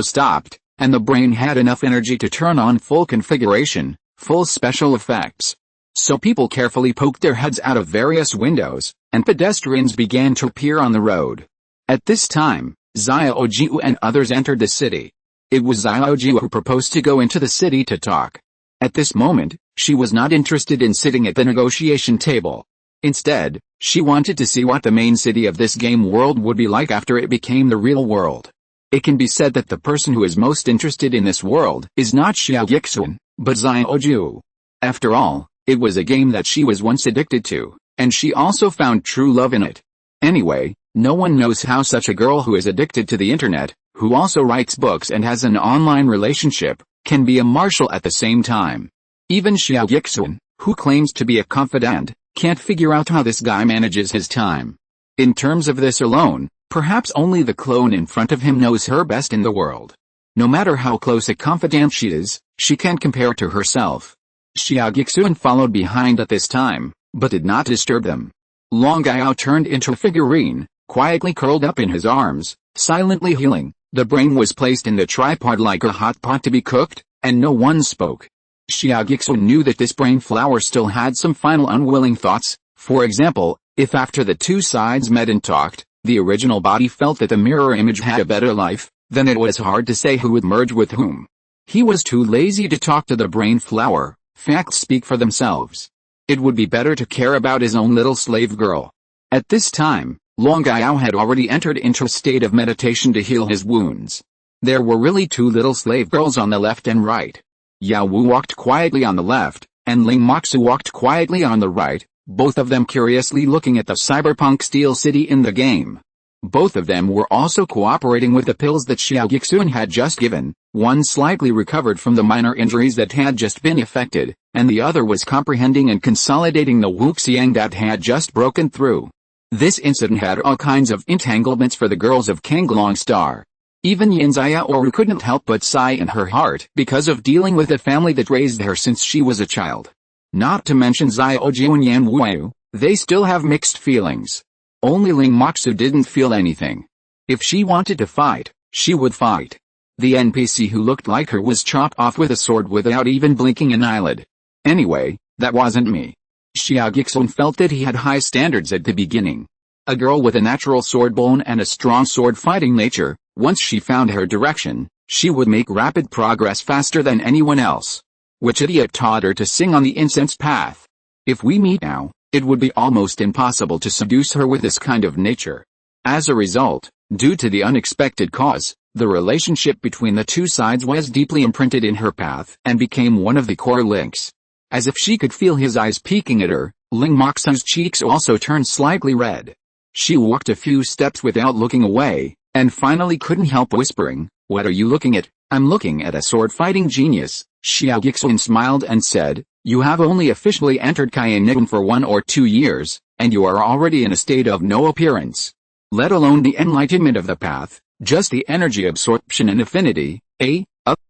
stopped, and the brain had enough energy to turn on full configuration, full special effects. So people carefully poked their heads out of various windows, and pedestrians began to appear on the road. At this time, Xiao Jiu and others entered the city. It was Xiao Jiu who proposed to go into the city to talk. At this moment, she was not interested in sitting at the negotiation table. Instead, she wanted to see what the main city of this game world would be like after it became the real world. It can be said that the person who is most interested in this world is not Xia Guixuan, but Xiao Jiu. After all, it was a game that she was once addicted to, and she also found true love in it. Anyway, no one knows how such a girl who is addicted to the internet, who also writes books and has an online relationship, can be a marshal at the same time. Even Xia Guixuan, who claims to be a confidant, can't figure out how this guy manages his time. In terms of this alone, perhaps only the clone in front of him knows her best in the world. No matter how close a confidant she is, she can't compare to herself. Xia Guixuan followed behind at this time, but did not disturb them. Long Gao turned into a figurine, quietly curled up in his arms, silently healing. The brain was placed in the tripod like a hot pot to be cooked, and no one spoke. Xia Guixuan knew that this brain flower still had some final unwilling thoughts. For example, if after the two sides met and talked, the original body felt that the mirror image had a better life, then it was hard to say who would merge with whom. He was too lazy to talk to the brain flower. Facts speak for themselves. It would be better to care about his own little slave girl. At this time, Long Gao had already entered into a state of meditation to heal his wounds. There were really two little slave girls on the left and right. Yao Wu walked quietly on the left, and Ling Moxu walked quietly on the right, both of them curiously looking at the cyberpunk Steel City in the game. Both of them were also cooperating with the pills that Xia Guixuan had just given. One slightly recovered from the minor injuries that had just been affected, and the other was comprehending and consolidating the wuxiang that had just broken through. This incident had all kinds of entanglements for the girls of Kanglong Star. Even Yin Xiaoru couldn't help but sigh in her heart because of dealing with a family that raised her since she was a child. Not to mention Xiaoju and Yan Wuyu, they still have mixed feelings. Only Ling Moxu didn't feel anything. If she wanted to fight, she would fight. The NPC who looked like her was chopped off with a sword without even blinking an eyelid. Anyway, that wasn't me. Xia Guixuan felt that he had high standards at the beginning. A girl with a natural sword bone and a strong sword fighting nature, once she found her direction, she would make rapid progress faster than anyone else. Which idiot taught her to sing on the incense path? If we meet now, it would be almost impossible to seduce her with this kind of nature. As a result, due to the unexpected cause, the relationship between the two sides was deeply imprinted in her path and became one of the core links. As if she could feel his eyes peeking at her, Ling Moxu's cheeks also turned slightly red. She walked a few steps without looking away, and finally couldn't help whispering, "What are you looking at?" "I'm looking at a sword-fighting genius." Xia Guixuan smiled and said, "You have only officially entered Qiannigan for 1 or 2 years, and you are already in a state of no appearance. Let alone the enlightenment of the path, just the energy absorption and affinity,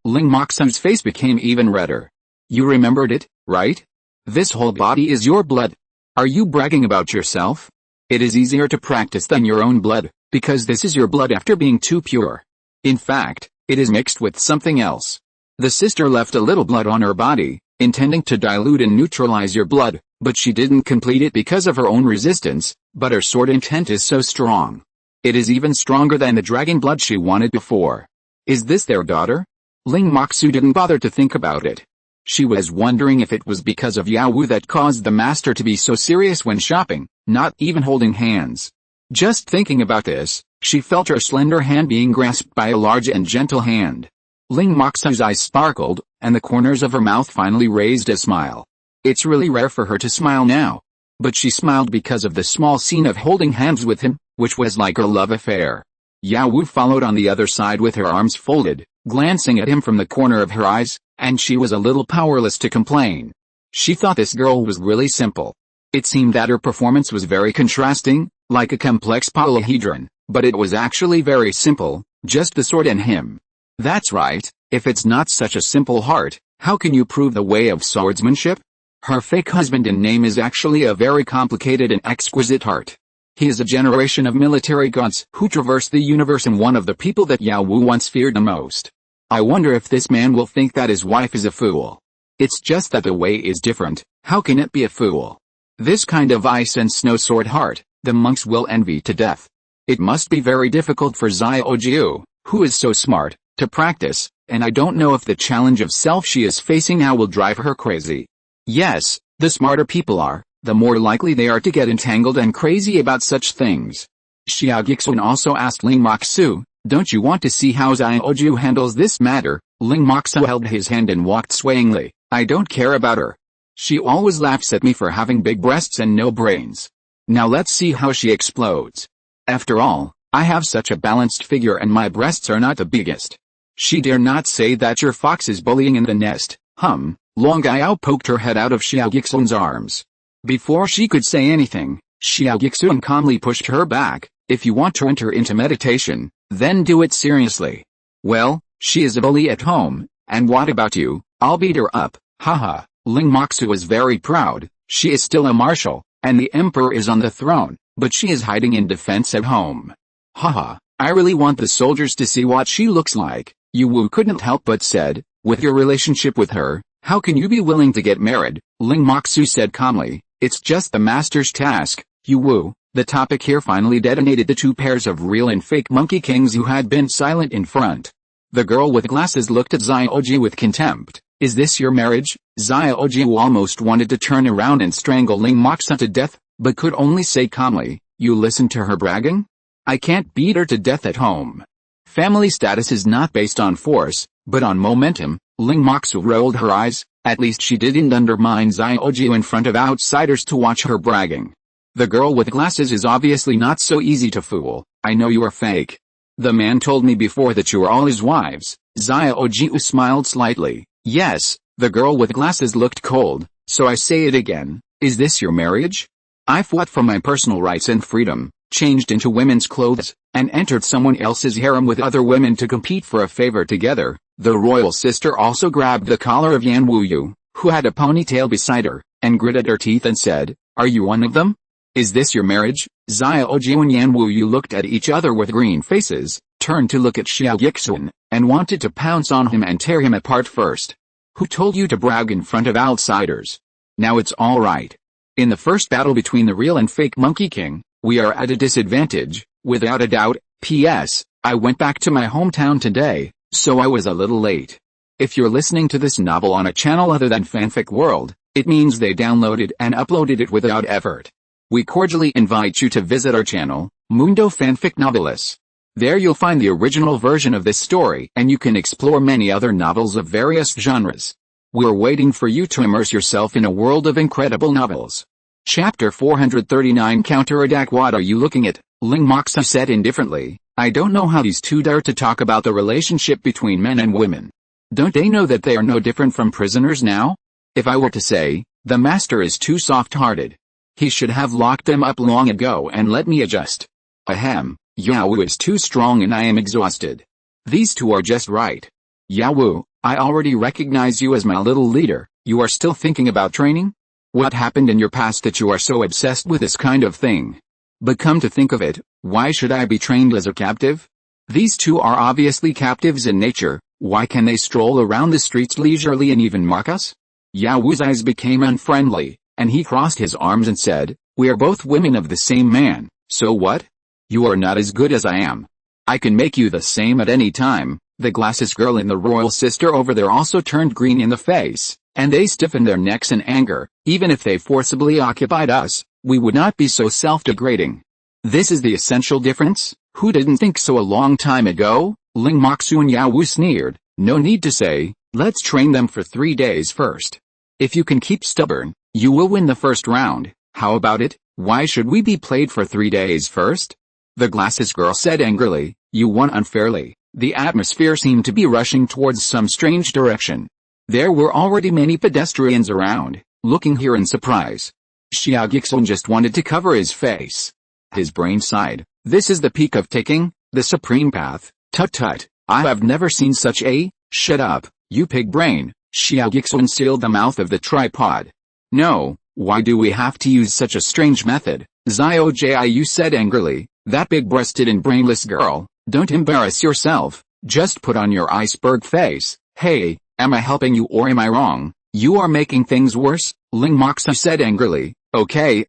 Ling Moxu's face became even redder. "You remembered it, right? This whole body is your blood. Are you bragging about yourself? It is easier to practice than your own blood, because this is your blood after being too pure. In fact, it is mixed with something else. The sister left a little blood on her body, intending to dilute and neutralize your blood, but she didn't complete it because of her own resistance, but her sword intent is so strong. It is even stronger than the dragon blood she wanted before. Is this their daughter?" Ling Moxu didn't bother to think about it. She was wondering if it was because of Yao Wu that caused the master to be so serious when shopping, not even holding hands. Just thinking about this, she felt her slender hand being grasped by a large and gentle hand. Ling Moxu's eyes sparkled, and the corners of her mouth finally raised a smile. It's really rare for her to smile now. But she smiled because of the small scene of holding hands with him, which was like a love affair. Yao Wu followed on the other side with her arms folded, glancing at him from the corner of her eyes, and she was a little powerless to complain. She thought this girl was really simple. It seemed that her performance was very contrasting, like a complex polyhedron, but it was actually very simple, just the sword and him. That's right, if it's not such a simple heart, how can you prove the way of swordsmanship? Her fake husband in name is actually a very complicated and exquisite heart. He is a generation of military gods who traverse the universe and one of the people that Yao Wu once feared the most. I wonder if this man will think that his wife is a fool. It's just that the way is different. How can it be a fool? This kind of ice and snow sword heart, the monks will envy to death. It must be very difficult for Xiaoju, who is so smart, to practice, and I don't know if the challenge of self she is facing now will drive her crazy. Yes, the smarter people are, the more likely they are to get entangled and crazy about such things. Xia Guixuan also asked Ling Moxu, "Don't you want to see how Xiaoju handles this matter?" Ling Moxu held his hand and walked swayingly. "I don't care about her. She always laughs at me for having big breasts and no brains. Now let's see how she explodes. After all, I have such a balanced figure and my breasts are not the biggest." "She dare not say that your fox is bullying in the nest, Long Yao poked her head out of Xia Guixuan's arms. Before she could say anything, Xia Guixuan calmly pushed her back. If you want to enter into meditation, then do it seriously. Well, she is a bully at home, and what about you? I'll beat her up, haha. Ling Moxu was very proud. She is still a marshal, and the emperor is on the throne, but she is hiding in defense at home. Haha, I really want the soldiers to see what she looks like. Yu Wu couldn't help but said, with your relationship with her, how can you be willing to get married? Ling Moxu said calmly, it's just the master's task. Yu Wu, the topic here finally detonated the two pairs of real and fake monkey kings who had been silent in front. The girl with glasses looked at Xiaoji with contempt. Is this your marriage? Xiaoji almost wanted to turn around and strangle Ling Moxu to death, but could only say calmly, you listen to her bragging? I can't beat her to death at home. Family status is not based on force, but on momentum. Ling Moxu rolled her eyes. At least she didn't undermine Xiaoji in front of outsiders to watch her bragging. The girl with glasses is obviously not so easy to fool. I know you are fake. The man told me before that you are all his wives. Xiaoji smiled slightly. Yes, the girl with glasses looked cold, so I say it again, is this your marriage? I fought for my personal rights and freedom, changed into women's clothes, and entered someone else's harem with other women to compete for a favor together. The royal sister also grabbed the collar of Yan Wuyu, who had a ponytail beside her, and gritted her teeth and said, are you one of them? Is this your marriage? Xiaoji and Yan Wuyu looked at each other with green faces, turned to look at Xia Guixuan, and wanted to pounce on him and tear him apart first. Who told you to brag in front of outsiders? Now it's all right. In the first battle between the real and fake Monkey King, we are at a disadvantage, without a doubt. P.S. I went back to my hometown today, so I was a little late. If you're listening to this novel on a channel other than Fanfic World, it means they downloaded and uploaded it without effort. We cordially invite you to visit our channel, Mundo Fanfic Novelis. There you'll find the original version of this story, and you can explore many other novels of various genres. We're waiting for you to immerse yourself in a world of incredible novels. Chapter 439 Counterattack. What are you looking at? Ling Moxu said indifferently. I don't know how these two dare to talk about the relationship between men and women. Don't they know that they are no different from prisoners now? If I were to say, the master is too soft-hearted. He should have locked them up long ago and let me adjust. Ahem, Yao Wu is too strong and I am exhausted. These two are just right. Yao Wu, I already recognize you as my little leader. You are still thinking about training? What happened in your past that you are so obsessed with this kind of thing? But come to think of it, why should I be trained as a captive? These two are obviously captives in nature. Why can they stroll around the streets leisurely and even mock us? Yao Wu's eyes became unfriendly, and he crossed his arms and said, we are both women of the same man, so what? You are not as good as I am. I can make you the same at any time. The glasses girl and the royal sister over there also turned green in the face, and they stiffened their necks in anger. Even if they forcibly occupied us, we would not be so self-degrading. This is the essential difference. Who didn't think so a long time ago? Ling Moxu and Yao Wu sneered. No need to say, let's train them for 3 days first. If you can keep stubborn, you will win the first round. How about it? Why should we be played for 3 days first? The glasses girl said angrily. You won unfairly. The atmosphere seemed to be rushing towards some strange direction. There were already many pedestrians around, looking here in surprise. Xia Guixuan just wanted to cover his face. His brain sighed. This is the peak of taking, the supreme path. Tut tut, I have never seen such a, shut up, you pig brain. Xia Guixuan sealed the mouth of the tripod. No, why do we have to use such a strange method? Xiaojiu said angrily. That big-breasted and brainless girl, don't embarrass yourself, just put on your iceberg face. Hey, am I helping you or am I wrong? You are making things worse, Ling Moxu said angrily. Okay,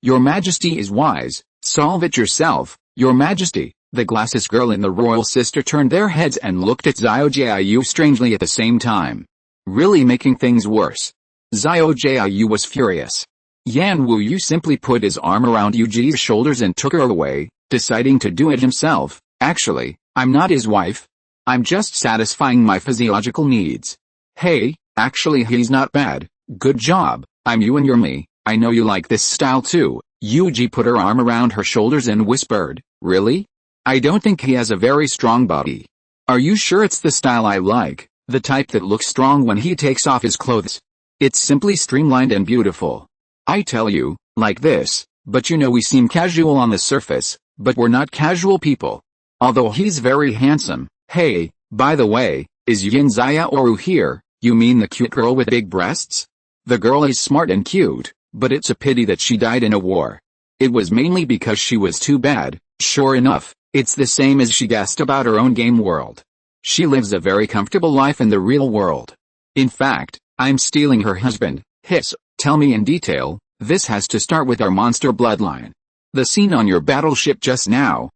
your majesty is wise, solve it yourself, your majesty. The glasses girl and the royal sister turned their heads and looked at Xiaojiu strangely at the same time. Really making things worse. Xiaojiu was furious. Yan Wuyu simply put his arm around Yuji's shoulders and took her away, deciding to do it himself. Actually, I'm not his wife. I'm just satisfying my physiological needs. Hey, actually he's not bad. Good job. I'm you and you're me. I know you like this style too. Yuji put her arm around her shoulders and whispered, really? I don't think he has a very strong body. Are you sure it's the style I like? The type that looks strong when he takes off his clothes. It's simply streamlined and beautiful. I tell you, like this, but you know we seem casual on the surface, but we're not casual people. Although he's very handsome. Hey, by the way, is Yin Xiaoru here? You mean the cute girl with big breasts? The girl is smart and cute, but it's a pity that she died in a war. It was mainly because she was too bad. Sure enough, it's the same as she guessed about her own game world. She lives a very comfortable life in the real world. In fact, I'm stealing her husband. Hiss, tell me in detail. This has to start with our monster bloodline. The scene on your battleship just now.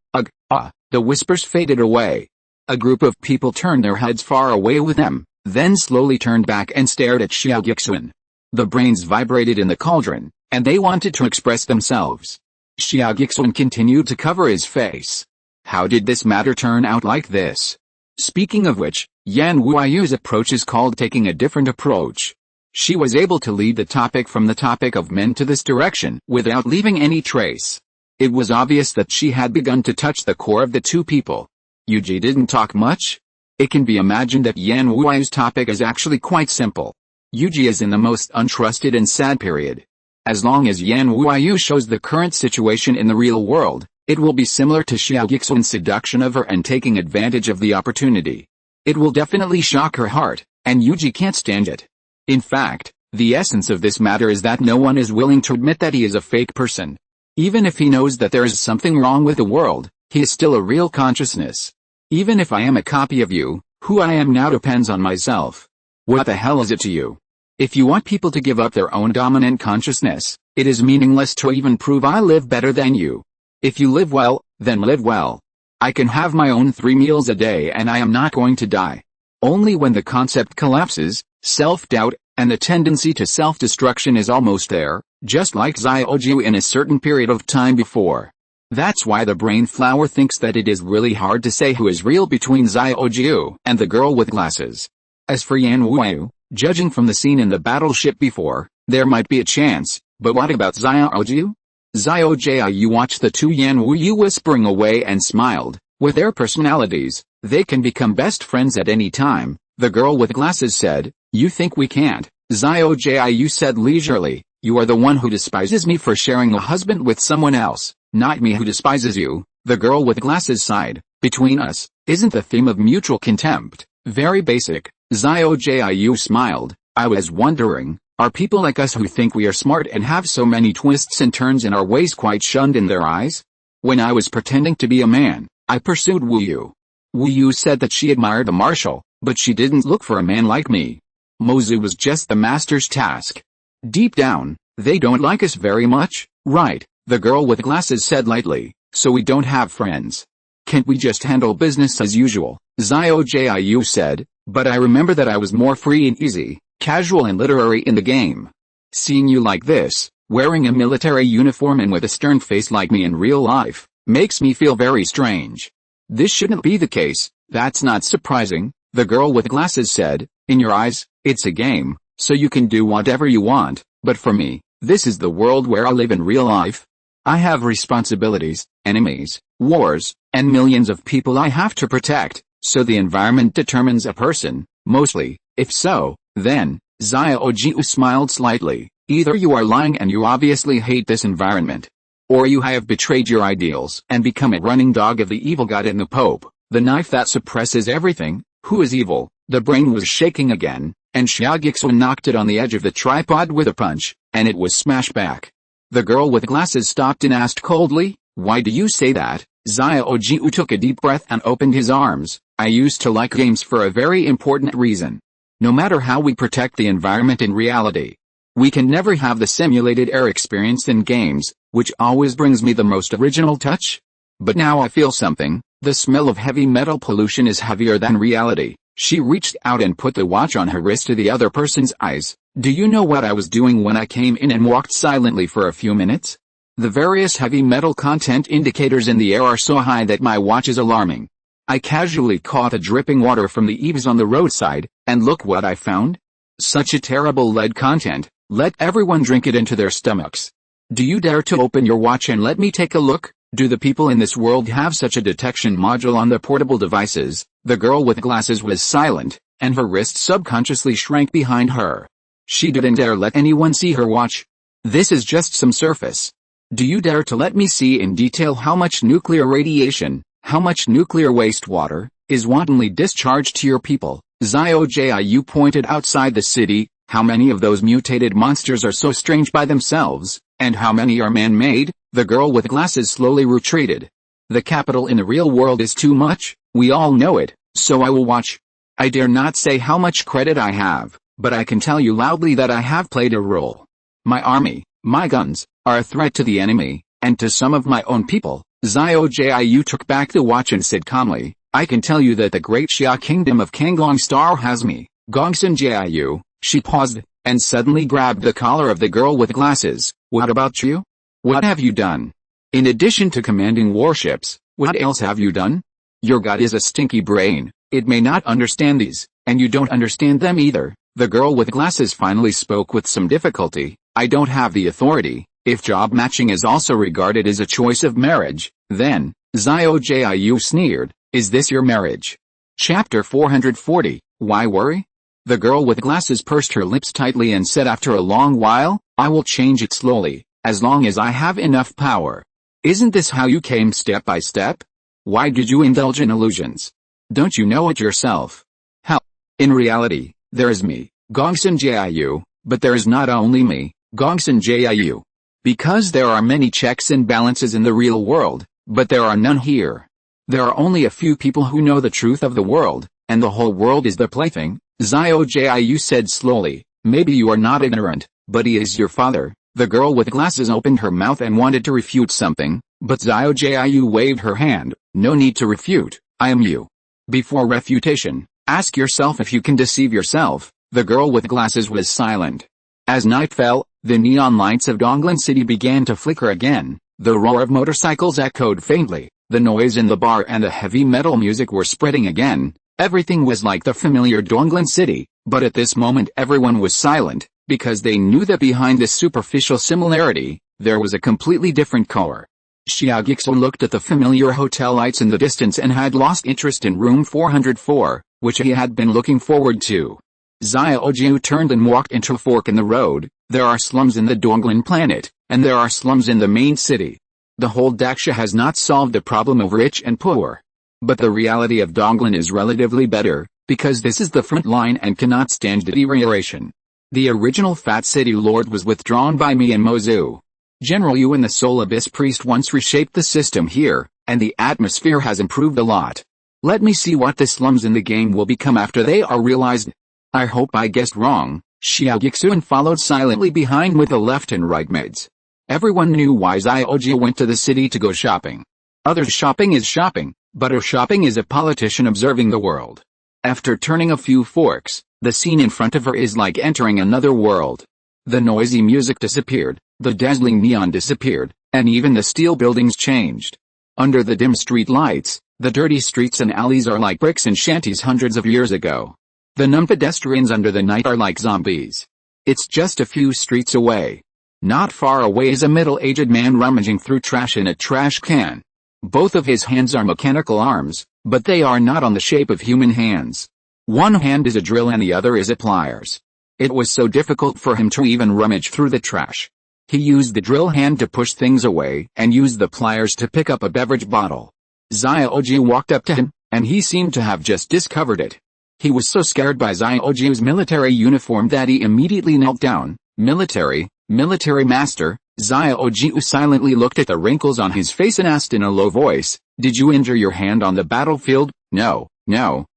The whispers faded away. A group of people turned their heads far away with them, then slowly turned back and stared at Xia Guixuan. The brains vibrated in the cauldron, and they wanted to express themselves. Xia Guixuan continued to cover his face. How did this matter turn out like this? Speaking of which, Yan Wuayu's approach is called taking a different approach. She was able to lead the topic from the topic of men to this direction without leaving any trace. It was obvious that she had begun to touch the core of the two people. Yuji didn't talk much. It can be imagined that Yan Wuayu's topic is actually quite simple. Yuji is in the most untrusted and sad period. As long as Yan Wuayu shows the current situation in the real world, it will be similar to Xia Guixuan's seduction of her and taking advantage of the opportunity. It will definitely shock her heart, and Yuji can't stand it. In fact, the essence of this matter is that no one is willing to admit that he is a fake person. Even if he knows that there is something wrong with the world, he is still a real consciousness. Even if I am a copy of you, who I am now depends on myself. What the hell is it to you? If you want people to give up their own dominant consciousness, it is meaningless to even prove I live better than you. If you live well, then live well. I can have my own 3 meals a day and I am not going to die. Only when the concept collapses, self-doubt, and the tendency to self-destruction is almost there, just like Xiaoju in a certain period of time before. That's why the brain flower thinks that it is really hard to say who is real between Xiaoju and the girl with glasses. As for Yan Wuayu, judging from the scene in the battleship before, there might be a chance, but what about Xiaoju? Xiaoju watched the two Yan Wuayu whispering away and smiled. With their personalities, they can become best friends at any time. The girl with glasses said, "You think we can't?" Xiaoju said leisurely, "You are the one who despises me for sharing a husband with someone else, not me who despises you." The girl with glasses sighed. "Between us, isn't the theme of mutual contempt very basic?" Xiaoju smiled. "I was wondering, are people like us who think we are smart and have so many twists and turns in our ways quite shunned in their eyes? When I was pretending to be a man, I pursued Wuyu. Wuyu said that she admired a marshal, but she didn't look for a man like me. Mozu was just the master's task. Deep down, they don't like us very much, right?" The girl with glasses said lightly, "So we don't have friends. Can't we just handle business as usual?" Xiaoju said, "But I remember that I was more free and easy, casual and literary in the game. Seeing you like this, wearing a military uniform and with a stern face like me in real life, makes me feel very strange." "This shouldn't be the case." "That's not surprising," the girl with glasses said. "In your eyes, it's a game, so you can do whatever you want, but for me, this is the world where I live in real life. I have responsibilities, enemies, wars, and millions of people I have to protect, so the environment determines a person, mostly. If so, then," Xiaoju smiled slightly, "either you are lying and you obviously hate this environment, or you have betrayed your ideals and become a running dog of the evil god and the Pope, the knife that suppresses everything. Who is evil?" The brain was shaking again, and Xia Guixuan knocked it on the edge of the tripod with a punch, and it was smashed back. The girl with glasses stopped and asked coldly, "Why do you say that?" Xiaoju took a deep breath and opened his arms. "I used to like games for a very important reason. No matter how we protect the environment in reality, we can never have the simulated air experience in games, which always brings me the most original touch. But now I feel something. The smell of heavy metal pollution is heavier than reality." She reached out and put the watch on her wrist to the other person's eyes. "Do you know what I was doing when I came in and walked silently for a few minutes? The various heavy metal content indicators in the air are so high that my watch is alarming. I casually caught the dripping water from the eaves on the roadside, and look what I found. Such a terrible lead content. Let everyone drink it into their stomachs. Do you dare to open your watch and let me take a look? Do the people in this world have such a detection module on their portable devices?" The girl with glasses was silent, and her wrist subconsciously shrank behind her. She didn't dare let anyone see her watch. This is just some surface. Do you dare to let me see in detail how much nuclear radiation, how much nuclear wastewater, is wantonly discharged to your people? Xiao Jiayu pointed outside the city. How many of those mutated monsters are so strange by themselves, and how many are man-made? The girl with glasses slowly retreated. The capital in the real world is too much, we all know it, so I will watch. I dare not say how much credit I have, but I can tell you loudly that I have played a role. My army, my guns, are a threat to the enemy, and to some of my own people. Xiao Jiayu took back the watch and said calmly, I can tell you that the great Xia kingdom of Kanglong Star has me. Gongsun Jiayu. She paused, and suddenly grabbed the collar of the girl with glasses. What about you? What have you done? In addition to commanding warships, what else have you done? Your god is a stinky brain, it may not understand these, and you don't understand them either. The girl with glasses finally spoke with some difficulty. I don't have the authority. If job matching is also regarded as a choice of marriage, then, Xiao Jiayu sneered, is this your marriage? Chapter 440, Why worry? The girl with glasses pursed her lips tightly and said after a long while, I will change it slowly, as long as I have enough power. Isn't this how you came step by step? Why did you indulge in illusions? Don't you know it yourself? Hell, in reality, there is me, Gongsun Jiayu, but there is not only me, Gongsun Jiayu. Because there are many checks and balances in the real world, but there are none here. There are only a few people who know the truth of the world, and the whole world is the plaything. Xiao Jiayu said slowly, maybe you are not ignorant, but he is your father. The girl with glasses opened her mouth and wanted to refute something, but Xiao Jiayu waved her hand, no need to refute, I am you. Before refutation, ask yourself if you can deceive yourself. The girl with glasses was silent. As night fell, the neon lights of Donglan City began to flicker again, the roar of motorcycles echoed faintly, the noise in the bar and the heavy metal music were spreading again. Everything was like the familiar Donglan City, but at this moment everyone was silent, because they knew that behind this superficial similarity, there was a completely different core. Xia Guixuan looked at the familiar hotel lights in the distance and had lost interest in room 404, which he had been looking forward to. Xiao Jiu turned and walked into a fork in the road. There are slums in the Donglan planet, and there are slums in the main city. The whole Daxia has not solved the problem of rich and poor. But the reality of Donglan is relatively better, because this is the front line and cannot stand deterioration. The original Fat City Lord was withdrawn by me and Mozu. General Yu and the Soul Abyss Priest once reshaped the system here, and the atmosphere has improved a lot. Let me see what the slums in the game will become after they are realized. I hope I guessed wrong. Xia Guixuan followed silently behind with the left and right maids. Everyone knew why Xiaojia went to the city to go shopping. Others' shopping is shopping, but her shopping is a politician observing the world. After turning a few forks, the scene in front of her is like entering another world. The noisy music disappeared, the dazzling neon disappeared, and even the steel buildings changed. Under the dim street lights, the dirty streets and alleys are like bricks and shanties hundreds of years ago. The numb pedestrians under the night are like zombies. It's just a few streets away. Not far away is a middle-aged man rummaging through trash in a trash can. Both of his hands are mechanical arms, but they are not on the shape of human hands. One hand is a drill and the other is a pliers. It was so difficult for him to even rummage through the trash. He used the drill hand to push things away and used the pliers to pick up a beverage bottle. Xiaoji walked up to him, and he seemed to have just discovered it. He was so scared by Xiaoji's military uniform that he immediately knelt down. Military master. Xiaoji silently looked at the wrinkles on his face and asked in a low voice, "Did you injure your hand on the battlefield?" No.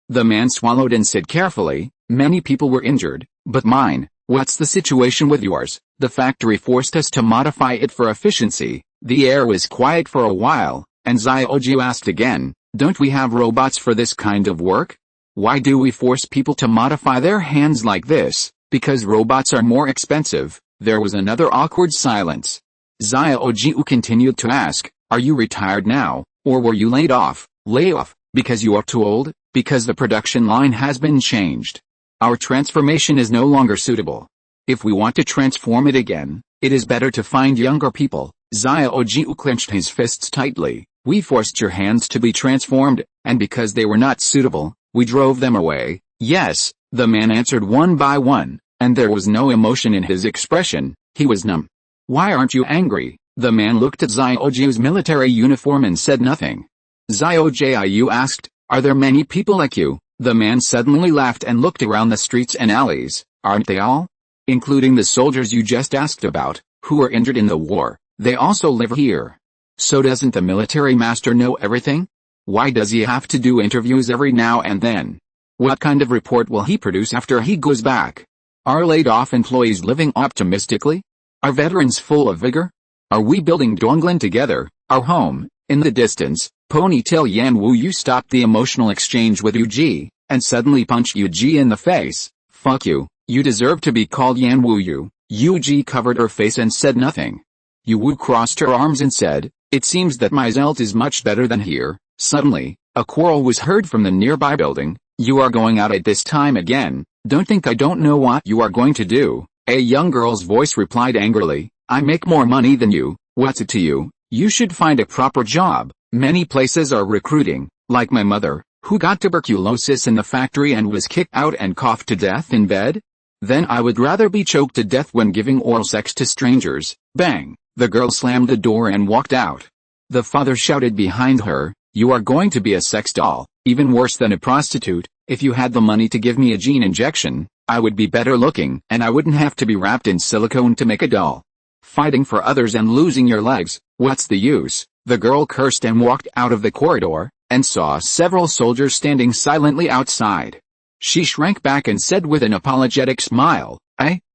The man swallowed and said carefully, "Many people were injured, but mine." "What's the situation with yours?" "The factory forced us to modify it for efficiency." The air was quiet for a while, and Xiaoji asked again, "Don't we have robots for this kind of work? Why do we force people to modify their hands like this?" "Because robots are more expensive." There was another awkward silence. Xiaoji continued to ask, "Are you retired now, or were you laid off?" "Lay off, because you are too old, because the production line has been changed. Our transformation is no longer suitable. If we want to transform it again, it is better to find younger people." Xiaoji clenched his fists tightly. "We forced your hands to be transformed, and because they were not suitable, we drove them away. Yes, the man answered one by one, and there was no emotion in his expression. He was numb. Why aren't you angry? The man looked at Xiaojiu's military uniform and said nothing. Xiaojiu asked, are there many people like you? The man suddenly laughed and looked around the streets and alleys. Aren't they all? Including the soldiers you just asked about, who were injured in the war. They also live here. So doesn't the military master know everything? Why does he have to do interviews every now and then? What kind of report will he produce after he goes back? Are laid-off employees living optimistically? Are veterans full of vigor? Are we building Donglan together, our home? In the distance, Ponytail Yan Wuyu stopped the emotional exchange with Yu Ji, and suddenly punched Yu Ji in the face. Fuck you, you deserve to be called Yan Wuyu. Yu Ji covered her face and said nothing. Yu Wu crossed her arms and said, it seems that my Zelt is much better than here. Suddenly, a quarrel was heard from the nearby building. You are going out at this time again. Don't think I don't know what you are going to do. A young girl's voice replied angrily, I make more money than you. What's it to you? You should find a proper job. Many places are recruiting, like my mother, who got tuberculosis in the factory and was kicked out and coughed to death in bed. Then I would rather be choked to death when giving oral sex to strangers. Bang! The girl slammed the door and walked out. The father shouted behind her, you are going to be a sex doll, even worse than a prostitute. If you had the money to give me a gene injection, I would be better looking and I wouldn't have to be wrapped in silicone to make a doll. Fighting for others and losing your legs, what's the use? The girl cursed and walked out of the corridor, and saw several soldiers standing silently outside. She shrank back and said with an apologetic smile,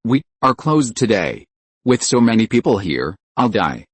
we are closed today. With so many people here, I'll die.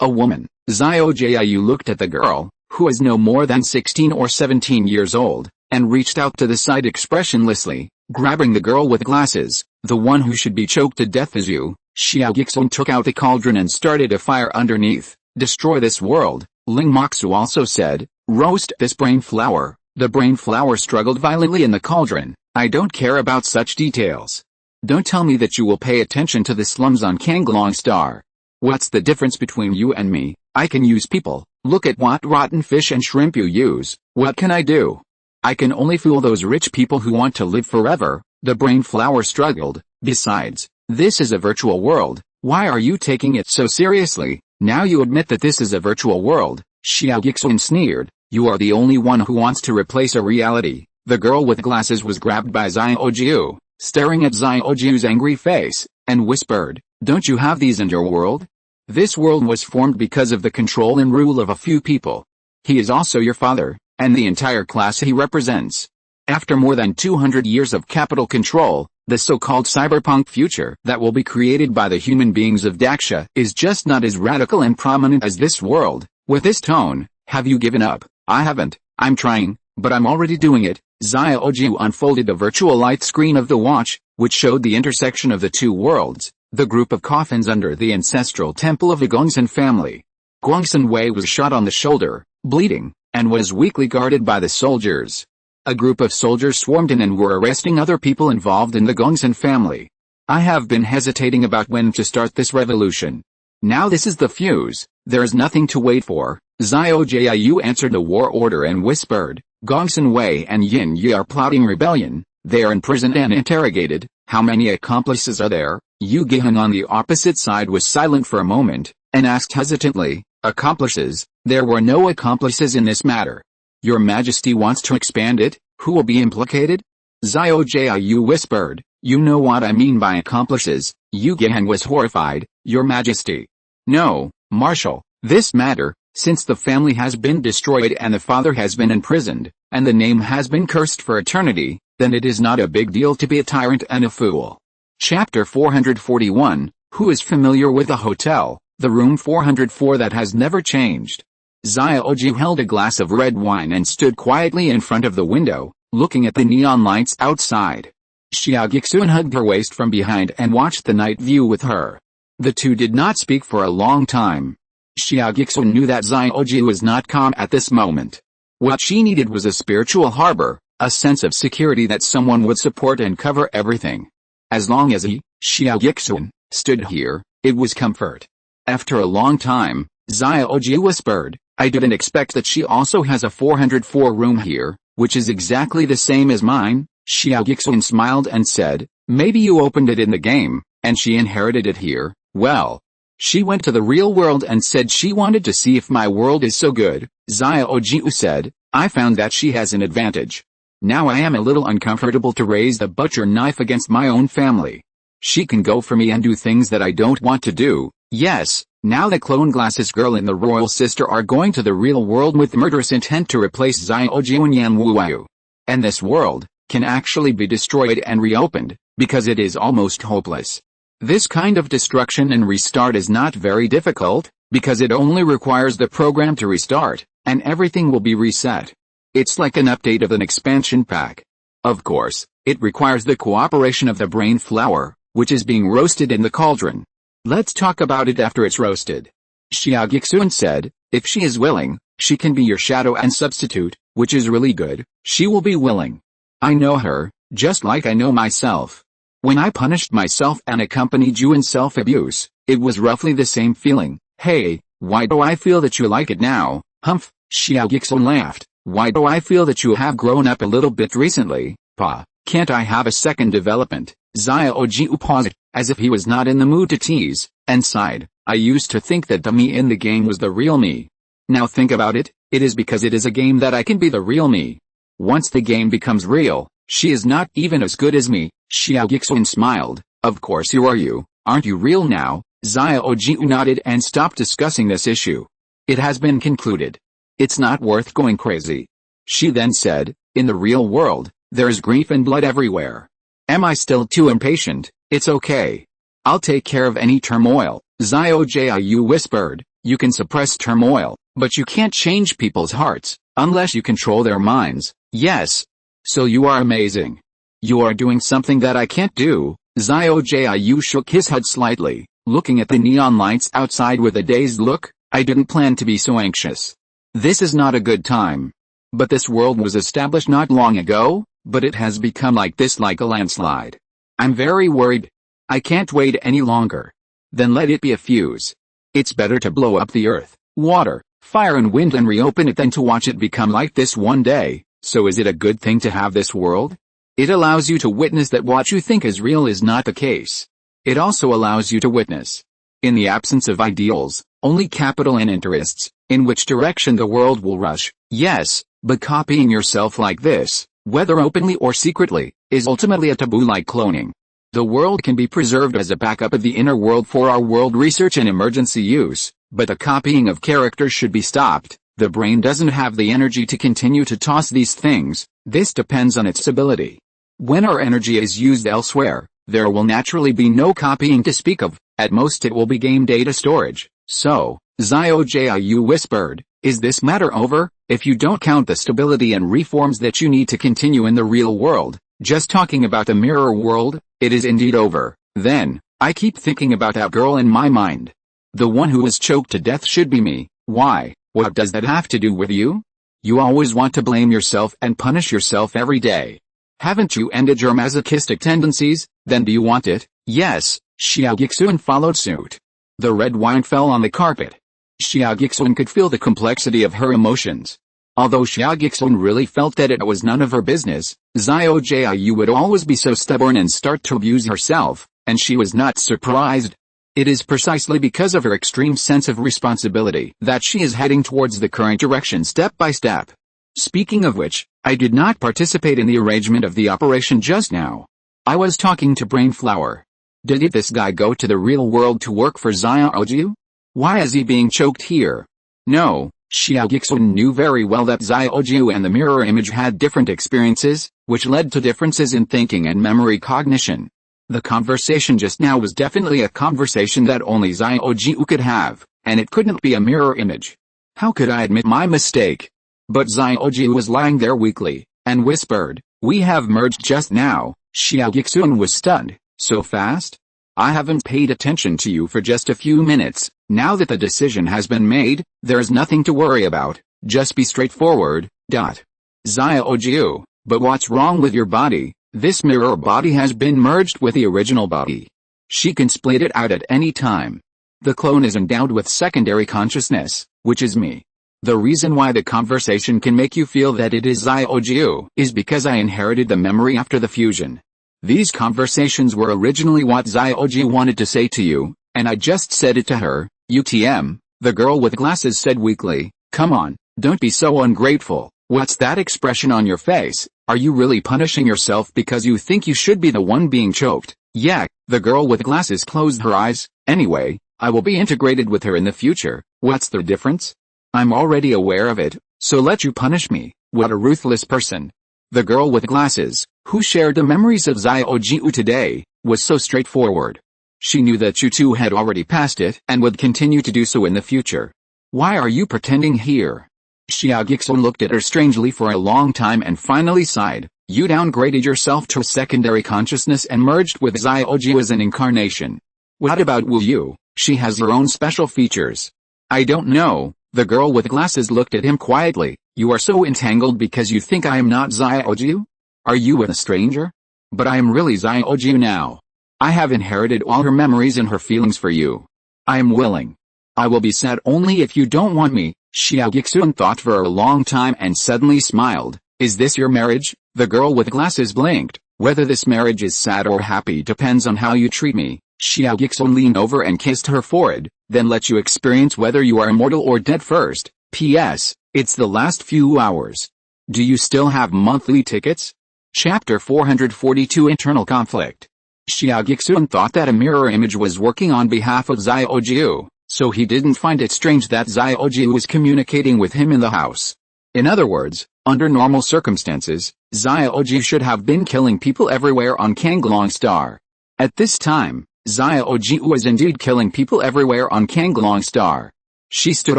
A woman. Xiaojiu looked at the girl, who was no more than 16 or 17 years old, and reached out to the side expressionlessly, grabbing the girl with glasses. The one who should be choked to death is you. Xia Guixuan took out the cauldron and started a fire underneath. Destroy this world. Ling Moxu also said, roast this brain flower. The brain flower struggled violently in the cauldron. I don't care about such details. Don't tell me that you will pay attention to the slums on Kanglong Star. What's the difference between you and me? I can use people. Look at what rotten fish and shrimp you use. What can I do? I can only fool those rich people who want to live forever. The brain flower struggled. Besides, this is a virtual world. Why are you taking it so seriously? Now you admit that this is a virtual world. Xia Guixuan sneered. You are the only one who wants to replace a reality. The girl with glasses was grabbed by Xiaojiu, staring at Xiaojiu's angry face, and whispered, don't you have these in your world? This world was formed because of the control and rule of a few people. He is also your father, and the entire class he represents. After more than 200 years of capital control, the so-called cyberpunk future that will be created by the human beings of Daxia is just not as radical and prominent as this world. With this tone, have you given up? I haven't. I'm trying, but I'm already doing it. Xiaojiu unfolded the virtual light screen of the watch, which showed the intersection of the two worlds, the group of coffins under the ancestral temple of the Gongsun family. Guangsun Wei was shot on the shoulder, bleeding, and was weakly guarded by the soldiers. A group of soldiers swarmed in and were arresting other people involved in the Gongsun family. I have been hesitating about when to start this revolution. Now this is the fuse. There is nothing to wait for. Xiaojiu answered the war order and whispered, Gongsun Wei and Yin Yi are plotting rebellion. They are imprisoned and interrogated. How many accomplices are there? Yu Gihan on the opposite side was silent for a moment, and asked hesitantly, accomplices? There were no accomplices in this matter. Your Majesty wants to expand it? Who will be implicated? Xiaojiu whispered, you know what I mean by accomplices. Yu Gihan was horrified, Your Majesty. No, Marshal, this matter, since the family has been destroyed and the father has been imprisoned, and the name has been cursed for eternity, then it is not a big deal to be a tyrant and a fool. Chapter 441, Who is familiar with the hotel, the room 404 that has never changed? Xiaojiu held a glass of red wine and stood quietly in front of the window, looking at the neon lights outside. Xia Guixuan hugged her waist from behind and watched the night view with her. The two did not speak for a long time. Xia Guixuan knew that Xiaojiu was not calm at this moment. What she needed was a spiritual harbor, a sense of security that someone would support and cover everything. As long as he, Xia Guixuan, stood here, it was comfort. After a long time, Xiaojiu whispered, I didn't expect that she also has a 404 room here, which is exactly the same as mine. Xia Guixuan smiled and said, maybe you opened it in the game, and she inherited it here. Well, she went to the real world and said she wanted to see if my world is so good. Xia Guixuan said, I found that she has an advantage. Now I am a little uncomfortable to raise the butcher knife against my own family. She can go for me and do things that I don't want to do. Yes, now the clone glasses girl and the royal sister are going to the real world with murderous intent to replace Xia Guixuan Yan Wuyu. And this world can actually be destroyed and reopened, because it is almost hopeless. This kind of destruction and restart is not very difficult, because it only requires the program to restart, and everything will be reset. It's like an update of an expansion pack. Of course, it requires the cooperation of the brain flower, which is being roasted in the cauldron. Let's talk about it after it's roasted. Xia Guixuan said, if she is willing, she can be your shadow and substitute, which is really good. She will be willing. I know her, just like I know myself. When I punished myself and accompanied you in self-abuse, it was roughly the same feeling. Hey, why do I feel that you like it now? Humph, Xia Guixuan laughed. Why do I feel that you have grown up a little bit recently? Pa, can't I have a second development? Xia Guixuan paused, as if he was not in the mood to tease, and sighed. I used to think that the me in the game was the real me. Now think about it, it is because it is a game that I can be the real me. Once the game becomes real, she is not even as good as me. Xia Guixuan smiled. Of course you are you, aren't you real now? Xia Guixuan nodded and stopped discussing this issue. It has been concluded. It's not worth going crazy. She then said, in the real world, there is grief and blood everywhere. Am I still too impatient? It's okay. I'll take care of any turmoil. Xia Guixuan whispered, you can suppress turmoil, but you can't change people's hearts, unless you control their minds. Yes. So you are amazing. You are doing something that I can't do. Xia Guixuan shook his head slightly, looking at the neon lights outside with a dazed look. I didn't plan to be so anxious. This is not a good time. But this world was established not long ago, but it has become like this like a landslide. I'm very worried. I can't wait any longer. Then let it be a fuse. It's better to blow up the earth, water, fire and wind and reopen it than to watch it become like this one day. So is it a good thing to have this world? It allows you to witness that what you think is real is not the case. It also allows you to witness, in the absence of ideals, only capital and interests, in which direction the world will rush. Yes, but copying yourself like this, whether openly or secretly, is ultimately a taboo like cloning. The world can be preserved as a backup of the inner world for our world research and emergency use, but the copying of characters should be stopped. The brain doesn't have the energy to continue to toss these things. This depends on its ability. When our energy is used elsewhere, there will naturally be no copying to speak of. At most it will be game data storage. So, Xia Guixuan whispered, is this matter over? If you don't count the stability and reforms that you need to continue in the real world, just talking about the mirror world, it is indeed over. Then, I keep thinking about that girl in my mind. The one who was choked to death should be me. Why? What does that have to do with you? You always want to blame yourself and punish yourself every day. Haven't you ended your masochistic tendencies? Then do you want it? Yes, Xia Guixuan followed suit. The red wine fell on the carpet. Xia Guixuan could feel the complexity of her emotions. Although Xia Guixuan really felt that it was none of her business, Xia Guixuan would always be so stubborn and start to abuse herself, and she was not surprised. It is precisely because of her extreme sense of responsibility that she is heading towards the current direction step by step. Speaking of which, I did not participate in the arrangement of the operation just now. I was talking to Brainflower. Did this guy go to the real world to work for Xia Guixuan? Why is he being choked here? No, Xia Guixuan knew very well that Xia Guixuan and the mirror image had different experiences, which led to differences in thinking and memory cognition. The conversation just now was definitely a conversation that only Xia Guixuan could have, and it couldn't be a mirror image. How could I admit my mistake? But Xia Guixuan was lying there weakly, and whispered, we have merged just now. Xia Guixuan was stunned. So fast? I haven't paid attention to you for just a few minutes. Now that the decision has been made, there is nothing to worry about. Just be straightforward. Xia Guixuan, but what's wrong with your body? This mirror body has been merged with the original body. She can split it out at any time. The clone is endowed with secondary consciousness, which is me. The reason why the conversation can make you feel that it is Xia Guixuan is because I inherited the memory after the fusion. These conversations were originally what Xia Guixuan wanted to say to you, and I just said it to her. UTM, the girl with glasses said weakly. Come on, don't be so ungrateful. What's that expression on your face? Are you really punishing yourself because you think you should be the one being choked? Yeah, the girl with glasses closed her eyes. Anyway, I will be integrated with her in the future. What's the difference? I'm already aware of it, so let you punish me. What a ruthless person. The girl with glasses, who shared the memories of Xia Guixuan today, was so straightforward. She knew that you two had already passed it and would continue to do so in the future. Why are you pretending here? Xia Guixuan looked at her strangely for a long time and finally sighed. You downgraded yourself to a secondary consciousness and merged with Xia Guixuan as an incarnation. What about Wu Yu? She has her own special features. I don't know. The girl with glasses looked at him quietly. You are so entangled because you think I am not Xia Guixuan? Are you with a stranger? But I am really Xia Guixuan now. I have inherited all her memories and her feelings for you. I am willing. I will be sad only if you don't want me. Xia Guixuan thought for a long time and suddenly smiled. Is this your marriage? The girl with glasses blinked. Whether this marriage is sad or happy depends on how you treat me. Xia Guixuan leaned over and kissed her forehead, then let you experience whether you are immortal or dead first. P.S. It's the last few hours. Do you still have monthly tickets? Chapter 442 Internal Conflict. Xia Guixuan thought that a mirror image was working on behalf of Xia Guixuan, so he didn't find it strange that Xia Guixuan was communicating with him in the house. In other words, under normal circumstances, Xia Guixuan should have been killing people everywhere on Kanglong Star. At this time, Xia Guixuan was indeed killing people everywhere on Kanglong Star. She stood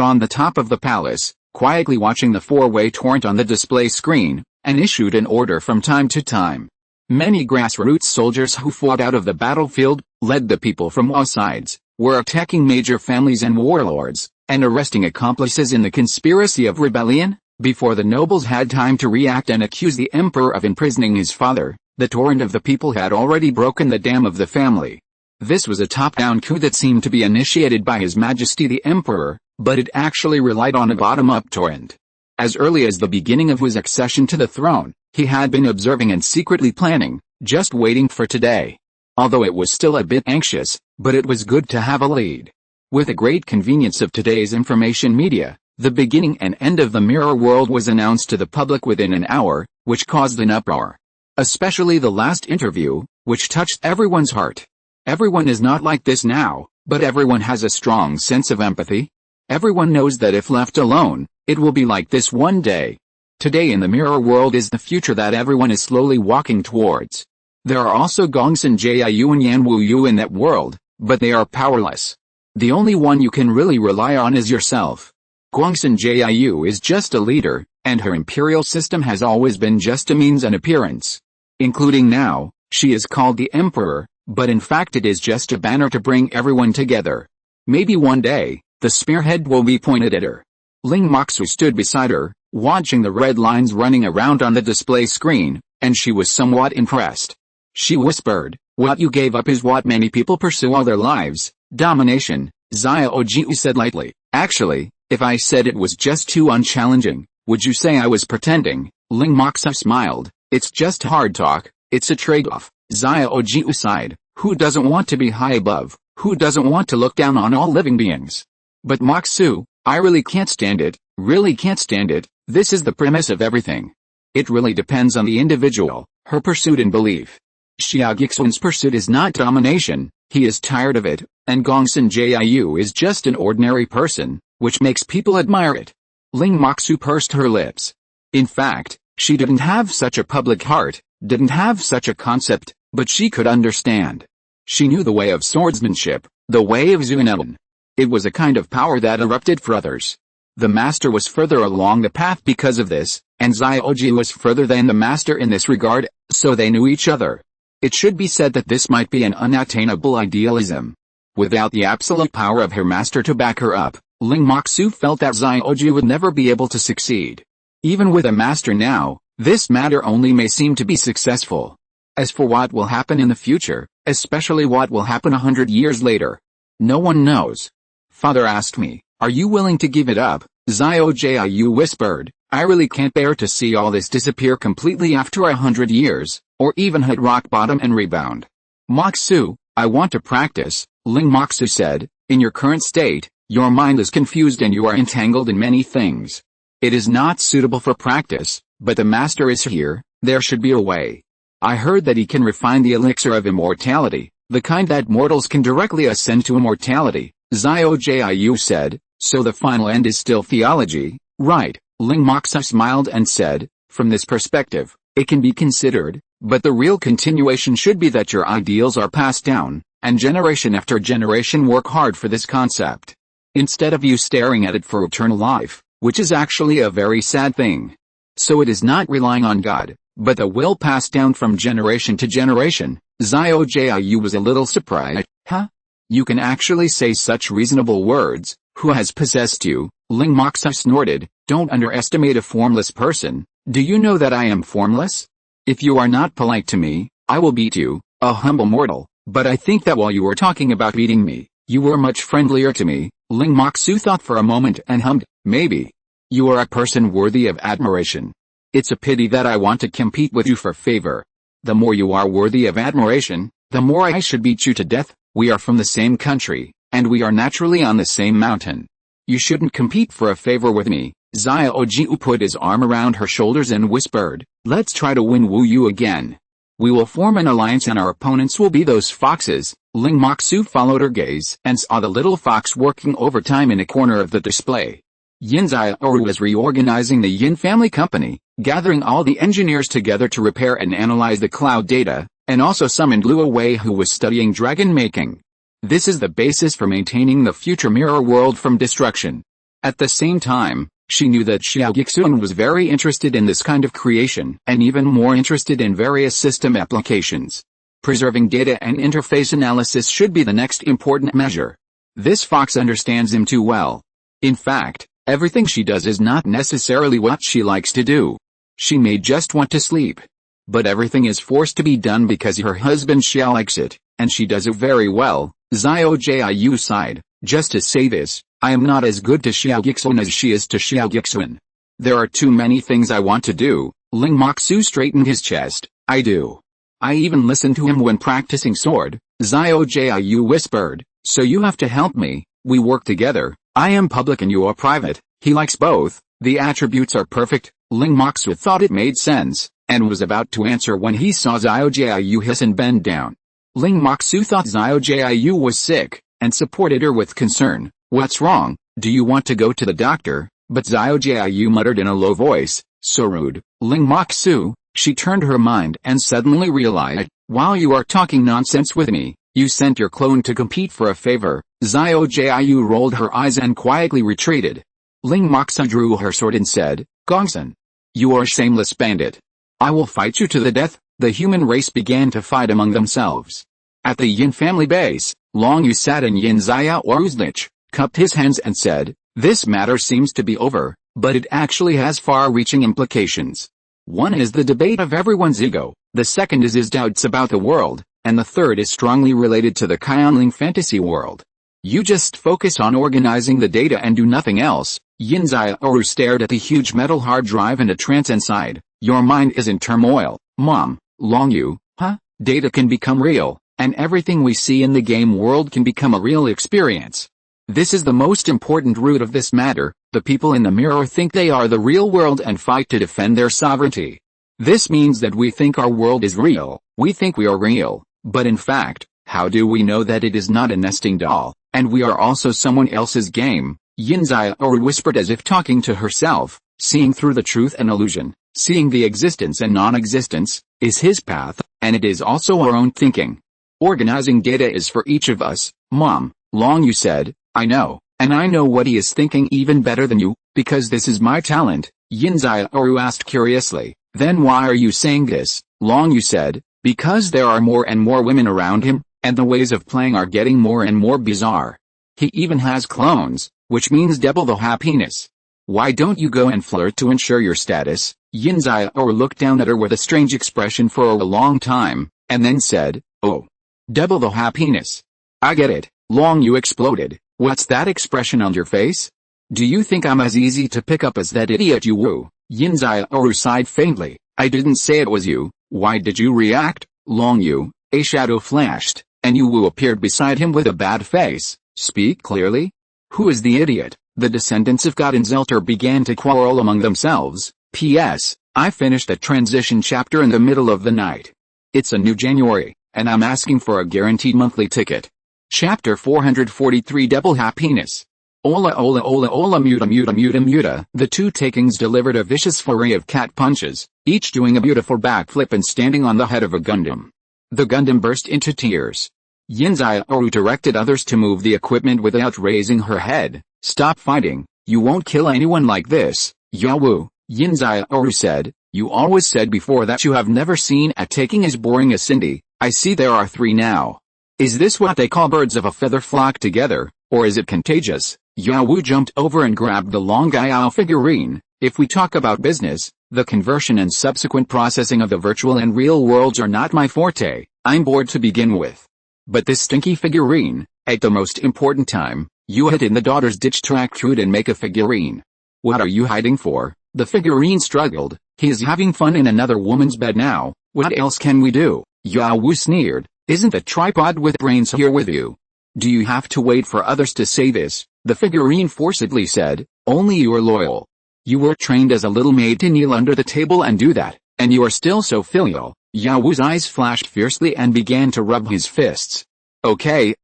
on the top of the palace, quietly watching the four-way torrent on the display screen, and issued an order from time to time. Many grassroots soldiers who fought out of the battlefield, led the people from all sides, were attacking major families and warlords, and arresting accomplices in the conspiracy of rebellion. Before the nobles had time to react and accuse the emperor of imprisoning his father, the torrent of the people had already broken the dam of the family. This was a top-down coup that seemed to be initiated by His Majesty the Emperor, but it actually relied on a bottom-up torrent. As early as the beginning of his accession to the throne, he had been observing and secretly planning, just waiting for today. Although it was still a bit anxious, but it was good to have a lead. With the great convenience of today's information media, the beginning and end of the mirror world was announced to the public within an hour, which caused an uproar. Especially the last interview, which touched everyone's heart. Everyone is not like this now, but everyone has a strong sense of empathy. Everyone knows that if left alone, it will be like this one day. Today in the mirror world is the future that everyone is slowly walking towards. There are also Gongsun Jiayu and Yan Wu Yu in that world, but they are powerless. The only one you can really rely on is yourself. Gongsun Jiayu is just a leader, and her imperial system has always been just a means and appearance. Including now, she is called the Emperor, but in fact it is just a banner to bring everyone together. Maybe one day, the spearhead will be pointed at her. Ling Moxu stood beside her, watching the red lines running around on the display screen, and she was somewhat impressed. She whispered, what you gave up is what many people pursue all their lives, domination. Xia Guixuan said lightly. Actually, if I said it was just too unchallenging, would you say I was pretending? Ling Moxu smiled. It's just hard talk, it's a trade-off. Xia Guixuan sighed. Who doesn't want to be high above? Who doesn't want to look down on all living beings? But Moxu, I really can't stand it, really can't stand it. This is the premise of everything. It really depends on the individual, her pursuit and belief. Xia Guixuan's pursuit is not domination, he is tired of it, and Gongsun Jiayu is just an ordinary person, which makes people admire it. Ling Moxu pursed her lips. In fact, she didn't have such a public heart, didn't have such a concept, but she could understand. She knew the way of swordsmanship, the way of Zunan. It was a kind of power that erupted for others. The master was further along the path because of this, and Xia Guixuan was further than the master in this regard, so they knew each other. It should be said that this might be an unattainable idealism. Without the absolute power of her master to back her up, Ling Moxu felt that Xia Guixuan would never be able to succeed. Even with a master now, this matter only may seem to be successful. As for what will happen in the future, especially what will happen 100 years later, no one knows. Father asked me, are you willing to give it up? Xiao Jiu whispered, I really can't bear to see all this disappear completely after 100 years, or even hit rock bottom and rebound. Moxu, I want to practice, Ling Moxu said. In your current state, your mind is confused and you are entangled in many things. It is not suitable for practice, but the master is here, there should be a way. I heard that he can refine the elixir of immortality, the kind that mortals can directly ascend to immortality, Xiao Jiu said, so the final end is still theology, right? Ling Moxu smiled and said, from this perspective, it can be considered, but the real continuation should be that your ideals are passed down, and generation after generation work hard for this concept. Instead of you staring at it for eternal life, which is actually a very sad thing. So it is not relying on God, but the will passed down from generation to generation. Xiao Jiu was a little surprised. Huh? You can actually say such reasonable words. Who has possessed you? Ling Moxu snorted. Don't underestimate a formless person. Do you know that I am formless? If you are not polite to me, I will beat you, a humble mortal. But I think that while you were talking about beating me, you were much friendlier to me. Ling Moxu thought for a moment and hummed, maybe. You are a person worthy of admiration. It's a pity that I want to compete with you for favor. The more you are worthy of admiration, the more I should beat you to death. We are from the same country, and we are naturally on the same mountain. You shouldn't compete for a favor with me. Xiao Jiu put his arm around her shoulders and whispered, let's try to win Wu Yu again. We will form an alliance and our opponents will be those foxes. Ling Moxu followed her gaze and saw the little fox working overtime in a corner of the display. Yin Xiaoru was reorganizing the Yin family company, gathering all the engineers together to repair and analyze the cloud data, and also summoned Luo Wei who was studying dragon making. This is the basis for maintaining the future mirror world from destruction. At the same time, she knew that Xia Guixuan was very interested in this kind of creation and even more interested in various system applications. Preserving data and interface analysis should be the next important measure. This fox understands him too well. In fact, everything she does is not necessarily what she likes to do. She may just want to sleep. But everything is forced to be done because her husband Xia likes it, and she does it very well. Xiao Jiu sighed. Just to say this, I am not as good to Xia Guixuan as she is to Xia Guixuan. There are too many things I want to do. Ling Moxu straightened his chest. I do. I even listen to him when practicing sword. Xiao Jiu whispered, so you have to help me. We work together. I am public and you are private. He likes both. The attributes are perfect. Ling Moxu thought it made sense, and was about to answer when he saw Xiao Jiu hiss and bend down. Ling Moxu thought Xiao Jiu was sick, and supported her with concern. What's wrong? Do you want to go to the doctor? But Xiao Jiu muttered in a low voice, so rude. Ling Moxu, she turned her mind and suddenly realized, while you are talking nonsense with me, you sent your clone to compete for a favor. Xiao Jiu rolled her eyes and quietly retreated. Ling Moxu drew her sword and said, Gongsun, you are a shameless bandit. I will fight you to the death. The human race began to fight among themselves. At the Yin family base, Long Yu sat in Yin Xiaoru's niche, cupped his hands and said, this matter seems to be over, but it actually has far-reaching implications. One is the debate of everyone's ego, the second is his doubts about the world, and the third is strongly related to the Qianling fantasy world. You just focus on organizing the data and do nothing else. Yin Xiaoru stared at the huge metal hard drive in a trance and sighed. Your mind is in turmoil, Mom. Long Yu, huh? Data can become real, and everything we see in the game world can become a real experience. This is the most important root of this matter. The people in the mirror think they are the real world and fight to defend their sovereignty. This means that we think our world is real, we think we are real, but in fact, how do we know that it is not a nesting doll, and we are also someone else's game? Yin Xiaoru whispered as if talking to herself, seeing through the truth and illusion, seeing the existence and non-existence, is his path, and it is also our own thinking. Organizing data is for each of us, Mom. Long Yu said, I know, and I know what he is thinking even better than you, because this is my talent. Yin Xiaoru asked curiously, then why are you saying this? Long Yu said, because there are more and more women around him, and the ways of playing are getting more and more bizarre. He even has clones, which means double the happiness. Why don't you go and flirt to ensure your status? Yin Xiaoru looked down at her with a strange expression for a long time, and then said, oh. Double the happiness. I get it. Long Yu exploded. What's that expression on your face? Do you think I'm as easy to pick up as that idiot Yu Wu? Yin Xiaoru sighed faintly. I didn't say it was you. Why did you react? Long Yu, a shadow flashed, and Yu Wu appeared beside him with a bad face. Speak clearly? Who is the idiot? The descendants of God and Zelter began to quarrel among themselves. P.S. I finished a transition chapter in the middle of the night. It's a new January, and I'm asking for a guaranteed monthly ticket. Chapter 443 Double Happiness. Ola ola ola ola muta muta muta muta. The two takings delivered a vicious flurry of cat punches, each doing a beautiful backflip and standing on the head of a Gundam. The Gundam burst into tears. Yin Xiaoru directed others to move the equipment without raising her head. Stop fighting, you won't kill anyone like this, Yawu, Yin Xiaoru said. You always said before that you have never seen a taking as boring as Cindy. I see there are 3 now. Is this what they call birds of a feather flock together, or is it contagious? Yawu jumped over and grabbed the Long Yao figurine. If we talk about business, the conversion and subsequent processing of the virtual and real worlds are not my forte. I'm bored to begin with. But this stinky figurine, at the most important time, you hid in the daughter's ditch track crude and make a figurine. What are you hiding for? The figurine struggled. He is having fun in another woman's bed now. What else can we do? Yawu sneered. Isn't the tripod with brains here with you? Do you have to wait for others to say this? The figurine forcibly said. Only you are loyal. You were trained as a little maid to kneel under the table and do that, and you are still so filial. Yawu's eyes flashed fiercely and began to rub his fists. Okay,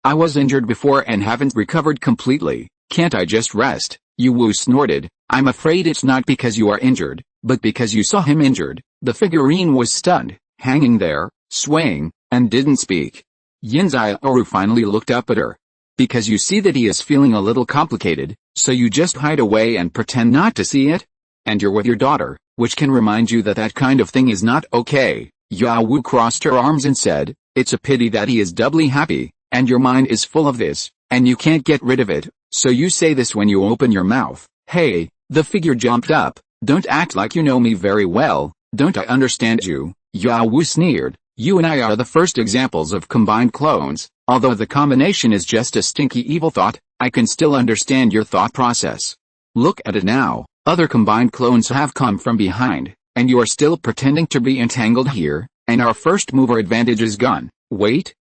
I was injured before and haven't recovered completely. Can't I just rest? Yu snorted. I'm afraid it's not because you are injured, but because you saw him injured. The figurine was stunned, hanging there, swaying, and didn't speak. Yin Xiaoru finally looked up at her. Because you see that he is feeling a little complicated, so you just hide away and pretend not to see it? And you're with your daughter, which can remind you that that kind of thing is not okay. Yawu crossed her arms and said, it's a pity that he is doubly happy, and your mind is full of this, and you can't get rid of it, so you say this when you open your mouth. Hey, the figure jumped up. Don't act like you know me very well, don't I understand you? Yawu sneered. You and I are the first examples of combined clones. Although the combination is just a stinky evil thought, I can still understand your thought process. Look at it now, other combined clones have come from behind, and you are still pretending to be entangled here, and our first mover advantage is gone. Wait,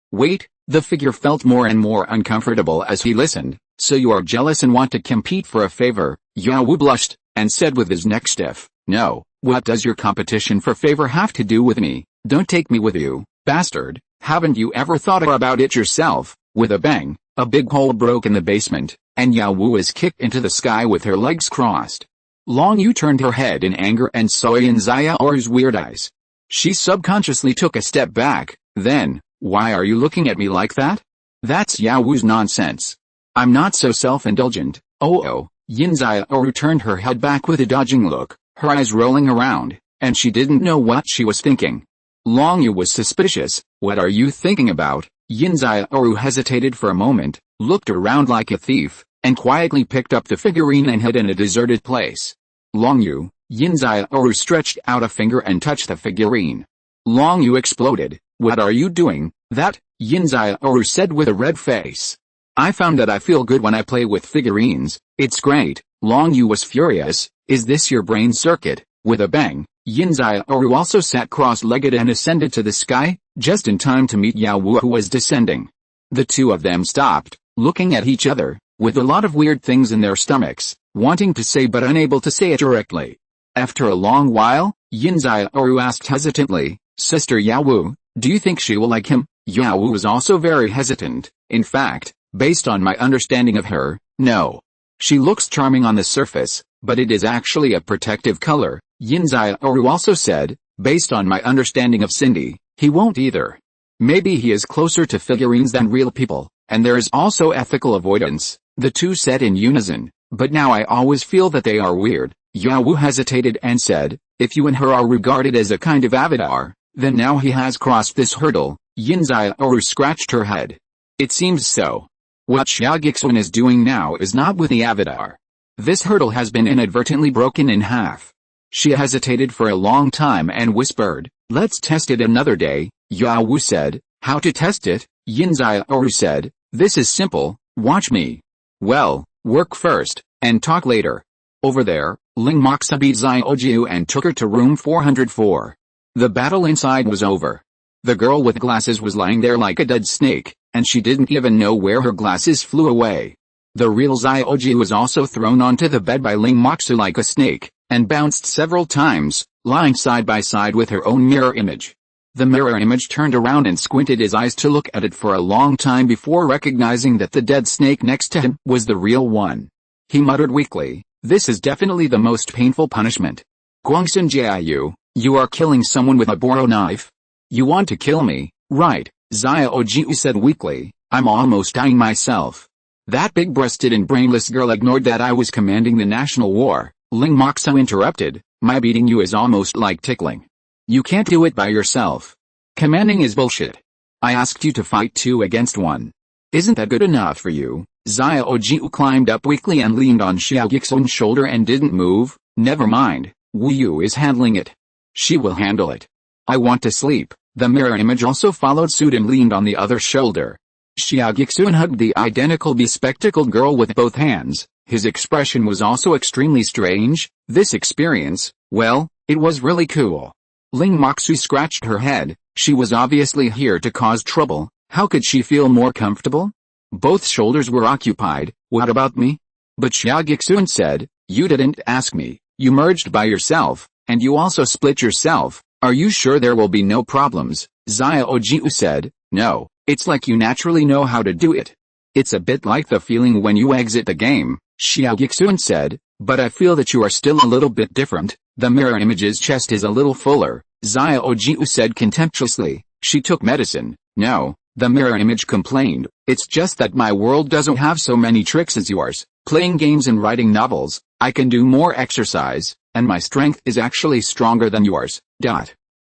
the figure felt more and more uncomfortable as he listened. So you are jealous and want to compete for a favor? Yawu blushed, and said with his neck stiff, no, what does your competition for favor have to do with me? Don't take me with you, bastard. Haven't you ever thought about it yourself? With a bang, a big hole broke in the basement, and Yawu was kicked into the sky with her legs crossed. Long Yu turned her head in anger and saw Yin Xiaoru's weird eyes. She subconsciously took a step back. Then, why are you looking at me like that? That's Yawu's nonsense. I'm not so self-indulgent. Oh, Yin Xiaoru turned her head back with a dodging look, her eyes rolling around, and she didn't know what she was thinking. Long Yu was suspicious. What are you thinking about? Yin Xiaoru hesitated for a moment, looked around like a thief, and quietly picked up the figurine and hid in a deserted place. Long Yu, Yin Xiaoru stretched out a finger and touched the figurine. Long Yu exploded. What are you doing? That, Yin Xiaoru said with a red face. I found that I feel good when I play with figurines. It's great. Long Yu was furious. Is this your brain circuit? With a bang, Yin Xiaoru also sat cross-legged and ascended to the sky, just in time to meet Yawu who was descending. The two of them stopped, looking at each other, with a lot of weird things in their stomachs, wanting to say but unable to say it directly. After a long while, Yin Xiaoru asked hesitantly, Sister Yawu, do you think she will like him? Yawu was also very hesitant. In fact, based on my understanding of her, no. She looks charming on the surface, but it is actually a protective color. Yin Xiaoru also said, based on my understanding of Cindy, he won't either. Maybe he is closer to figurines than real people, and there is also ethical avoidance, the two said in unison, but now I always feel that they are weird. Yawu hesitated and said, if you and her are regarded as a kind of avatar, then now he has crossed this hurdle. Yin Xiaoru scratched her head. It seems so. What Xia Guixuan is doing now is not with the avatar. This hurdle has been inadvertently broken in half. She hesitated for a long time and whispered, let's test it another day. Yawu said, how to test it? Yin Xiaoru said, this is simple, watch me. Well, Work first, and talk later. Over there, Ling Moxa beat Xiaojiu and took her to room 404. The battle inside was over. The girl with glasses was lying there like a dead snake, and she didn't even know where her glasses flew away. The real Xiaojiu was also thrown onto the bed by Ling Moxa like a snake, and bounced several times, lying side by side with her own mirror image. The mirror image turned around and squinted his eyes to look at it for a long time before recognizing that the dead snake next to him was the real one. He muttered weakly, "This is definitely the most painful punishment. Guangxin Jiayu, you are killing someone with a boro knife? You want to kill me, right?" Xiaojiu said weakly, "I'm almost dying myself." That big-breasted and brainless girl ignored that I was commanding the national war. Ling Moxa interrupted, "My beating you is almost like tickling. You can't do it by yourself. Commanding is bullshit. I asked you to fight 2 against 1. Isn't that good enough for you?" Xiaojiu climbed up weakly and leaned on Xia Guixuan's shoulder and didn't move. "Never mind, Wu Yu is handling it. She will handle it. I want to sleep." The mirror image also followed suit and leaned on the other shoulder. Xia Guixuan hugged the identical bespectacled girl with both hands. His expression was also extremely strange. This experience, well, it was really cool. Ling Moxu scratched her head. She was obviously here to cause trouble. How could she feel more comfortable? Both shoulders were occupied. "What about me?" But Xia Guixuan said, "You didn't ask me. You merged by yourself, and you also split yourself. Are you sure there will be no problems?" Xiaojiu said, "No, it's like you naturally know how to do it. It's a bit like the feeling when you exit the game," Xia Guixuan said, "but I feel that you are still a little bit different. The mirror image's chest is a little fuller," Xiaojiu said contemptuously. "She took medicine." "No," the mirror image complained, "it's just that my world doesn't have so many tricks as yours. Playing games and writing novels, I can do more exercise, and my strength is actually stronger than yours."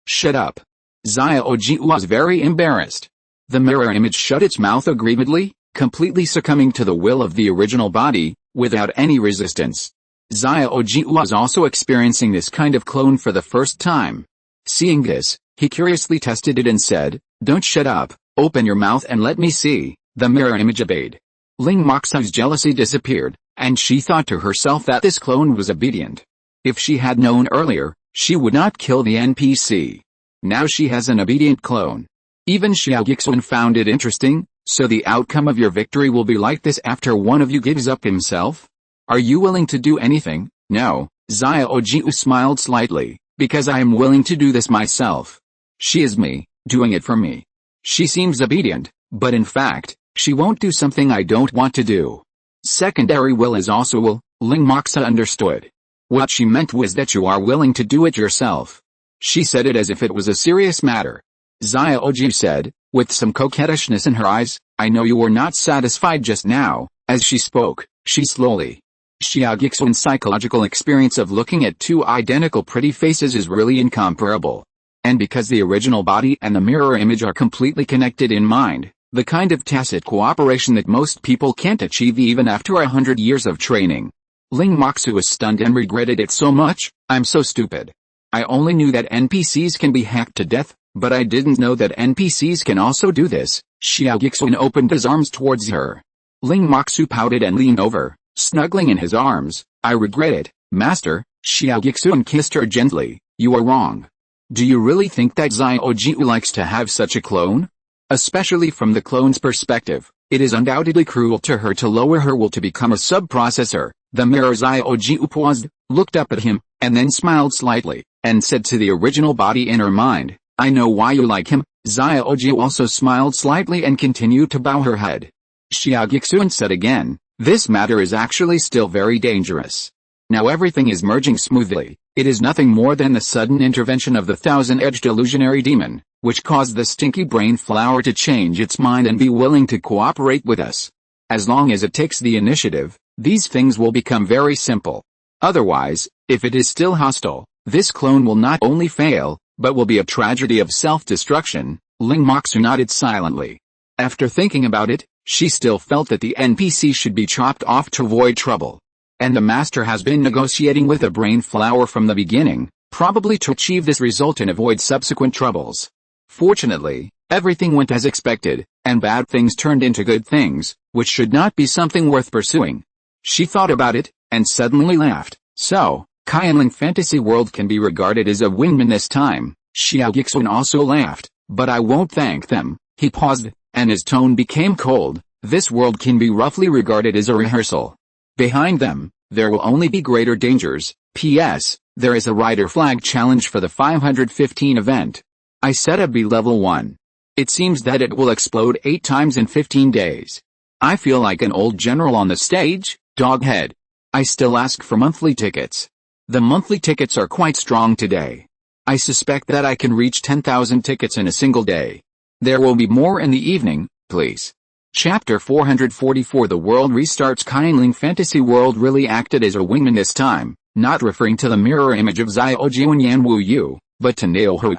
"Shut up." Xiaojiu was very embarrassed. The mirror image shut its mouth aggrievedly, completely succumbing to the will of the original body, without any resistance. Xiaojiu was also experiencing this kind of clone for the first time. Seeing this, he curiously tested it and said, "Don't shut up, open your mouth and let me see." The mirror image obeyed. Ling Moxa's jealousy disappeared, and she thought to herself that this clone was obedient. If she had known earlier, she would not kill the NPC. Now she has an obedient clone. Even Xia Guixuan found it interesting. "So the outcome of your victory will be like this after one of you gives up himself? Are you willing to do anything?" "No," Xiaojiu smiled slightly, "because I am willing to do this myself. She is me, doing it for me. She seems obedient, but in fact, she won't do something I don't want to do. Secondary will is also will." Ling Moxa understood. What she meant was that you are willing to do it yourself. She said it as if it was a serious matter. Xiaojiu said, with some coquettishness in her eyes, "I know you were not satisfied just now." As she spoke, she slowly. Xia Guixuan's psychological experience of looking at 2 identical pretty faces is really incomparable. And because the original body and the mirror image are completely connected in mind, the kind of tacit cooperation that most people can't achieve even after 100 years of training. Ling Moxu was stunned and regretted it so much. "I'm so stupid. I only knew that NPCs can be hacked to death, but I didn't know that NPCs can also do this." Xia Guixuan opened his arms towards her. Ling Moxu pouted and leaned over, snuggling in his arms. "I regret it, Master." Xia Guixuan kissed her gently. "You are wrong. Do you really think that Xiaojiu likes to have such a clone? Especially from the clone's perspective, it is undoubtedly cruel to her to lower her will to become a sub-processor." The mirror Xiaojiu paused, looked up at him, and then smiled slightly, and said to the original body in her mind, "I know why you like him." Xiaojiu also smiled slightly and continued to bow her head. Xia Guixuan said again, "This matter is actually still very dangerous. Now everything is merging smoothly. It is nothing more than the sudden intervention of the thousand-edged illusionary demon, which caused the stinky brain flower to change its mind and be willing to cooperate with us. As long as it takes the initiative, these things will become very simple. Otherwise, if it is still hostile, this clone will not only fail, but will be a tragedy of self-destruction." Ling Moxu nodded silently. After thinking about it, she still felt that the NPC should be chopped off to avoid trouble. And the master has been negotiating with the brain flower from the beginning, probably to achieve this result and avoid subsequent troubles. Fortunately, everything went as expected, and bad things turned into good things, which should not be something worth pursuing. She thought about it, and suddenly laughed. So, Qianling Fantasy World can be regarded as a win-win this time. Xia Guixuan also laughed, but I won't thank them. He paused, and his tone became cold. This world can be roughly regarded as a rehearsal. Behind them, there will only be greater dangers. P.S. There is a rider flag challenge for the 515 event. I set a B level 1. It seems that it will explode 8 times in 15 days. I feel like an old general on the stage, doghead. I still ask for monthly tickets. The monthly tickets are quite strong today. I suspect that I can reach 10,000 tickets in a single day. There will be more in the evening, please. Chapter 444 The world restarts. Qianling Fantasy World really acted as a wingman this time, not referring to the mirror image of Xia Guixuan Yan Wu Yu, but to Naohu.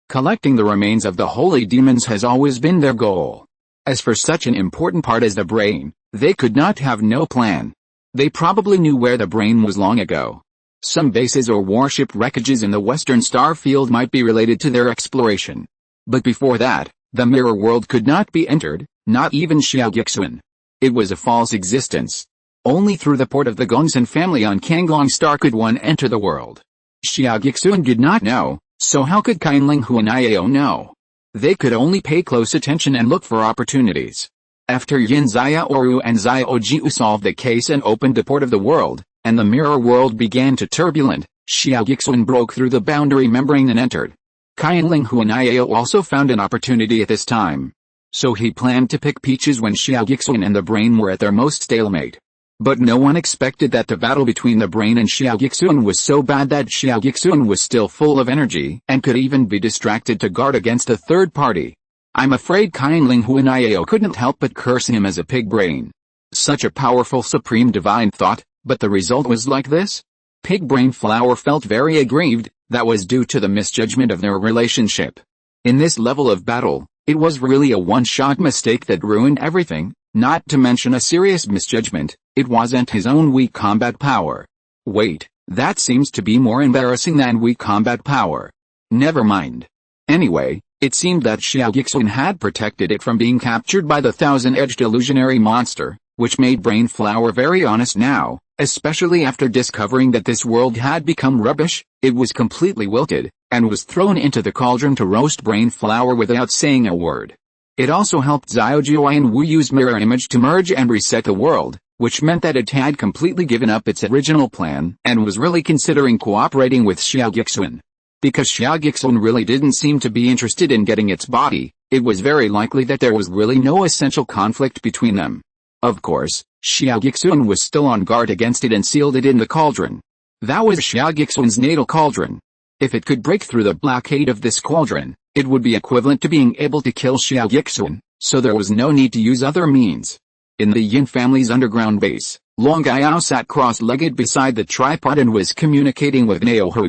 Collecting the remains of the holy demons has always been their goal. As for such an important part as the brain, they could not have no plan. They probably knew where the brain was long ago. Some bases or warship wreckages in the western star field might be related to their exploration. But before that, the mirror world could not be entered, not even Xia Guixuan. It was a false existence. Only through the port of the Gongsun family on Kanglong Star could one enter the world. Xia Guixuan did not know, so how could Qianling Huan'ao know? They could only pay close attention and look for opportunities. After Yin Xiaoru and Xia Guixuan solved the case and opened the port of the world, and the mirror world began to turbulent, Xia Guixuan broke through the boundary membrane and entered. Qianling Huan'ao also found an opportunity at this time. So he planned to pick peaches when Xia Guixuan and the brain were at their most stalemate. But no one expected that the battle between the brain and Xia Guixuan was so bad that Xia Guixuan was still full of energy and could even be distracted to guard against a third party. I'm afraid Qianling Huan'ao couldn't help but curse him as a pig brain. Such a powerful supreme divine thought, but the result was like this? Pig brain flower felt very aggrieved. That was due to the misjudgment of their relationship. In this level of battle, it was really a one-shot mistake that ruined everything, not to mention a serious misjudgment. It wasn't his own weak combat power. Wait, that seems to be more embarrassing than weak combat power. Never mind. Anyway, it seemed that Xia Guixuan had protected it from being captured by the thousand-edged illusionary monster, which made Brain Flower very honest now, especially after discovering that this world had become rubbish. It was completely wilted, and was thrown into the cauldron to roast Brain Flower without saying a word. It also helped Xia Guixuan Wu Yu's mirror image to merge and reset the world, which meant that it had completely given up its original plan and was really considering cooperating with Xia Guixuan. Because Xia Guixuan really didn't seem to be interested in getting its body, it was very likely that there was really no essential conflict between them. Of course, Xia Guixuan was still on guard against it and sealed it in the cauldron. That was Xia Guixuan's natal cauldron. If it could break through the blockade of this cauldron, it would be equivalent to being able to kill Xia Guixuan, so there was no need to use other means. In the Yin family's underground base, Long Yao sat cross-legged beside the tripod and was communicating with Naohu.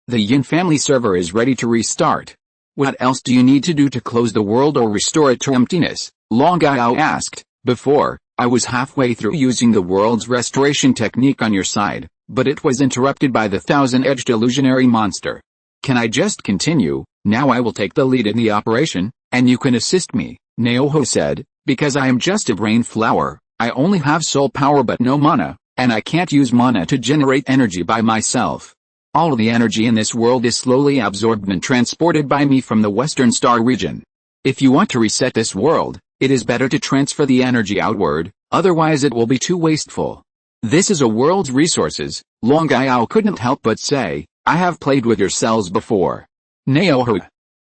The Yin family server is ready to restart. What else do you need to do to close the world or restore it to emptiness? Long Yao asked. Before, I was halfway through using the world's restoration technique on your side, but it was interrupted by the thousand-edged illusionary monster. Can I just continue? Now I will take the lead in the operation, and you can assist me, Naohu said, because I am just a brain flower. I only have soul power but no mana, and I can't use mana to generate energy by myself. All of the energy in this world is slowly absorbed and transported by me from the Western Star region. If you want to reset this world, it is better to transfer the energy outward, otherwise it will be too wasteful. This is a world's resources, Long Yao couldn't help but say. I have played with your cells before. Naohu.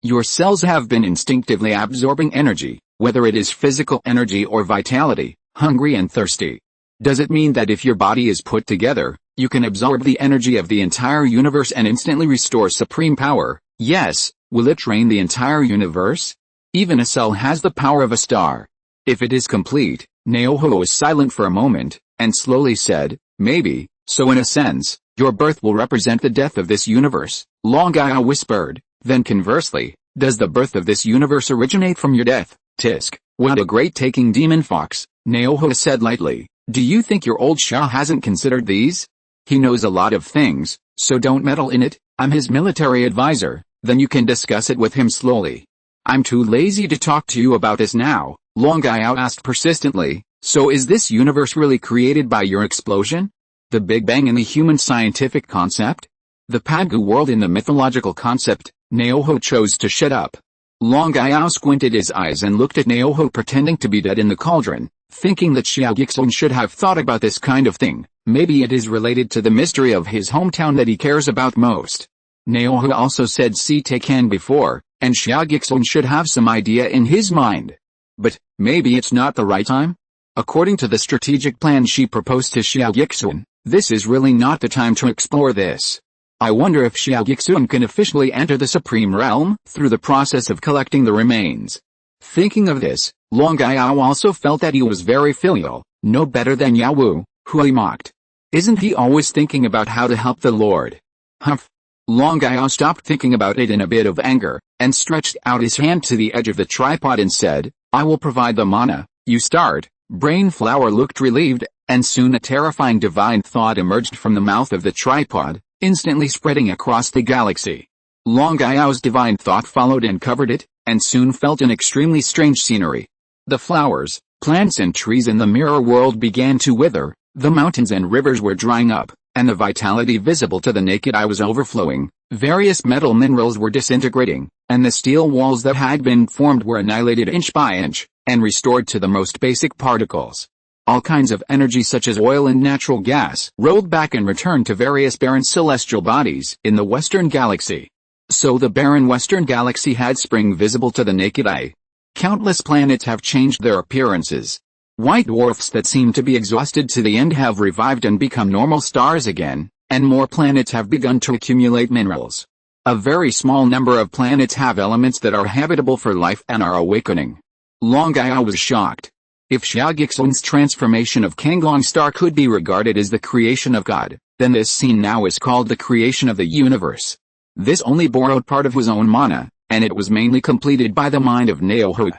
Your cells have been instinctively absorbing energy, whether it is physical energy or vitality, hungry and thirsty. Does it mean that if your body is put together, you can absorb the energy of the entire universe and instantly restore supreme power? Yes. Will it drain the entire universe? Even a cell has the power of a star. If it is complete, Naohu was silent for a moment, and slowly said, maybe, so in a sense, your birth will represent the death of this universe. Long Yao whispered, then conversely, does the birth of this universe originate from your death? Tisk, what a great taking demon fox, Naohu said lightly. Do you think your old Shah hasn't considered these? He knows a lot of things, so don't meddle in it. I'm his military advisor, then you can discuss it with him slowly. I'm too lazy to talk to you about this now, Long Yao asked persistently. So is this universe really created by your explosion? The Big Bang in the human scientific concept? The Padgu world in the mythological concept? Naoho chose to shut up. Long Yao squinted his eyes and looked at Naoho pretending to be dead in the cauldron, thinking that Xia Guixuan should have thought about this kind of thing. Maybe it is related to the mystery of his hometown that he cares about most. Naoho also said see Takan before, and Xia Guixuan should have some idea in his mind. But, maybe it's not the right time? According to the strategic plan she proposed to Xia Guixuan, this is really not the time to explore this. I wonder if Xia Guixuan can officially enter the Supreme Realm through the process of collecting the remains. Thinking of this, Long Yao also felt that he was very filial, no better than Yao Wu, who he mocked. Isn't he always thinking about how to help the Lord? Humph. Long Yao stopped thinking about it in a bit of anger, and stretched out his hand to the edge of the tripod and said, I will provide the mana, you start. Brain Flower looked relieved, and soon a terrifying divine thought emerged from the mouth of the tripod, instantly spreading across the galaxy. Long Yao's divine thought followed and covered it, and soon felt an extremely strange scenery. The flowers, plants and trees in the mirror world began to wither, the mountains and rivers were drying up, and the vitality visible to the naked eye was overflowing, various metal minerals were disintegrating, and the steel walls that had been formed were annihilated inch by inch, and restored to the most basic particles. All kinds of energy such as oil and natural gas rolled back and returned to various barren celestial bodies in the Western Galaxy. So the barren Western Galaxy had spring visible to the naked eye. Countless planets have changed their appearances. White dwarfs that seem to be exhausted to the end have revived and become normal stars again, and more planets have begun to accumulate minerals. A very small number of planets have elements that are habitable for life and are awakening. Long Yao was shocked. If Xia Guixuan's transformation of Kanglong Star could be regarded as the creation of God, then this scene now is called the creation of the universe. This only borrowed part of his own mana, and it was mainly completed by the mind of Naoho.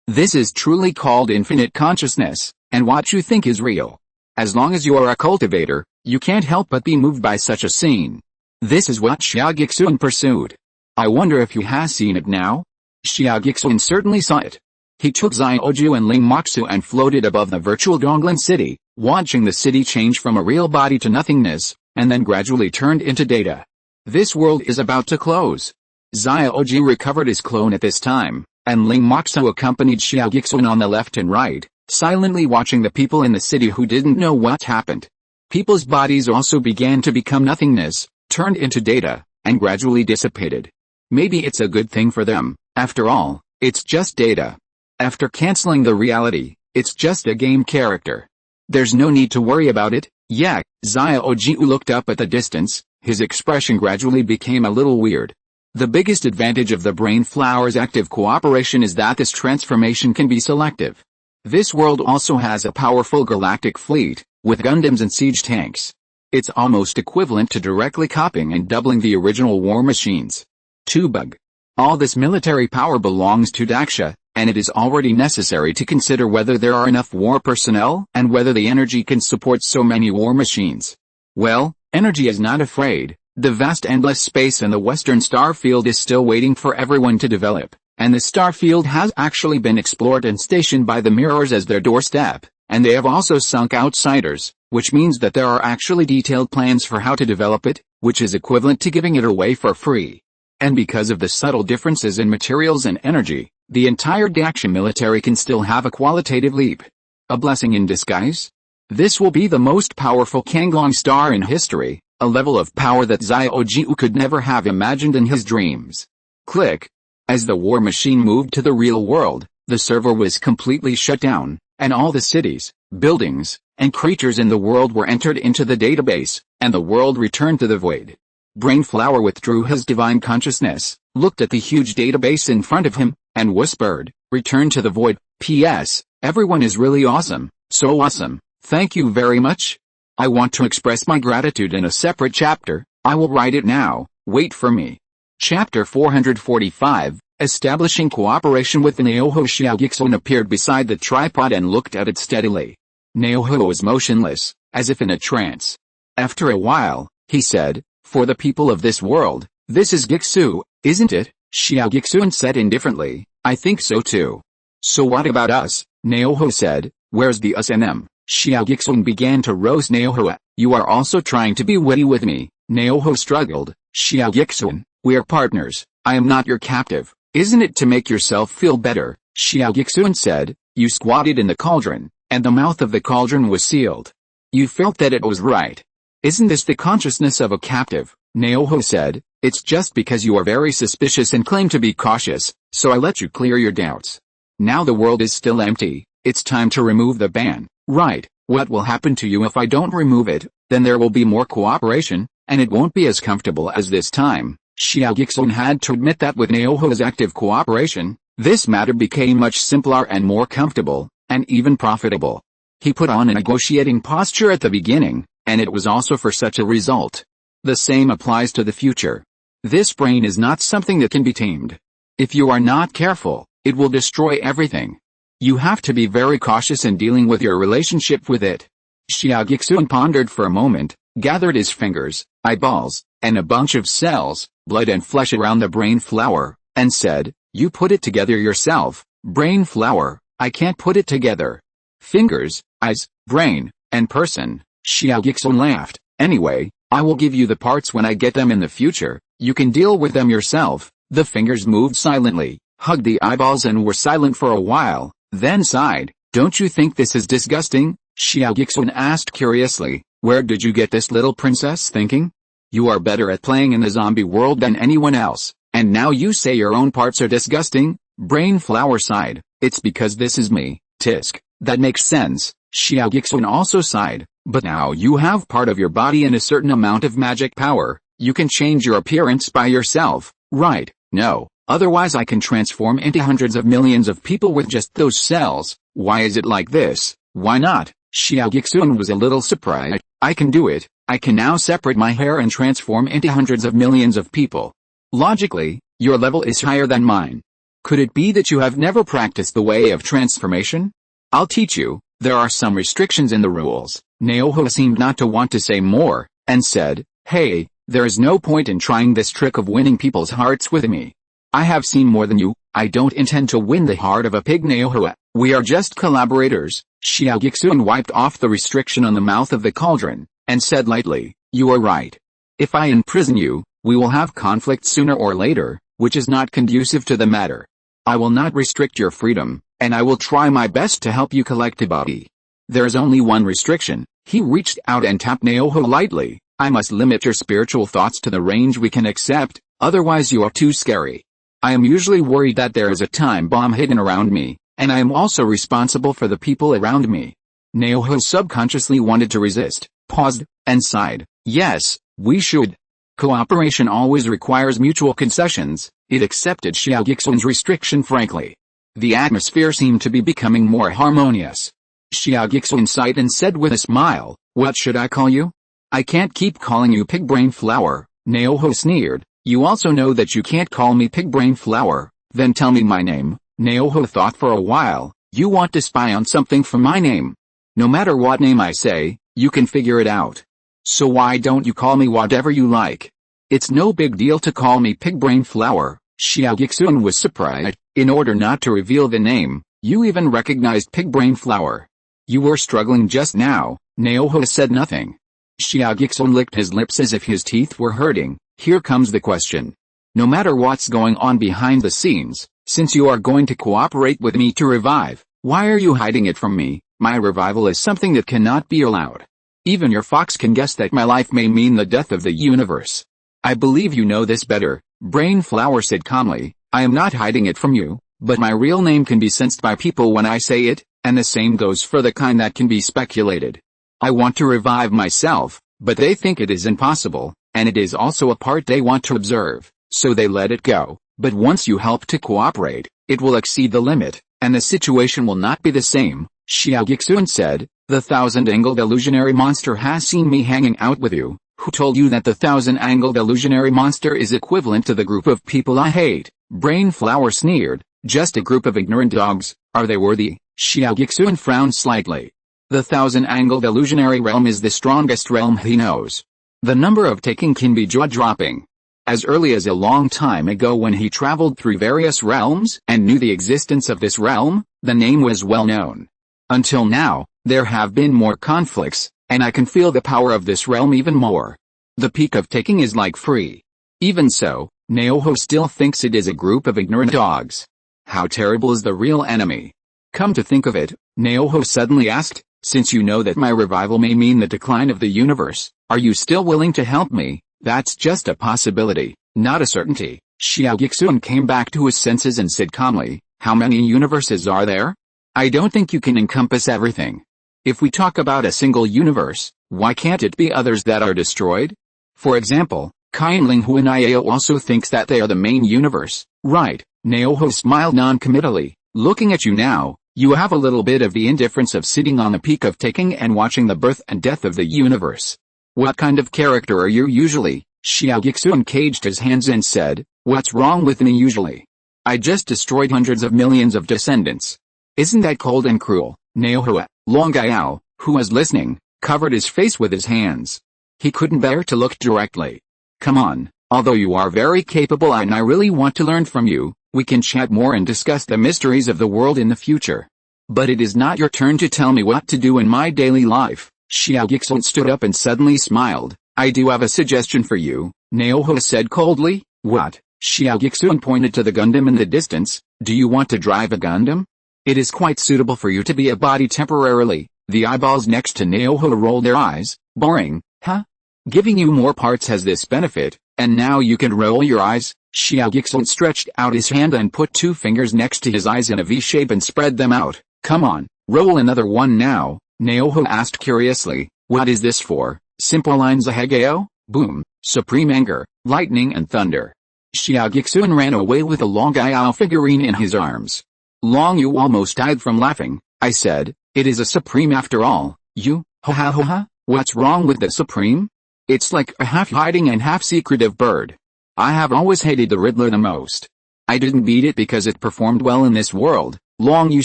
This is truly called infinite consciousness, and what you think is real. As long as you are a cultivator, you can't help but be moved by such a scene. This is what Xia Guixuan pursued. I wonder if he has seen it now? Xia Guixuan certainly saw it. He took Xiaoju and Ling Moxu and floated above the virtual Donglan city, watching the city change from a real body to nothingness, and then gradually turned into data. This world is about to close. Xiaoju recovered his clone at this time, and Ling Moxu accompanied Xia Guixuan on the left and right, silently watching the people in the city who didn't know what happened. People's bodies also began to become nothingness, turned into data, and gradually dissipated. Maybe it's a good thing for them, after all, it's just data. After canceling the reality, it's just a game character. There's no need to worry about it. Yeah, Xiaoju looked up at the distance, his expression gradually became a little weird. The biggest advantage of the Brain Flower's active cooperation is that this transformation can be selective. This world also has a powerful galactic fleet, with Gundams and siege tanks. It's almost equivalent to directly copying and doubling the original war machines. 2 Bug. All this military power belongs to Daxia, and it is already necessary to consider whether there are enough war personnel and whether the energy can support so many war machines. Well, energy is not afraid. The vast endless space in the Western star field is still waiting for everyone to develop, and the star field has actually been explored and stationed by the mirrors as their doorstep, and they have also sunk outsiders, which means that there are actually detailed plans for how to develop it, which is equivalent to giving it away for free. And because of the subtle differences in materials and energy, the entire Daxia military can still have a qualitative leap. A blessing in disguise? This will be the most powerful Kanglong star in history, a level of power that Xiaoju could never have imagined in his dreams. Click. As the war machine moved to the real world, the server was completely shut down, and all the cities, buildings, and creatures in the world were entered into the database, and the world returned to the void. Brain Flower withdrew his divine consciousness, looked at the huge database in front of him, and whispered, "Return to the void. P.S. Everyone is really awesome, so awesome, thank you very much. I want to express my gratitude in a separate chapter, I will write it now, wait for me." Chapter 445, Establishing Cooperation with Naoho. Xia Guixuan appeared beside the tripod and looked at it steadily. Naoho was motionless, as if in a trance. After a while, he said, "For the people of this world, this is Guixu, isn't it?" Xia Guixuan said indifferently, "I think so too." "So what about us?" Naoho said, Where's the us and them? Xia Guixuan began to roast Naoho. You are also trying to be witty with me. Naoho struggled. Xia Guixuan, we are partners. I am not your captive. Isn't it to make yourself feel better? Xia Guixuan said. You squatted in the cauldron, and the mouth of the cauldron was sealed. You felt that it was right. Isn't this the consciousness of a captive? Naoho said. It's just because you are very suspicious and claim to be cautious, so I let you clear your doubts. Now the world is still empty. It's time to remove the ban. Right. What will happen to you if I don't remove it? Then there will be more cooperation, and it won't be as comfortable as this time. Xia Guixuan had to admit that with Naoho's active cooperation, this matter became much simpler and more comfortable, and even profitable. He put on a negotiating posture at the beginning, and it was also for such a result. The same applies to the future. This brain is not something that can be tamed. If you are not careful, it will destroy everything. You have to be very cautious in dealing with your relationship with it. Xia Guixuan pondered for a moment, gathered his fingers, eyeballs, and a bunch of cells, blood and flesh around the brain flower, and said, You put it together yourself. Brain flower, I can't put it together. Fingers, eyes, brain, and person. Xia Guixuan laughed. Anyway, I will give you the parts when I get them in the future. You can deal with them yourself. The fingers moved silently, hugged the eyeballs and were silent for a while, then sighed. Don't you think this is disgusting? Xia Guixuan asked curiously. Where did you get this little princess thinking? You are better at playing in the zombie world than anyone else, and now you say your own parts are disgusting? Brain flower sighed. It's because this is me, Tisk. That makes sense. Xia Guixuan also sighed. But now you have part of your body and a certain amount of magic power. You can change your appearance by yourself, right? No. Otherwise I can transform into hundreds of millions of people with just those cells. Why is it like this? Why not? Xia Guixuan was a little surprised. I can do it. I can now separate my hair and transform into hundreds of millions of people. Logically, your level is higher than mine. Could it be that you have never practiced the way of transformation? I'll teach you. There are some restrictions in the rules. Naoho seemed not to want to say more, and said, Hey, there is no point in trying this trick of winning people's hearts with me. I have seen more than you. I don't intend to win the heart of a pig, Naoho. We are just collaborators. Xia Guixuan wiped off the restriction on the mouth of the cauldron, and said lightly, You are right. If I imprison you, we will have conflict sooner or later, which is not conducive to the matter. I will not restrict your freedom, and I will try my best to help you collect a body. There is only one restriction. He reached out and tapped Naoho lightly. I must limit your spiritual thoughts to the range we can accept, otherwise you are too scary. I am usually worried that there is a time bomb hidden around me, and I am also responsible for the people around me. Naoho subconsciously wanted to resist, paused, and sighed. Yes, we should. Cooperation always requires mutual concessions. It accepted Xia Guixuan's restriction frankly. The atmosphere seemed to be becoming more harmonious. Xia Guixuan sighed and said with a smile, What should I call you? I can't keep calling you pig brain flower. Naoho sneered. You also know that you can't call me pig brain flower. Then tell me my name. Naoho thought for a while. You want to spy on something from my name? No matter what name I say, you can figure it out. So why don't you call me whatever you like? It's no big deal to call me pig brain flower. Xia Guixuan was surprised. In order not to reveal the name, you even recognized pig brain flower. You were struggling just now. Naoho said nothing. Xia Guixuan licked his lips as if his teeth were hurting. Here comes the question. No matter what's going on behind the scenes, since you are going to cooperate with me to revive, why are you hiding it from me? My revival is something that cannot be allowed. Even your fox can guess that my life may mean the death of the universe. I believe you know this better. Brain flower said calmly. I am not hiding it from you, but my real name can be sensed by people when I say it, and the same goes for the kind that can be speculated. I want to revive myself, but they think it is impossible, and it is also a part they want to observe, so they let it go. But once you help to cooperate, it will exceed the limit, and the situation will not be the same. Xia Guixuan said, The thousand-angled illusionary monster has seen me hanging out with you. Who told you that the thousand-angled illusionary monster is equivalent to the group of people I hate? Brain flower sneered. Just a group of ignorant dogs. Are they worthy? Xia Guixuan frowned slightly. The thousand-angled illusionary realm is the strongest realm he knows. The number of taking can be jaw-dropping. As early as a long time ago when he traveled through various realms and knew the existence of this realm, the name was well known. Until now, there have been more conflicts, and I can feel the power of this realm even more. The peak of taking is like free. Even so, Naoho still thinks it is a group of ignorant dogs. How terrible is the real enemy? Come to think of it, Naoho suddenly asked, since you know that my revival may mean the decline of the universe, are you still willing to help me? That's just a possibility, not a certainty. Xia Guixuan came back to his senses and said calmly, how many universes are there? I don't think you can encompass everything. If we talk about a single universe, why can't it be others that are destroyed? For example, Kainling Huanayao also thinks that they are the main universe, right? Naoho smiled non-committally. Looking at you now, you have a little bit of the indifference of sitting on the peak of taking and watching the birth and death of the universe. What kind of character are you usually? Xia Guixuan caged his hands and said, what's wrong with me usually? I just destroyed hundreds of millions of descendants. Isn't that cold and cruel? Naoho, Long Gaiao, who was listening, covered his face with his hands. He couldn't bear to look directly. Come on, although you are very capable and I really want to learn from you, we can chat more and discuss the mysteries of the world in the future. But it is not your turn to tell me what to do in my daily life. Xia Guixuan stood up and suddenly smiled. I do have a suggestion for you, Naoho said coldly. What? Xia Guixuan pointed to the Gundam in the distance. Do you want to drive a Gundam? It is quite suitable for you to be a body temporarily. The eyeballs next to Naoho rolled their eyes. Boring, huh? Giving you more parts has this benefit, and now you can roll your eyes. Xia Guixuan stretched out his hand and put two fingers next to his eyes in a V shape and spread them out. Come on, roll another one now, Naoho asked curiously. What is this for? Simple lines Ahegeo? Boom, supreme anger, lightning and thunder. Xia Guixuan ran away with a Long Gaiao figurine in his arms. Long Yu almost died from laughing. I said, it is a supreme after all. You, ha ha ha ha, what's wrong with the supreme? It's like a half-hiding and half-secretive bird. I have always hated the Riddler the most. I didn't beat it because it performed well in this world. Long Yu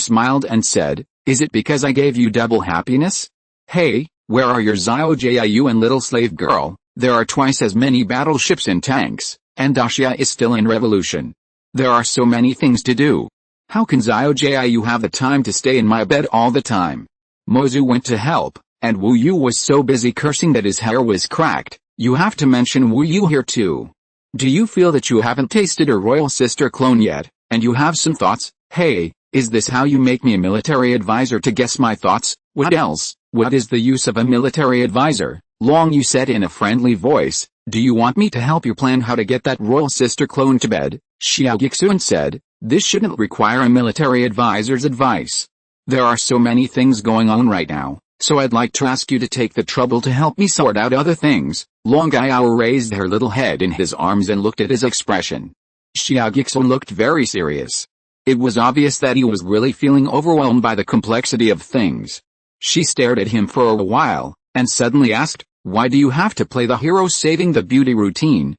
smiled and said, is it because I gave you double happiness? Hey, where are your Xiao Jiu and little slave girl? There are twice as many battleships and tanks, and Daxia is still in revolution. There are so many things to do. How can Xiao Jiu have the time to stay in my bed all the time? Mozu went to help, and Wu Yu was so busy cursing that his hair was cracked. You have to mention Wu Yu here too. Do you feel that you haven't tasted a royal sister clone yet, and you have some thoughts? Hey, is this how you make me a military advisor to guess my thoughts? What else? What is the use of a military advisor? Long Yu said in a friendly voice. Do you want me to help you plan how to get that royal sister clone to bed? Xia Guixuan said. This shouldn't require a military advisor's advice. There are so many things going on right now, so I'd like to ask you to take the trouble to help me sort out other things. Long Gaiao raised her little head in his arms and looked at his expression. Xia Guixuan looked very serious. It was obvious that he was really feeling overwhelmed by the complexity of things. She stared at him for a while, and suddenly asked, why do you have to play the hero saving the beauty routine?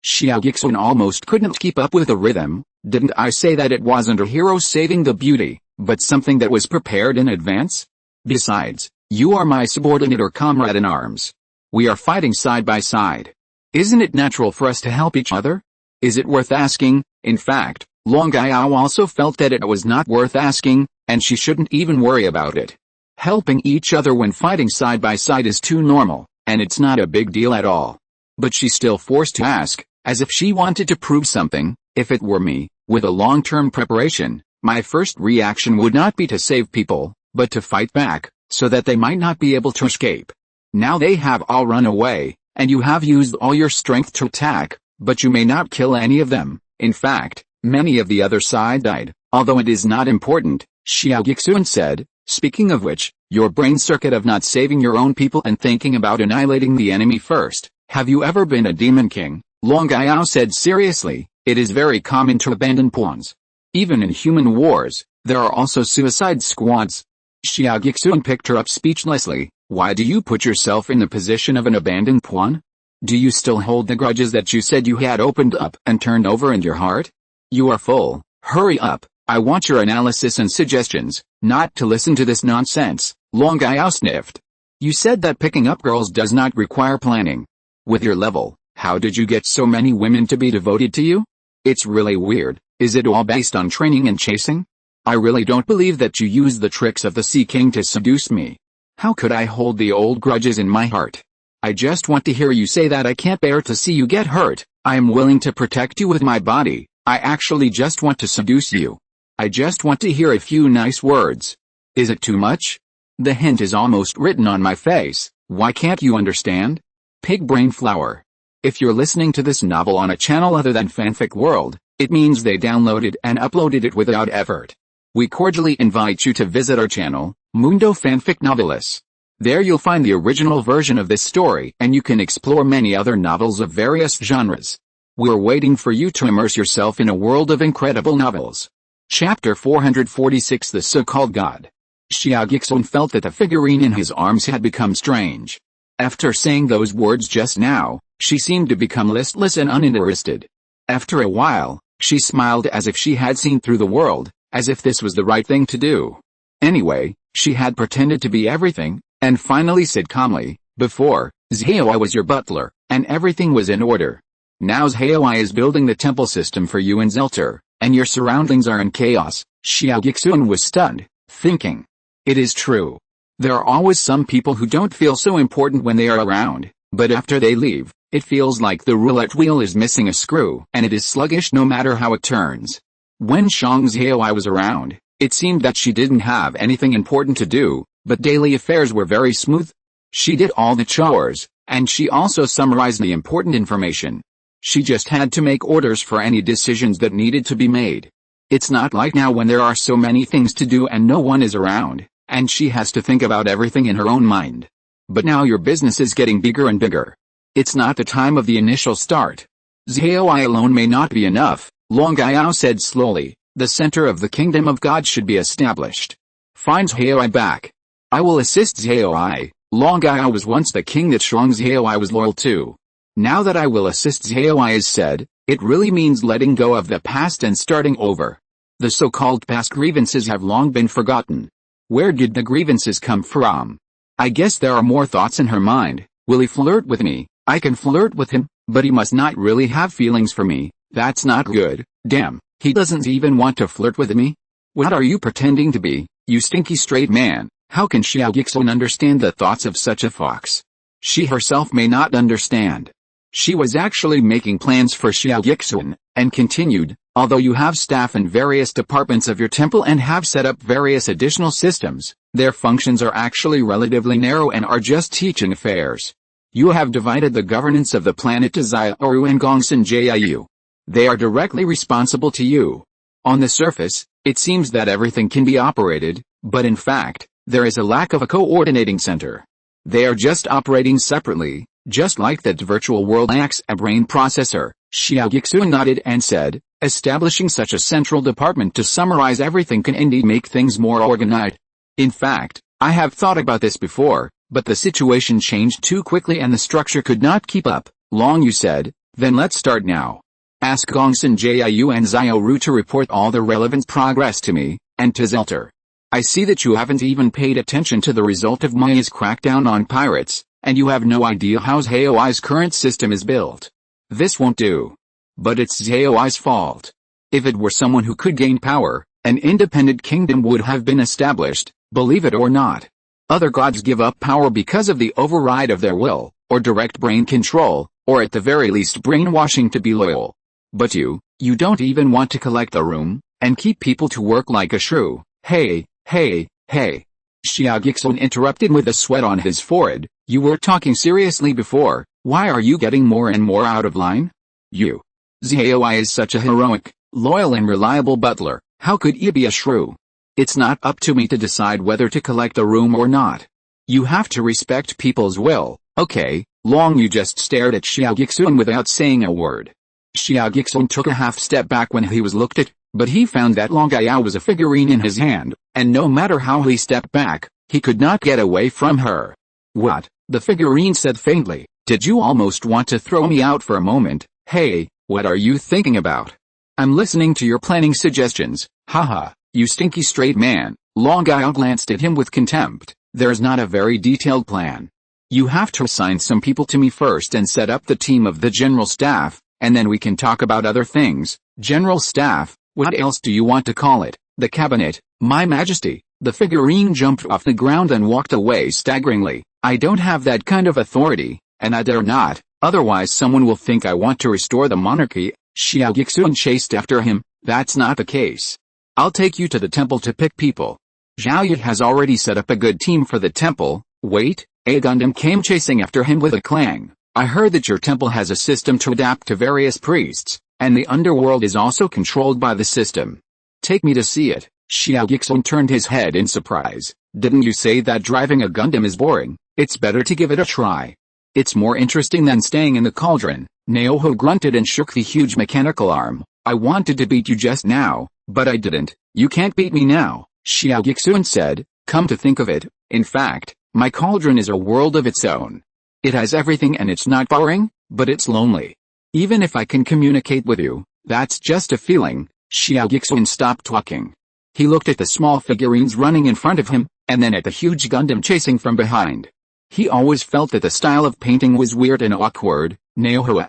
Xia Guixuan almost couldn't keep up with the rhythm. Didn't I say that it wasn't a hero saving the beauty, but something that was prepared in advance? Besides, you are my subordinate or comrade in arms. We are fighting side by side. Isn't it natural for us to help each other? Is it worth asking? In fact, Long Gaiao also felt that it was not worth asking, and she shouldn't even worry about it. Helping each other when fighting side by side is too normal, and it's not a big deal at all. But she's still forced to ask, as if she wanted to prove something. If it were me, with a long-term preparation, my first reaction would not be to save people, but to fight back, so that they might not be able to escape. Now they have all run away, and you have used all your strength to attack, but you may not kill any of them. In fact, many of the other side died, although it is not important, Xia Guixuan said. Speaking of which, your brain circuit of not saving your own people and thinking about annihilating the enemy first. Have you ever been a demon king? Long Gaiao said seriously. It is very common to abandon pawns. Even in human wars, there are also suicide squads. Xia Guixuan picked her up speechlessly. Why do you put yourself in the position of an abandoned pawn? Do you still hold the grudges that you said you had opened up and turned over in your heart? You are full. Hurry up. I want your analysis and suggestions, not to listen to this nonsense. Long Gaiao sniffed. You said that picking up girls does not require planning. With your level, how did you get so many women to be devoted to you? It's really weird. Is it all based on training and chasing? I really don't believe that you use the tricks of the Sea King to seduce me. How could I hold the old grudges in my heart? I just want to hear you say that. I can't bear to see you get hurt. I am willing to protect you with my body. I actually just want to seduce you. I just want to hear a few nice words. Is it too much? The hint is almost written on my face. Why can't you understand? Pig brain flower. If you're listening to this novel on a channel other than Fanfic World, it means they downloaded and uploaded it without effort. We cordially invite you to visit our channel, Mundo Fanfic Novelis. There you'll find the original version of this story and you can explore many other novels of various genres. We're waiting for you to immerse yourself in a world of incredible novels. Chapter 446 The So-Called God. Xia Guixuan felt that the figurine in his arms had become strange. After saying those words just now, she seemed to become listless and uninterested. After a while, she smiled as if she had seen through the world, as if this was the right thing to do. Anyway, she had pretended to be everything, and finally said calmly, "Before, Xiaoi was your butler, and everything was in order. Now Xiaoi is building the temple system for you in Zelter, and your surroundings are in chaos." Xia Guixuan was stunned, thinking. It is true. There are always some people who don't feel so important when they are around, but after they leave, it feels like the roulette wheel is missing a screw, and it is sluggish no matter how it turns. When Shang Xiaoi was around, it seemed that she didn't have anything important to do, but daily affairs were very smooth. She did all the chores, and she also summarized the important information. She just had to make orders for any decisions that needed to be made. It's not like now when there are so many things to do and no one is around, and she has to think about everything in her own mind. But now your business is getting bigger and bigger. It's not the time of the initial start. Xiaoi alone may not be enough, Long Yao said slowly. The center of the kingdom of God should be established. Find Xiaoi back. I will assist Xiaoi. Long Yao was once the king that Shang Xiaoi was loyal to. Now that I will assist Xiaoi is said, it really means letting go of the past and starting over. The so-called past grievances have long been forgotten. Where did the grievances come from? I guess there are more thoughts in her mind. Will he flirt with me? I can flirt with him, but he must not really have feelings for me. That's not good. Damn, he doesn't even want to flirt with me? What are you pretending to be, you stinky straight man? How can Xia Guixuan understand the thoughts of such a fox? She herself may not understand. She was actually making plans for Xia Guixuan, and continued, although you have staff in various departments of your temple and have set up various additional systems, their functions are actually relatively narrow and are just teaching affairs. You have divided the governance of the planet to Xiaoru and Gongsun Jiu. They are directly responsible to you. On the surface, it seems that everything can be operated, but in fact, there is a lack of a coordinating center. They are just operating separately, just like that virtual world lacks a brain processor. Xia Guixuan nodded and said, establishing such a central department to summarize everything can indeed make things more organized. In fact, I have thought about this before, but the situation changed too quickly and the structure could not keep up. Long you said, then let's start now. Ask Gongsun Jiu and Xiaoru to report all the relevant progress to me, and to Zelter. I see that you haven't even paid attention to the result of Maya's crackdown on pirates, and you have no idea how Xiaoi's current system is built. This won't do. But it's Xiaoi's fault. If it were someone who could gain power, an independent kingdom would have been established, believe it or not. Other gods give up power because of the override of their will, or direct brain control, or at the very least brainwashing to be loyal. But you don't even want to collect the room, and keep people to work like a shrew. Hey. Xia Guixuan interrupted with a sweat on his forehead. You were talking seriously before, why are you getting more and more out of line? Xiaoi is such a heroic, loyal and reliable butler, how could he be a shrew? It's not up to me to decide whether to collect the room or not. You have to respect people's will, okay? Long you just stared at Xia Guixuan without saying a word. Xia Guixuan took a half step back when he was looked at, but he found that Long Yao was a figurine in his hand, and no matter how he stepped back, he could not get away from her. What? The figurine said faintly, did you almost want to throw me out for a moment? Hey, what are you thinking about? I'm listening to your planning suggestions, haha, you stinky straight man. Long Yao glanced at him with contempt. There's not a very detailed plan. You have to assign some people to me first and set up the team of the general staff, and then we can talk about other things. General staff, what else do you want to call it? The cabinet, my majesty. The figurine jumped off the ground and walked away staggeringly. I don't have that kind of authority, and I dare not, otherwise someone will think I want to restore the monarchy. Xia Guixuan chased after him. That's not the case. I'll take you to the temple to pick people. Zhao Yi has already set up a good team for the temple. Wait, a Gundam came chasing after him with a clang. I heard that your temple has a system to adapt to various priests, and the underworld is also controlled by the system. Take me to see it. Xia Guixuan turned his head in surprise. Didn't you say that driving a Gundam is boring? It's better to give it a try. It's more interesting than staying in the cauldron. Naoho grunted and shook the huge mechanical arm. I wanted to beat you just now, but I didn't. You can't beat me now, Xia Guixuan said. Come to think of it, in fact, my cauldron is a world of its own. It has everything and it's not boring, but it's lonely. Even if I can communicate with you, that's just a feeling. Xia Guixuan stopped talking. He looked at the small figurines running in front of him, and then at the huge Gundam chasing from behind. He always felt that the style of painting was weird and awkward. Naoho,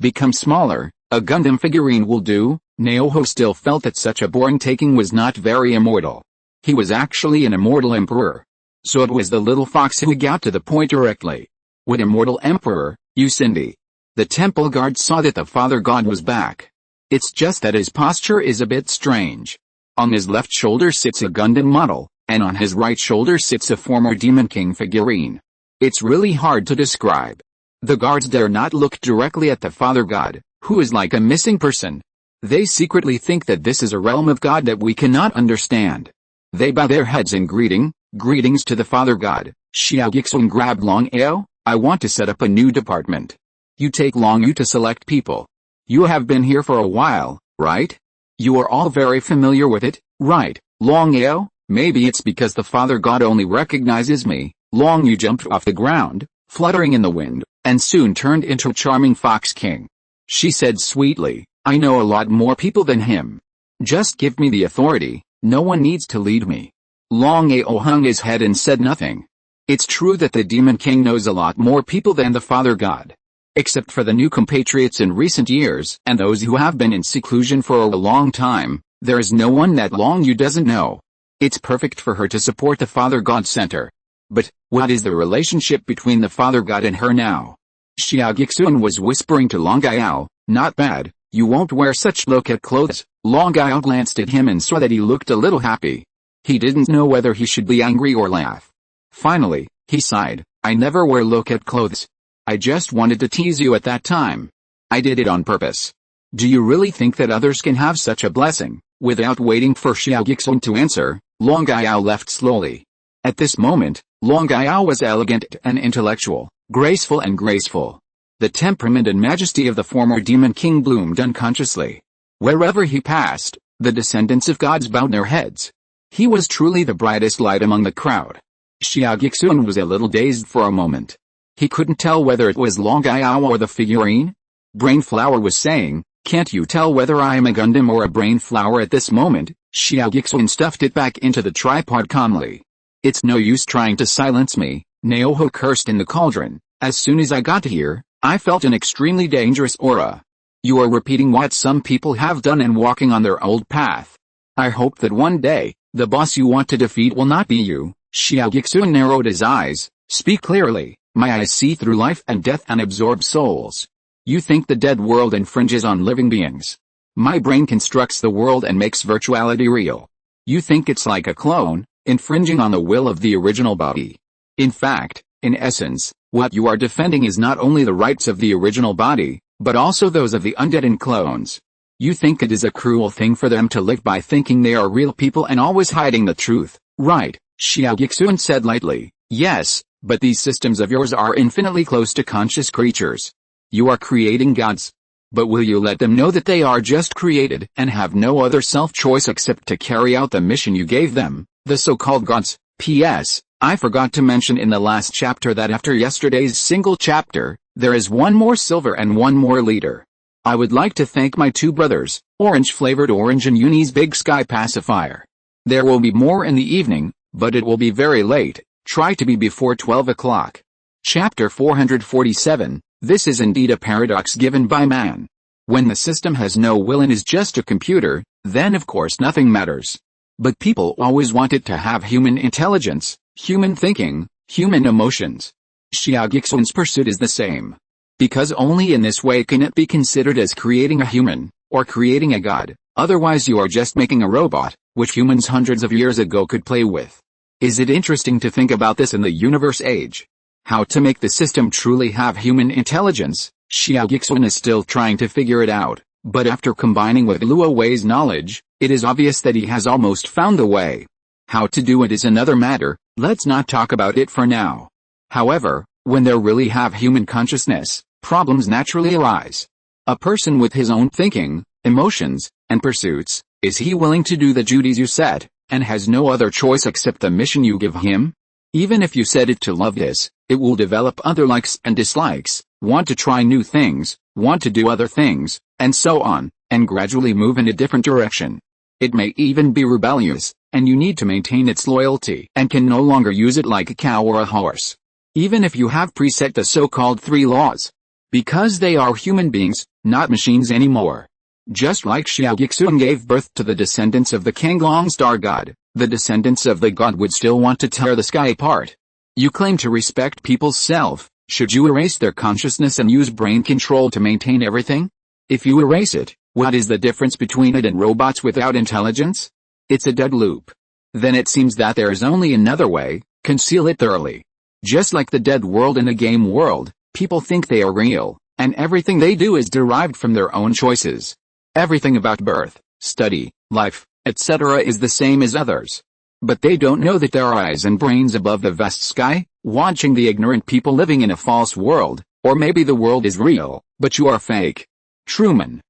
become smaller, a Gundam figurine will do. Naoho still felt that such a boring taking was not very immortal. He was actually an Immortal Emperor. So it was the little fox who got to the point directly. What Immortal Emperor, you Cindy? The temple guard saw that the Father God was back. It's just that his posture is a bit strange. On his left shoulder sits a Gundam model, and on his right shoulder sits a former Demon King figurine. It's really hard to describe. The guards dare not look directly at the Father God, who is like a missing person. They secretly think that this is a realm of God that we cannot understand. They bow their heads in greetings to the Father God. Xia Guixuan grabbed Long Ao. I want to set up a new department. You take Long Ao to select people. You have been here for a while, right? You are all very familiar with it, right, Long Ao? Maybe it's because the Father God only recognizes me. Long Ao jumped off the ground, fluttering in the wind, and soon turned into a charming fox king. She said sweetly, I know a lot more people than him. Just give me the authority, no one needs to lead me. Long Ao hung his head and said nothing. It's true that the Demon King knows a lot more people than the Father God. Except for the new compatriots in recent years and those who have been in seclusion for a long time, there is no one that Long Ao doesn't know. It's perfect for her to support the Father God Center. But, what is the relationship between the Father God and her now? Xia Guixuan was whispering to Long Ao, not bad, you won't wear such low-cut clothes. Long Ao glanced at him and saw that he looked a little happy. He didn't know whether he should be angry or laugh. Finally, he sighed, I never wear low-cut clothes. I just wanted to tease you at that time. I did it on purpose. Do you really think that others can have such a blessing? Without waiting for Xia Guixuan to answer, Long Ao left slowly. At this moment, Long Ao was elegant and intellectual, graceful and graceful. The temperament and majesty of the former Demon King bloomed unconsciously. Wherever he passed, the descendants of gods bowed their heads. He was truly the brightest light among the crowd. Xia Guixuan was a little dazed for a moment. He couldn't tell whether it was Long Ao or the figurine. Brainflower was saying, can't you tell whether I am a Gundam or a Brainflower at this moment? Xia Guixuan stuffed it back into the tripod calmly. It's no use trying to silence me, Naoho cursed in the cauldron. As soon as I got here, I felt an extremely dangerous aura. You are repeating what some people have done and walking on their old path. I hope that one day, the boss you want to defeat will not be you. Xia Guixuan narrowed his eyes. Speak clearly. My eyes see through life and death and absorb souls. You think the dead world infringes on living beings. My brain constructs the world and makes virtuality real. You think it's like a clone, infringing on the will of the original body. In fact, in essence, what you are defending is not only the rights of the original body, but also those of the undead and clones. You think it is a cruel thing for them to live by thinking they are real people and always hiding the truth, right? Xia Guixuan said lightly, yes. But these systems of yours are infinitely close to conscious creatures. You are creating gods. But will you let them know that they are just created and have no other self-choice except to carry out the mission you gave them, the so-called gods? P.S. I forgot to mention in the last chapter that after yesterday's single chapter, there is one more silver and one more leader. I would like to thank my two brothers, Orange-flavored Orange and Uni's Big Sky Pacifier. There will be more in the evening, but it will be very late. Try to be before 12 o'clock. Chapter 447, This is indeed a paradox given by man. When the system has no will and is just a computer, then of course nothing matters. But people always want it to have human intelligence, human thinking, human emotions. Xia Guixuan's pursuit is the same. Because only in this way can it be considered as creating a human, or creating a god, otherwise you are just making a robot, which humans hundreds of years ago could play with. Is it interesting to think about this in the universe age? How to make the system truly have human intelligence? Xia Guixuan is still trying to figure it out, but after combining with Luo Wei's knowledge, it is obvious that he has almost found the way. How to do it is another matter, let's not talk about it for now. However, when there really have human consciousness, problems naturally arise. A person with his own thinking, emotions, and pursuits, is he willing to do the duties you set, and has no other choice except the mission you give him? Even if you set it to love this, it will develop other likes and dislikes, want to try new things, want to do other things, and so on, and gradually move in a different direction. It may even be rebellious, and you need to maintain its loyalty and can no longer use it like a cow or a horse. Even if you have preset the so-called 3 laws. Because they are human beings, not machines anymore. Just like Xia Guixuan gave birth to the descendants of the Kanglong star god, the descendants of the god would still want to tear the sky apart. You claim to respect people's self, should you erase their consciousness and use brain control to maintain everything? If you erase it, what is the difference between it and robots without intelligence? It's a dead loop. Then it seems that there is only another way, conceal it thoroughly. Just like the dead world in a game world, people think they are real, and everything they do is derived from their own choices. Everything about birth, study, life, etc. is the same as others. But they don't know that there are eyes and brains above the vast sky, watching the ignorant people living in a false world, or maybe the world is real, but you are fake. Truman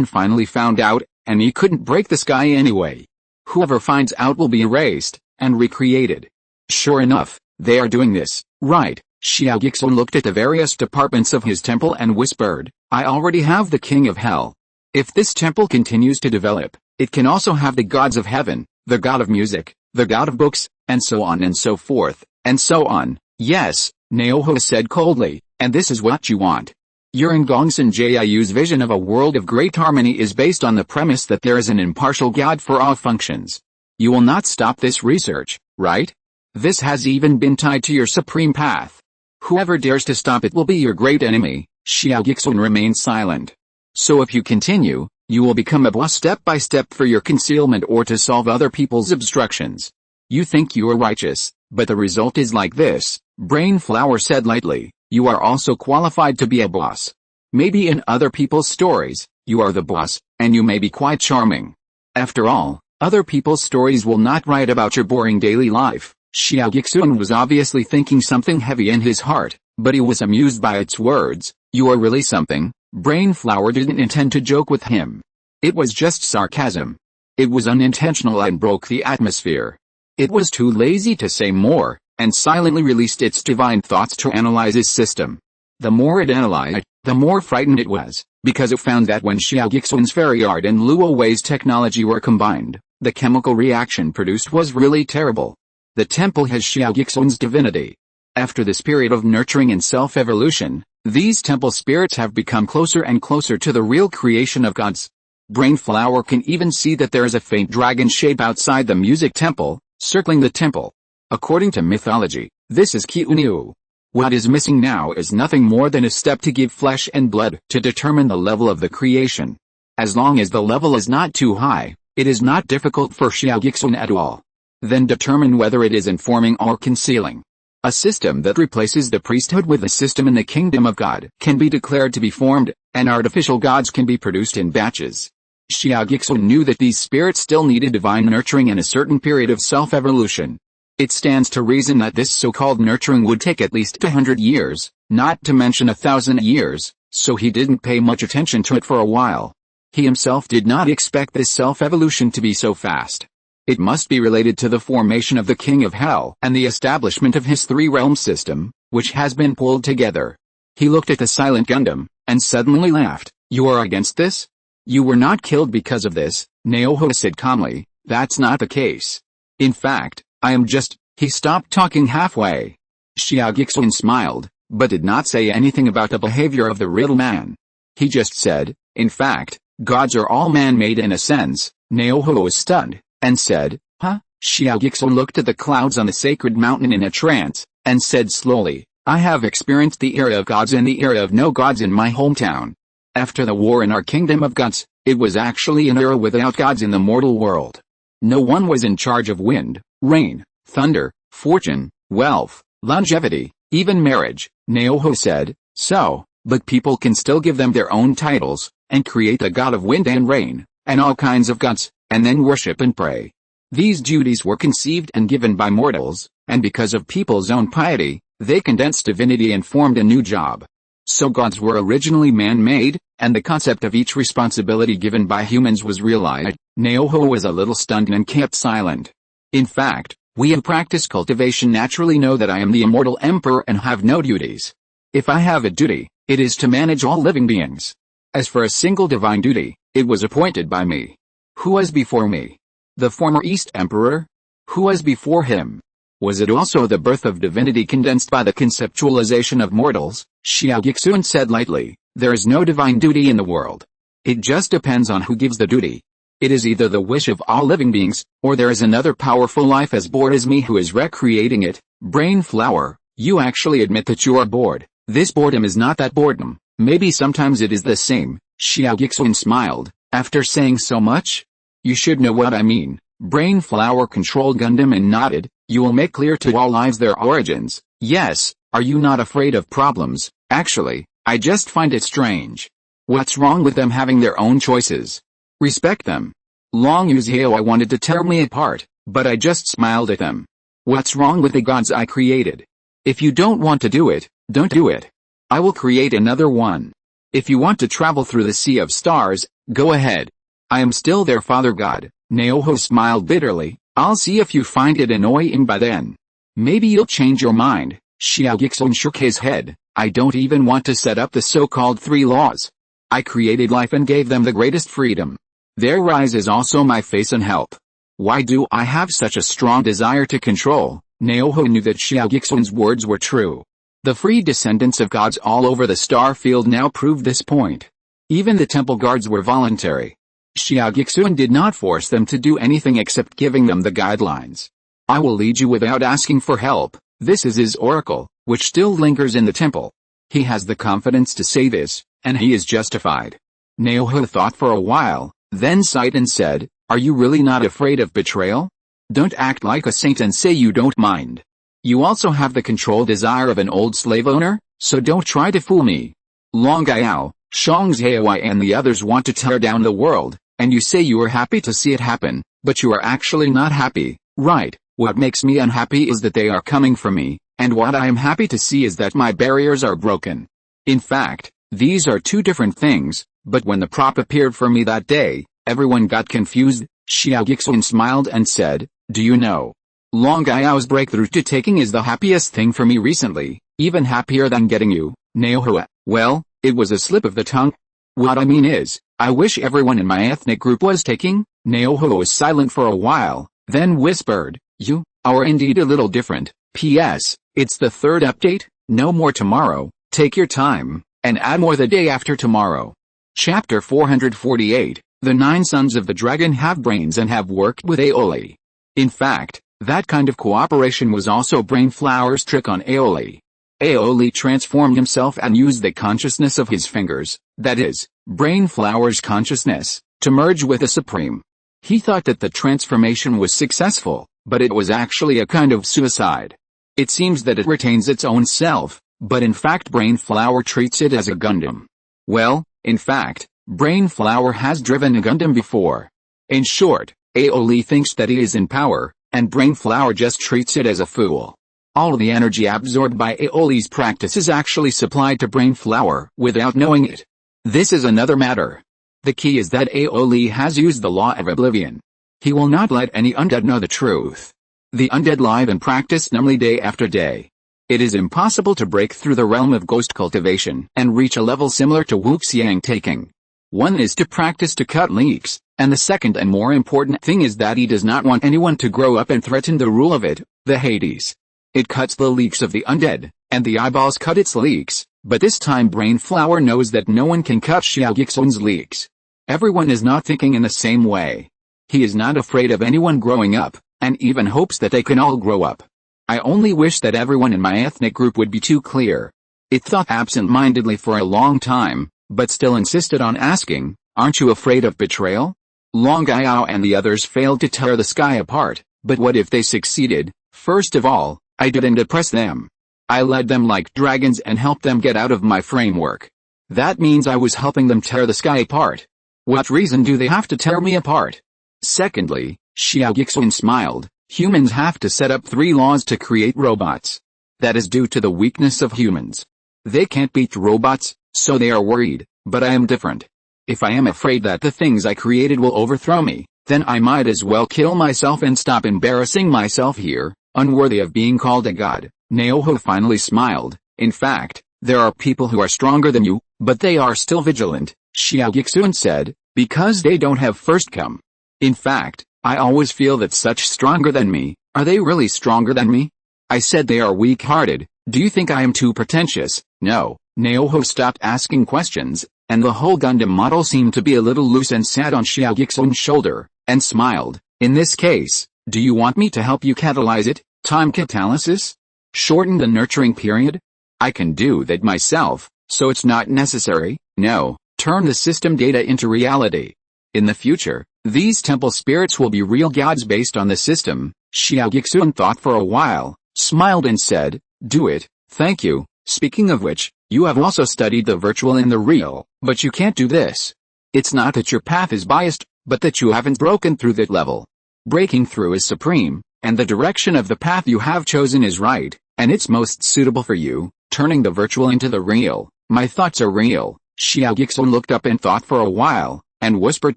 finally found out, and he couldn't break the sky anyway. Whoever finds out will be erased, and recreated. Sure enough, they are doing this, right? Xia Guixuan looked at the various departments of his temple and whispered, I already have the king of hell. If this temple continues to develop, it can also have the gods of heaven, the god of music, the god of books, and so on and so forth, and so on. Yes, Naoho said coldly, and this is what you want. Yuren Gongsun Jiu's vision of a world of great harmony is based on the premise that there is an impartial god for all functions. You will not stop this research, right? This has even been tied to your supreme path. Whoever dares to stop it will be your great enemy. Xia Guixuan remained silent. So if you continue, you will become a boss step by step for your concealment or to solve other people's obstructions. You think you are righteous, but the result is like this, Brain Flower said lightly, you are also qualified to be a boss. Maybe in other people's stories, you are the boss, and you may be quite charming. After all, other people's stories will not write about your boring daily life. Xia Guixuan was obviously thinking something heavy in his heart, but he was amused by its words. You are really something. Brain Flower didn't intend to joke with him. It was just sarcasm. It was unintentional and broke the atmosphere. It was too lazy to say more, and silently released its divine thoughts to analyze his system. The more it analyzed, the more frightened it was, because it found that when Xia Guixuan's fairy art and Luo Wei's technology were combined, the chemical reaction produced was really terrible. The temple has Xia Guixuan's divinity. After this period of nurturing and self-evolution, these temple spirits have become closer and closer to the real creation of gods. Brain Flower can even see that there is a faint dragon shape outside the music temple, circling the temple. According to mythology, this is Kiuniu. What is missing now is nothing more than a step to give flesh and blood to determine the level of the creation. As long as the level is not too high, it is not difficult for Xia Guixuan at all. Then determine whether it is informing or concealing. A system that replaces the priesthood with a system in the kingdom of God can be declared to be formed, and artificial gods can be produced in batches. Xia Guixuan knew that these spirits still needed divine nurturing and a certain period of self-evolution. It stands to reason that this so-called nurturing would take at least 200 years, not to mention 1,000 years, so he didn't pay much attention to it for a while. He himself did not expect this self-evolution to be so fast. It must be related to the formation of the King of Hell and the establishment of his three-realm system, which has been pulled together. He looked at the silent Gundam, and suddenly laughed. You are against this? You were not killed because of this, Naoho said calmly. That's not the case. In fact, I am just... He stopped talking halfway. Xia Guixuan smiled, but did not say anything about the behavior of the riddle man. He just said, in fact, gods are all man-made in a sense. Naoho was stunned. and said, huh? Xia Guixuan looked at the clouds on the sacred mountain in a trance, and said slowly, I have experienced the era of gods and the era of no gods in my hometown. After the war in our kingdom of gods, it was actually an era without gods in the mortal world. No one was in charge of wind, rain, thunder, fortune, wealth, longevity, even marriage, Naoho said. So, but people can still give them their own titles, and create a god of wind and rain, and all kinds of gods, and then worship and pray. These duties were conceived and given by mortals, and because of people's own piety, they condensed divinity and formed a new job. So gods were originally man-made, and the concept of each responsibility given by humans was realized. Naoho was a little stunned and kept silent. In fact, we who practice cultivation naturally know that I am the Immortal Emperor and have no duties. If I have a duty, it is to manage all living beings. As for a single divine duty, it was appointed by me. Who was before me? The former East Emperor? Who was before him? Was it also the birth of divinity condensed by the conceptualization of mortals? Xia Guixuan said lightly, there is no divine duty in the world. It just depends on who gives the duty. It is either the wish of all living beings, or there is another powerful life as bored as me who is recreating it. Brain flower, you actually admit that you are bored. This boredom is not that boredom, maybe sometimes it is the same. Xia Guixuan smiled, after saying so much. You should know what I mean. Brain flower controlled Gundam and nodded. You will make clear to all lives their origins. Yes, are you not afraid of problems? Actually, I just find it strange. What's wrong with them having their own choices? Respect them. Long Uzio I wanted to tear me apart, but I just smiled at them. What's wrong with the gods I created? If you don't want to do it, don't do it. I will create another one. If you want to travel through the sea of stars, go ahead. I am still their father god. Naoho smiled bitterly. I'll see if you find it annoying by then. Maybe you'll change your mind. Xia Guixuan shook his head. I don't even want to set up the so-called 3 laws. I created life and gave them the greatest freedom. Their rise is also my face and help. Why do I have such a strong desire to control? Naoho knew that Xia Guixuan's words were true. The free descendants of gods all over the star field now proved this point. Even the temple guards were voluntary. Xia Guixuan did not force them to do anything except giving them the guidelines. I will lead you without asking for help. This is his oracle, which still lingers in the temple. He has the confidence to say this, and he is justified. Naoho thought for a while, then sighed and said, are you really not afraid of betrayal? Don't act like a saint and say you don't mind. You also have the control desire of an old slave owner, so don't try to fool me. Long Gao, Shang Zhaowai and the others want to tear down the world, and you say you are happy to see it happen, but you are actually not happy, right? What makes me unhappy is that they are coming for me, and what I am happy to see is that my barriers are broken. In fact, these are two different things, but when the prop appeared for me that day, everyone got confused. Xia Guixuan smiled and said, do you know? Long Gao's breakthrough to taking is the happiest thing for me recently, even happier than getting you, Naoho. Well, it was a slip of the tongue. What I mean is, I wish everyone in my ethnic group was taking. Naoho was silent for a while, then whispered, you are indeed a little different. P.S. It's the 3rd update, no more tomorrow, take your time, and add more the day after tomorrow. Chapter 448, the 9 sons of the dragon have brains and have worked with Aoli. In fact, that kind of cooperation was also Brainflower's trick on Aoli. Aoli transformed himself and used the consciousness of his fingers, that is, Brainflower's consciousness, to merge with the Supreme. He thought that the transformation was successful, but it was actually a kind of suicide. It seems that it retains its own self, but in fact Brainflower treats it as a Gundam. Well, in fact, Brainflower has driven a Gundam before. In short, Aoli thinks that he is in power, and Brainflower just treats it as a fool. All the energy absorbed by Aoli's practice is actually supplied to Brainflower without knowing it. This is another matter. The key is that Aoli has used the law of oblivion. He will not let any undead know the truth. The undead live and practice numbly day after day. It is impossible to break through the realm of ghost cultivation and reach a level similar to Wuxiang taking. One is to practice to cut leaks, and the second and more important thing is that he does not want anyone to grow up and threaten the rule of it, the Hades. It cuts the leaks of the undead, and the eyeballs cut its leaks, but this time Brainflower knows that no one can cut Xia Guixuan's leaks. Everyone is not thinking in the same way. He is not afraid of anyone growing up, and even hopes that they can all grow up. I only wish that everyone in my ethnic group would be too clear. It thought absent-mindedly for a long time, but still insisted on asking, aren't you afraid of betrayal? Long Yao and the others failed to tear the sky apart, but what if they succeeded? First of all, I didn't oppress them. I led them like dragons and helped them get out of my framework. That means I was helping them tear the sky apart. What reason do they have to tear me apart? Secondly, Xia Guixuan smiled, humans have to set up 3 laws to create robots. That is due to the weakness of humans. They can't beat robots, so they are worried, but I am different. If I am afraid that the things I created will overthrow me, then I might as well kill myself and stop embarrassing myself here, unworthy of being called a god. Naoho finally smiled. In fact, there are people who are stronger than you, but they are still vigilant, Xia Guixuan said, because they don't have first come. In fact, I always feel that such stronger than me, are they really stronger than me? I said they are weak-hearted. Do you think I am too pretentious? No. Naoho stopped asking questions, and the whole Gundam model seemed to be a little loose and sat on Xia Guixuan's shoulder, and smiled. In this case, do you want me to help you catalyze it? Time catalysis? Shorten the nurturing period? I can do that myself, so it's not necessary. No, turn the system data into reality. In the future, these temple spirits will be real gods based on the system. Xia Guixuan thought for a while, smiled and said, do it, thank you. Speaking of which, you have also studied the virtual and the real, but you can't do this. It's not that your path is biased, but that you haven't broken through that level. Breaking through is supreme, and the direction of the path you have chosen is right, and it's most suitable for you, turning the virtual into the real. My thoughts are real. Xia Guixuan looked up and thought for a while, and whispered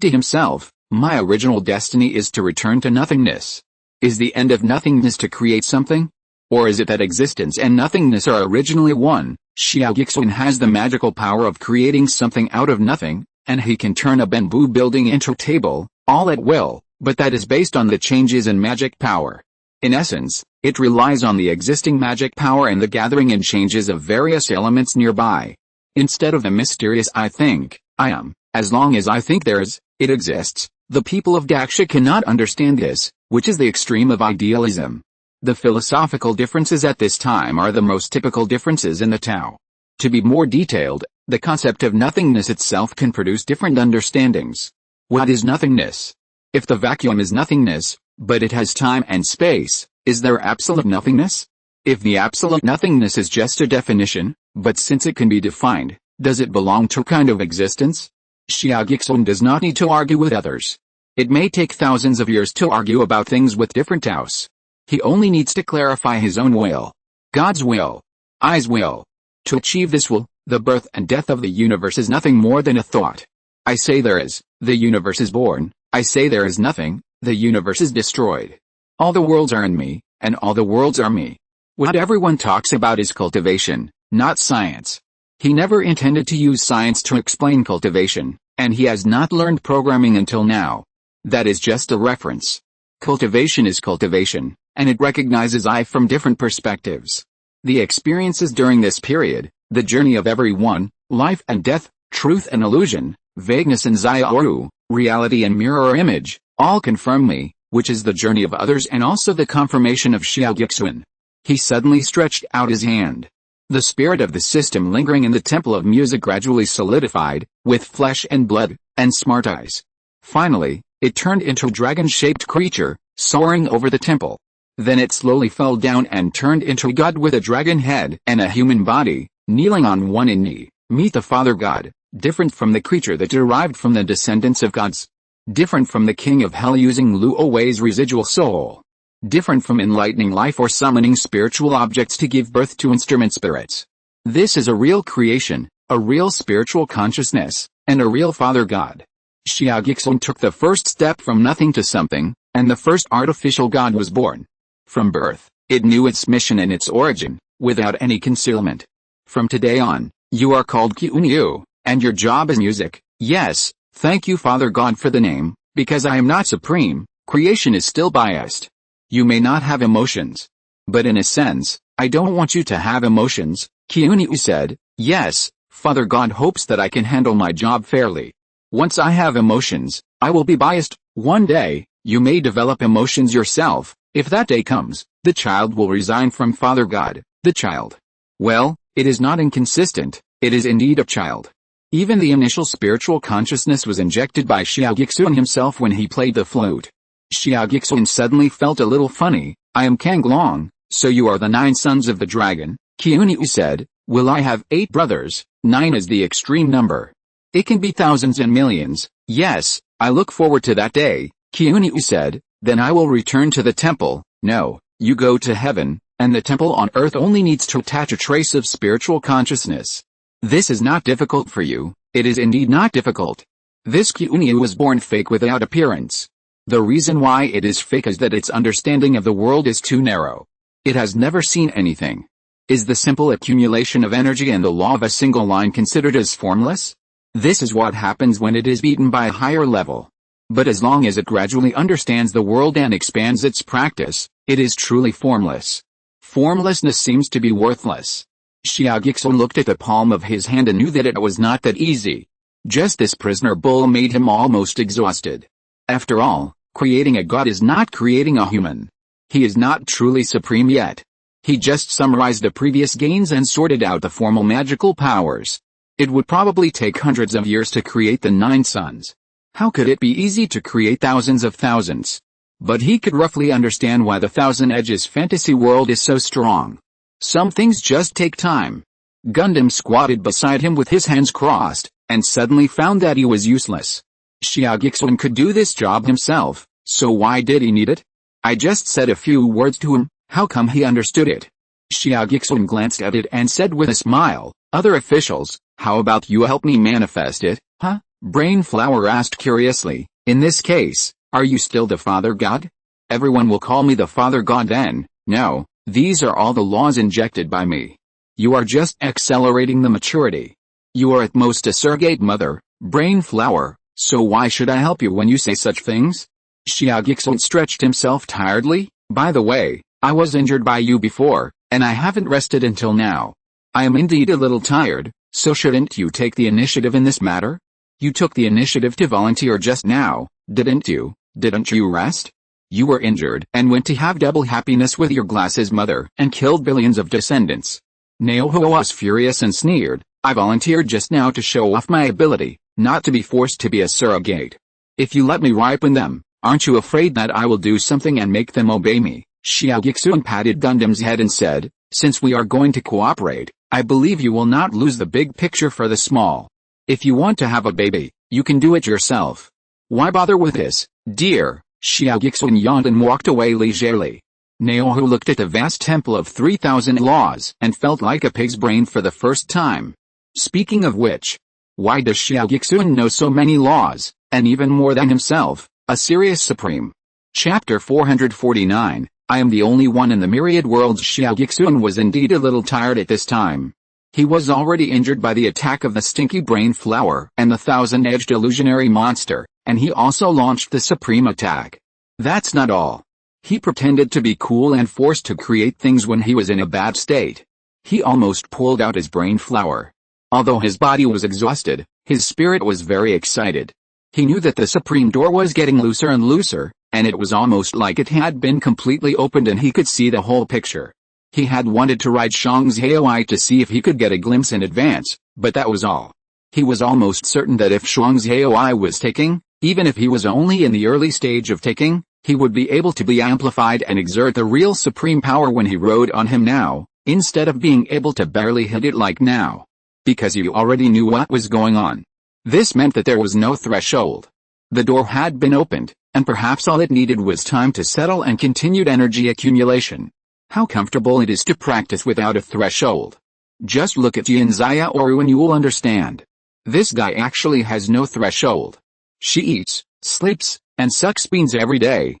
to himself, my original destiny is to return to nothingness. Is the end of nothingness to create something? Or is it that existence and nothingness are originally one? Xia Guixuan has the magical power of creating something out of nothing, and he can turn a bamboo building into a table, all at will, but that is based on the changes in magic power. In essence, it relies on the existing magic power and the gathering and changes of various elements nearby. Instead of the mysterious I think, I am, as long as I think there is, it exists. The people of Daxia cannot understand this, which is the extreme of idealism. The philosophical differences at this time are the most typical differences in the Tao. To be more detailed, the concept of nothingness itself can produce different understandings. What is nothingness? If the vacuum is nothingness, but it has time and space, is there absolute nothingness? If the absolute nothingness is just a definition, but since it can be defined, does it belong to a kind of existence? Xia Guixuan does not need to argue with others. It may take thousands of years to argue about things with different Taos. He only needs to clarify his own will. God's will. I's will. To achieve this will, the birth and death of the universe is nothing more than a thought. I say there is, the universe is born. I say there is nothing, the universe is destroyed. All the worlds are in me, and all the worlds are me. What everyone talks about is cultivation, not science. He never intended to use science to explain cultivation, and he has not learned programming until now. That is just a reference. Cultivation is cultivation, and it recognizes I from different perspectives. The experiences during this period, the journey of everyone, life and death, truth and illusion, vagueness and Xiaoru, reality and mirror image, all confirm me, which is the journey of others and also the confirmation of Xia Guixuan. He suddenly stretched out his hand. The spirit of the system lingering in the temple of music gradually solidified, with flesh and blood, and smart eyes. Finally, it turned into a dragon-shaped creature, soaring over the temple. Then it slowly fell down and turned into a god with a dragon head and a human body, kneeling on one knee. Meet the Father God, different from the creature that derived from the descendants of gods. Different from the king of hell using Luo Wei's residual soul. Different from enlightening life or summoning spiritual objects to give birth to instrument spirits. This is a real creation, a real spiritual consciousness, and a real Father God. Xia Guixuan took the first step from nothing to something, and the first artificial god was born. From birth, it knew its mission and its origin, without any concealment. From today on, you are called Qiunyu, and your job is music. Yes, thank you Father God for the name, because I am not supreme, creation is still biased. You may not have emotions. But in a sense, I don't want you to have emotions, Qiunyu said. Yes, Father God hopes that I can handle my job fairly. Once I have emotions, I will be biased, One day, you may develop emotions yourself. If that day comes, the child will resign from Father God, the child. Well, it is not inconsistent, it is indeed a child. Even the initial spiritual consciousness was injected by Xia Guixuan himself when he played the flute. Xia Guixuan suddenly felt a little funny. I am Kang Long, so you are the 9 sons of the dragon, Qiuniu said. Will I have 8 brothers? 9 is the extreme number. It can be thousands and millions. Yes, I look forward to that day, Qiuniu said. Then I will return to the temple. No, you go to heaven, and the temple on earth only needs to attach a trace of spiritual consciousness. This is not difficult for you, it is indeed not difficult. This Qiuniu was born fake without appearance. The reason why it is fake is that its understanding of the world is too narrow. It has never seen anything. Is the simple accumulation of energy and the law of a single line considered as formless? This is what happens when it is beaten by a higher level. But as long as it gradually understands the world and expands its practice, it is truly formless. Formlessness seems to be worthless. Xia Guixuan looked at the palm of his hand and knew that it was not that easy. Just this prisoner bull made him almost exhausted. After all, creating a god is not creating a human. He is not truly supreme yet. He just summarized the previous gains and sorted out the formal magical powers. It would probably take hundreds of years to create the 9 sons. How could it be easy to create thousands of thousands? But he could roughly understand why the Thousand Edges fantasy world is so strong. Some things just take time. Gundam squatted beside him with his hands crossed, and suddenly found that he was useless. Xia Guixuan could do this job himself, so why did he need it? I just said a few words to him, how come he understood it? Xia Guixuan glanced at it and said with a smile, other officials, how about you help me manifest it, huh? Brain Flower asked curiously, in this case, are you still the Father God? Everyone will call me the Father God then. No, these are all the laws injected by me. You are just accelerating the maturity. You are at most a surrogate mother, Brain Flower, so why should I help you when you say such things? Xia Guixuan stretched himself tiredly. By the way, I was injured by you before, and I haven't rested until now. I am indeed a little tired, so shouldn't you take the initiative in this matter? You took the initiative to volunteer just now, didn't you? Didn't you rest? You were injured and went to have double happiness with your glasses mother and killed billions of descendants. Naohua was furious and sneered, I volunteered just now to show off my ability, not to be forced to be a surrogate. If you let me ripen them, aren't you afraid that I will do something and make them obey me? Xia Guixuan patted Gundam's head and said, since we are going to cooperate, I believe you will not lose the big picture for the small. If you want to have a baby, you can do it yourself. Why bother with this, dear? Xia Guixuan yawned and walked away leisurely. Naohu looked at the vast temple of 3,000 laws and felt like a pig's brain for the first time. Speaking of which, why does Xia Guixuan know so many laws, and even more than himself, a serious supreme? Chapter 449, I am the only one in the myriad worlds. Xia Guixuan was indeed a little tired at this time. He was already injured by the attack of the stinky brain flower and the thousand-edged illusionary monster, and he also launched the supreme attack. That's not all. He pretended to be cool and forced to create things when he was in a bad state. He almost pulled out his brain flower. Although his body was exhausted, his spirit was very excited. He knew that the supreme door was getting looser and looser, and it was almost like it had been completely opened and he could see the whole picture. He had wanted to ride Shang's Haoi to see if he could get a glimpse in advance, but that was all. He was almost certain that if Shang's Haoi was taking, even if he was only in the early stage of taking, he would be able to be amplified and exert the real supreme power when he rode on him now, instead of being able to barely hit it like now. Because he already knew what was going on. This meant that there was no threshold. The door had been opened, and perhaps all it needed was time to settle and continued energy accumulation. How comfortable it is to practice without a threshold. Just look at Yin Xiaoru and you will understand. This guy actually has no threshold. She eats, sleeps, and sucks beans every day.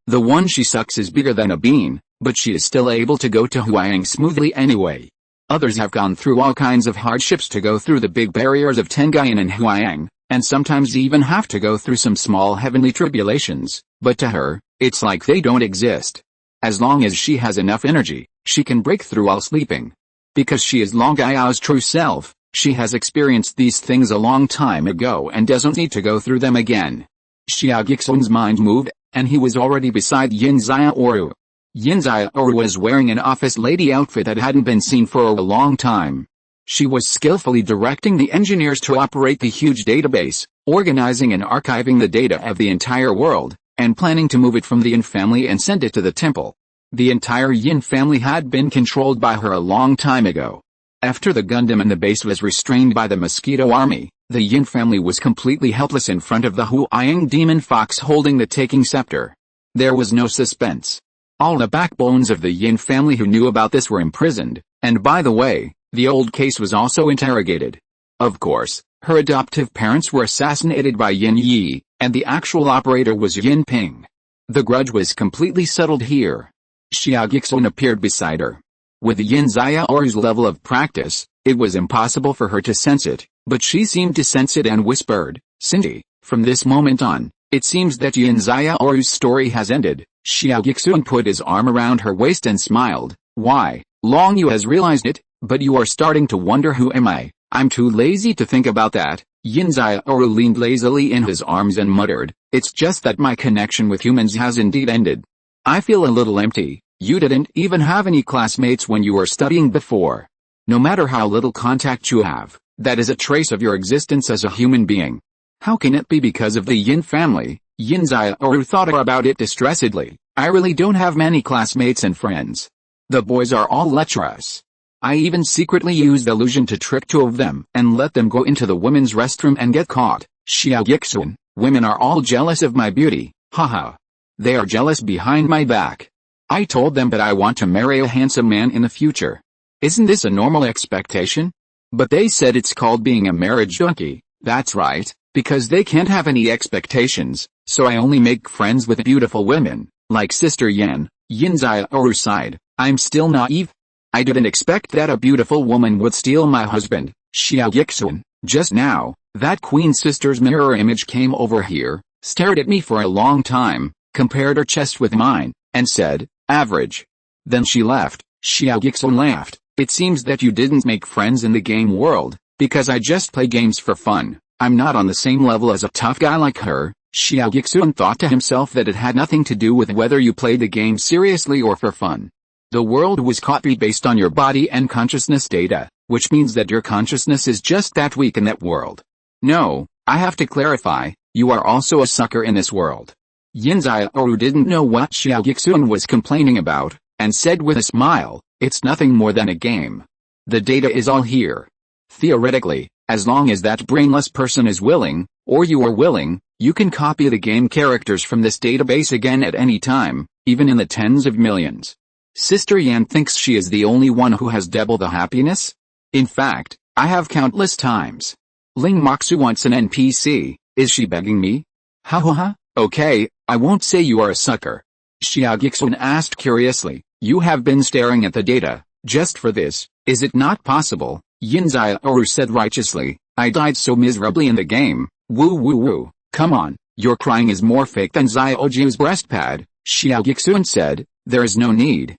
The one she sucks is bigger than a bean, but she is still able to go to Huang smoothly anyway. Others have gone through all kinds of hardships to go through the big barriers of Tengayan and Huang, and sometimes even have to go through some small heavenly tribulations, but to her, it's like they don't exist. As long as she has enough energy, she can break through while sleeping. Because she is Long Aiao's true self, she has experienced these things a long time ago and doesn't need to go through them again. Xia Guixuan's mind moved, and he was already beside Yin Xiaoru. Yin Xiaoru was wearing an office lady outfit that hadn't been seen for a long time. She was skillfully directing the engineers to operate the huge database, organizing and archiving the data of the entire world, and planning to move it from the Yin family and send it to the temple. The entire Yin family had been controlled by her a long time ago. After the Gundam and the base was restrained by the Mosquito Army, the Yin family was completely helpless in front of the Huaying demon fox holding the taking scepter. There was no suspense. All the backbones of the Yin family who knew about this were imprisoned, and by the way, the old case was also interrogated. Of course, her adoptive parents were assassinated by Yin Yi, and the actual operator was Yin Ping. The grudge was completely settled here. Xia Guixuan appeared beside her. With Yin Xiaoru's level of practice, it was impossible for her to sense it, but she seemed to sense it and whispered, "Cindy, from this moment on, it seems that Yin Xiaoru's story has ended." Xia Guixuan put his arm around her waist and smiled. "Why, long you has realized it, but you are starting to wonder who am I? I'm too lazy to think about that." Yin Xiaoru leaned lazily in his arms and muttered, "It's just that my connection with humans has indeed ended. I feel a little empty. You didn't even have any classmates when you were studying before. No matter how little contact you have, that is a trace of your existence as a human being. How can it be because of the Yin family?" Yin Xiaoru thought about it distressedly. "I really don't have many classmates and friends. The boys are all lecherous. I even secretly used illusion to trick 2 of them and let them go into the women's restroom and get caught." Xia Guixuan, "Women are all jealous of my beauty, haha. They are jealous behind my back. I told them that I want to marry a handsome man in the future. Isn't this a normal expectation? But they said it's called being a marriage junkie." "That's right, because they can't have any expectations, so I only make friends with beautiful women, like Sister Yan." Yin Xiaoru sighed. "I'm still naive. I didn't expect that a beautiful woman would steal my husband." Xia Guixuan, "Just now, that Queen Sister's mirror image came over here, stared at me for a long time, compared her chest with mine, and said, 'Average.' Then she left." Xia Guixuan laughed. "It seems that you didn't make friends in the game world, because I just play games for fun. I'm not on the same level as a tough guy like her." Xia Guixuan thought to himself that it had nothing to do with whether you played the game seriously or for fun. The world was copied based on your body and consciousness data, which means that your consciousness is just that weak in that world. "No, I have to clarify, you are also a sucker in this world." Yin Xiaoru didn't know what Xia Guixuan was complaining about, and said with a smile, "It's nothing more than a game. The data is all here. Theoretically, as long as that brainless person is willing, or you are willing, you can copy the game characters from this database again at any time, even in the tens of millions. Sister Yan thinks she is the only one who has double the happiness? In fact, I have countless times. Ling Moxu wants an NPC, is she begging me? Ha ha ha, okay, I won't say you are a sucker." Xia Guixuan asked curiously, "You have been staring at the data, just for this, is it not possible?" Yin Xiaoru said righteously, "I died so miserably in the game, woo woo woo, come on, your crying is more fake than Xiaoju's breast pad." Xia Guixuan said, "There is no need,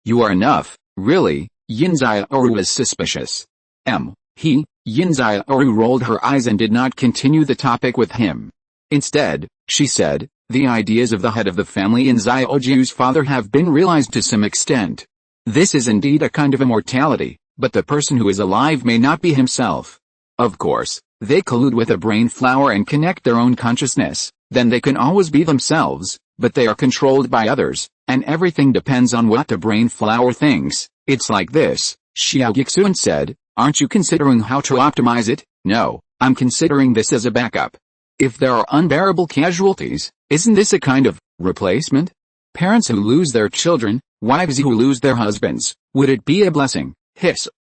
you are enough, really." Yin Xiaoru was suspicious. Yin Xiaoru rolled her eyes and did not continue the topic with him. Instead, she said, "The ideas of the head of the family in Xiaoju's father have been realized to some extent. This is indeed a kind of immortality, but the person who is alive may not be himself. Of course, they collude with a brain flower and connect their own consciousness, then they can always be themselves, but they are controlled by others, and everything depends on what the brain flower thinks. It's like this," Xia Guixuan said. "Aren't you considering how to optimize it?" "No, I'm considering this as a backup. If there are unbearable casualties, isn't this a kind of replacement? Parents who lose their children, wives who lose their husbands, would it be a blessing?"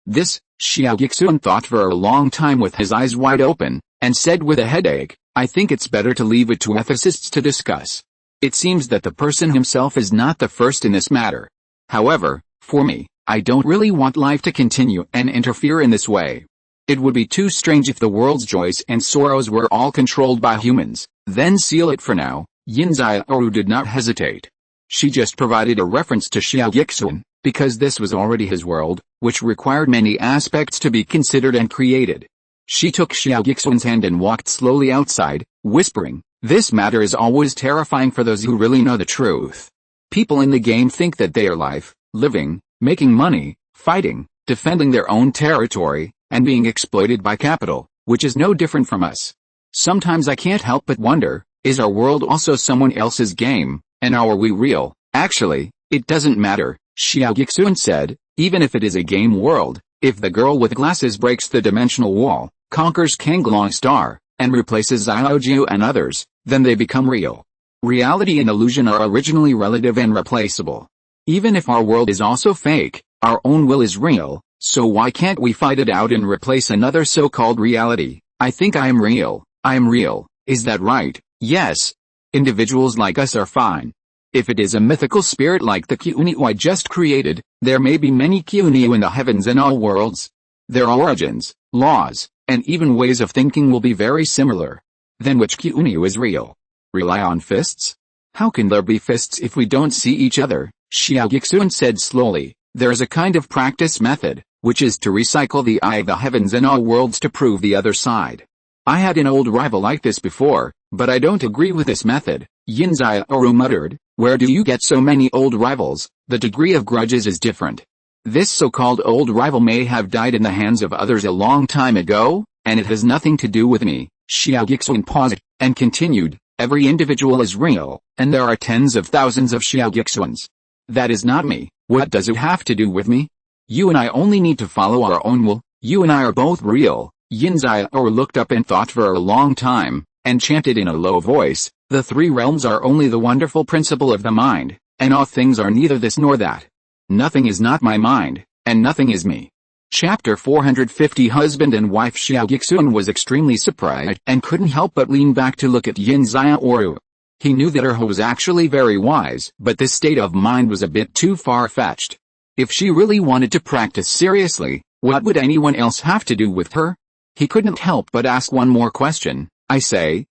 This, Xia Guixuan thought for a long time with his eyes wide open, and said with a headache, "I think it's better to leave it to ethicists to discuss. It seems that the person himself is not the first in this matter. However, for me, I don't really want life to continue and interfere in this way. It would be too strange if the world's joys and sorrows were all controlled by humans." "Then seal it for now." Yin Xiaoru did not hesitate. She just provided a reference to Xia Guixuan, because this was already his world, which required many aspects to be considered and created. She took Xia Guixuan's hand and walked slowly outside, whispering, This matter is always terrifying for those who really know the truth. People in the game think that they are alive, living, making money, fighting, defending their own territory, and being exploited by capital, which is no different from us. Sometimes I can't help but wonder, is our world also someone else's game, and are we real? Actually, it doesn't matter, Xia Guixuan said, even if it is a game world, if the girl with glasses breaks the dimensional wall, conquers Kanglong Star, and replaces Xiaoju and others, then they become real. Reality and illusion are originally relative and replaceable. Even if our world is also fake, our own will is real, so why can't we fight it out and replace another so-called reality? I think I am real. I am real. Is that right? Yes. Individuals like us are fine. If it is a mythical spirit like the Kyunyu I just created, there may be many Kyunyu in the heavens and all worlds. Their origins, laws, and even ways of thinking will be very similar. Then which Kyunyu is real? Rely on fists? How can there be fists if we don't see each other? Xia Guixuan said slowly. There is a kind of practice method, which is to recycle the eye of the heavens and all worlds to prove the other side. I had an old rival like this before, but I don't agree with this method, Yin Xiaoru muttered. Where do you get so many old rivals? The degree of grudges is different. This so-called old rival may have died in the hands of others a long time ago, and it has nothing to do with me. Xia Guixuan paused, and continued, every individual is real, and there are tens of thousands of Xia Guixuans. That is not me. What does it have to do with me? You and I only need to follow our own will. You and I are both real. Yin Xiaoru looked up and thought for a long time, and chanted in a low voice, the three realms are only the wonderful principle of the mind, and all things are neither this nor that. Nothing is not my mind, and nothing is me. Chapter 450 Husband and wife Xia Guixuan was extremely surprised and couldn't help but lean back to look at Yin Xiaoru. He knew that her was actually very wise, but this state of mind was a bit too far-fetched. If she really wanted to practice seriously, what would anyone else have to do with her? He couldn't help but ask one more question. I say,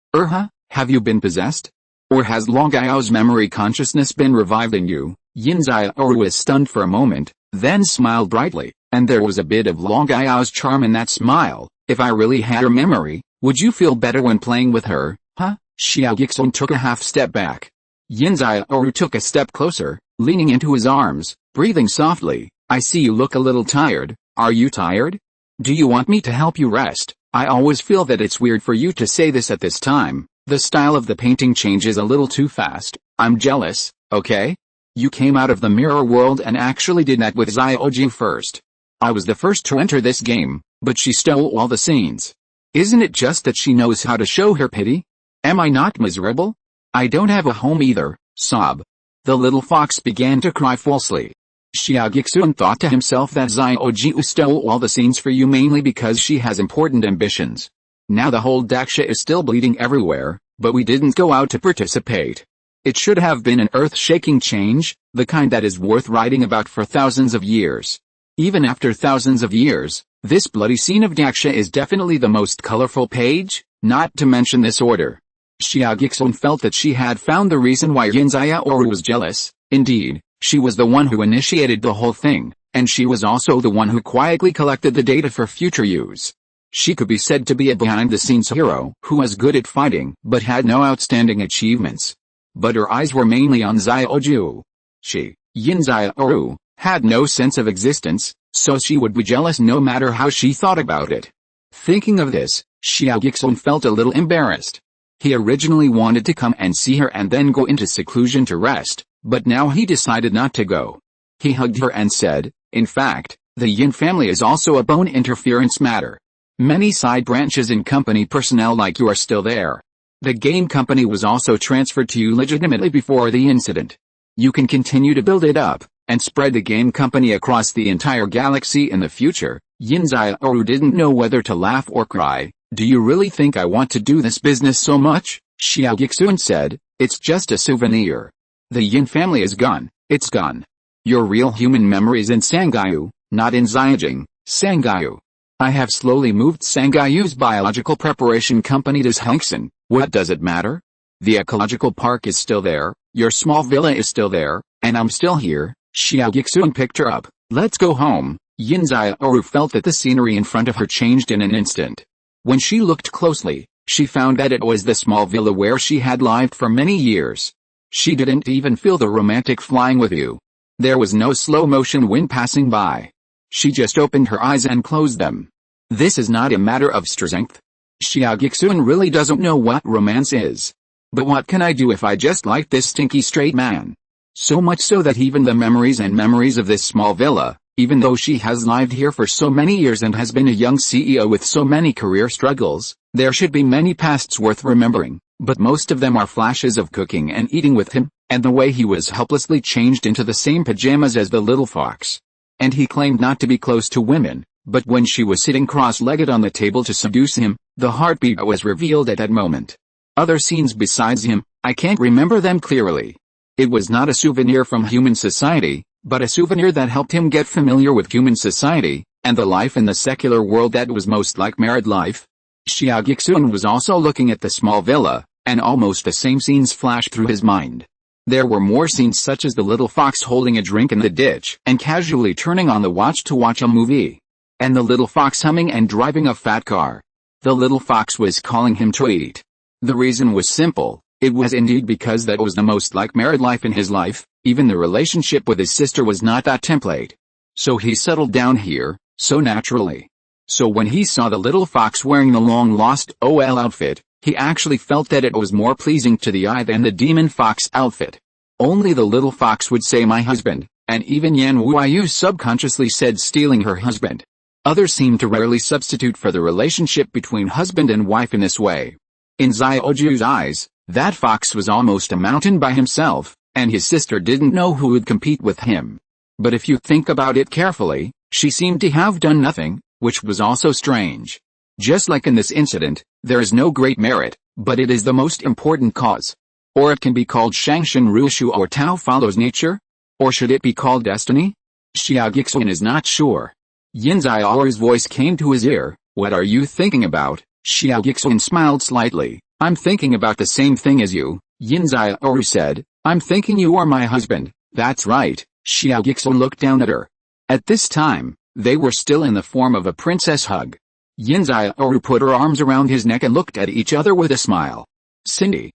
have you been possessed? Or has Long Gao's memory consciousness been revived in you? Yin Xiaoru was stunned for a moment, then smiled brightly, and there was a bit of Long Gao's charm in that smile. If I really had her memory, would you feel better when playing with her? Xia Guixuan took a half step back. Yin Xiaoru took a step closer, leaning into his arms, breathing softly. I see you look a little tired. Are you tired? Do you want me to help you rest? I always feel that it's weird for you to say this at this time. The style of the painting changes a little too fast. I'm jealous, okay? You came out of the mirror world and actually did that with Xiaoju first. I was the first to enter this game, but she stole all the scenes. Isn't it just that she knows how to show her pity? Am I not miserable? I don't have a home either, sob. The little fox began to cry falsely. Xia Guixuan thought to himself that Xiaoju stole all the scenes for you mainly because she has important ambitions. Now the whole daksha is still bleeding everywhere, but we didn't go out to participate. It should have been an earth-shaking change, the kind that is worth writing about for thousands of years. Even after thousands of years, this bloody scene of daksha is definitely the most colorful page, not to mention this order. Xia Guixuan felt that she had found the reason why Yin Xiaoru was jealous. Indeed, she was the one who initiated the whole thing, and she was also the one who quietly collected the data for future use. She could be said to be a behind-the-scenes hero who was good at fighting but had no outstanding achievements. But her eyes were mainly on Xiaoju. She, Yin Xiaoru, had no sense of existence, so she would be jealous no matter how she thought about it. Thinking of this, Xia Guixuan felt a little embarrassed. He originally wanted to come and see her and then go into seclusion to rest, but now he decided not to go. He hugged her and said, in fact, the Yin family is also a bone interference matter. Many side branches and company personnel like you are still there. The game company was also transferred to you legitimately before the incident. You can continue to build it up, and spread the game company across the entire galaxy in the future. Yin Xiaoru didn't know whether to laugh or cry. Do you really think I want to do this business so much? Xia Guixuan said, it's just a souvenir. The Yin family is gone, it's gone. Your real human memory is in Sangyu, not in Xiajing, Sangyu. I have slowly moved Sangyu's biological preparation company to Hengsen. What does it matter? The ecological park is still there, your small villa is still there, and I'm still here. Xia Guixuan picked her up. Let's go home. Yin Xiaoru felt that the scenery in front of her changed in an instant. When she looked closely, She found that it was the small villa where she had lived for many years. She didn't even feel the romantic flying with you. There was no slow-motion wind passing by. She just opened her eyes and closed them. This is not a matter of strength. Xia Guixuan really doesn't know what romance is. But what can I do if I just like this stinky straight man? So much so that even the memories of this small villa, even though she has lived here for so many years and has been a young CEO with so many career struggles, there should be many pasts worth remembering, but most of them are flashes of cooking and eating with him, and the way he was helplessly changed into the same pajamas as the little fox. And he claimed not to be close to women, but when she was sitting cross-legged on the table to seduce him, the heartbeat was revealed at that moment. Other scenes besides him, I can't remember them clearly. It was not a souvenir from human society, but a souvenir that helped him get familiar with human society, and the life in the secular world that was most like married life. Xia Guixuan was also looking at the small villa, and almost the same scenes flashed through his mind. There were more scenes such as the little fox holding a drink in the ditch and casually turning on the watch to watch a movie. And the little fox humming and driving a fat car. The little fox was calling him to eat. The reason was simple, it was indeed because that was the most like married life in his life, even the relationship with his sister was not that template. So he settled down here, so naturally. So when he saw the little fox wearing the long-lost OL outfit, he actually felt that it was more pleasing to the eye than the demon fox outfit. Only the little fox would say my husband, and even Yan Wuyu subconsciously said stealing her husband. Others seem to rarely substitute for the relationship between husband and wife in this way. In Xiaoju's eyes, that fox was almost a mountain by himself, and his sister didn't know who would compete with him. But if you think about it carefully, she seemed to have done nothing, which was also strange. Just like in this incident, there is no great merit, but it is the most important cause. Or it can be called Shangshan Ruishu or Tao follows nature? Or should it be called destiny? Xia Guixuan is not sure. Yin Xiaoru's voice came to his ear. What are you thinking about? Xia Guixuan smiled slightly. I'm thinking about the same thing as you, Yin Xiaoru said. I'm thinking you are my husband. That's right. Xia Guixuan looked down at her. At this time, they were still in the form of a princess hug. Yin Xiaoru put her arms around his neck and looked at each other with a smile. Cindy,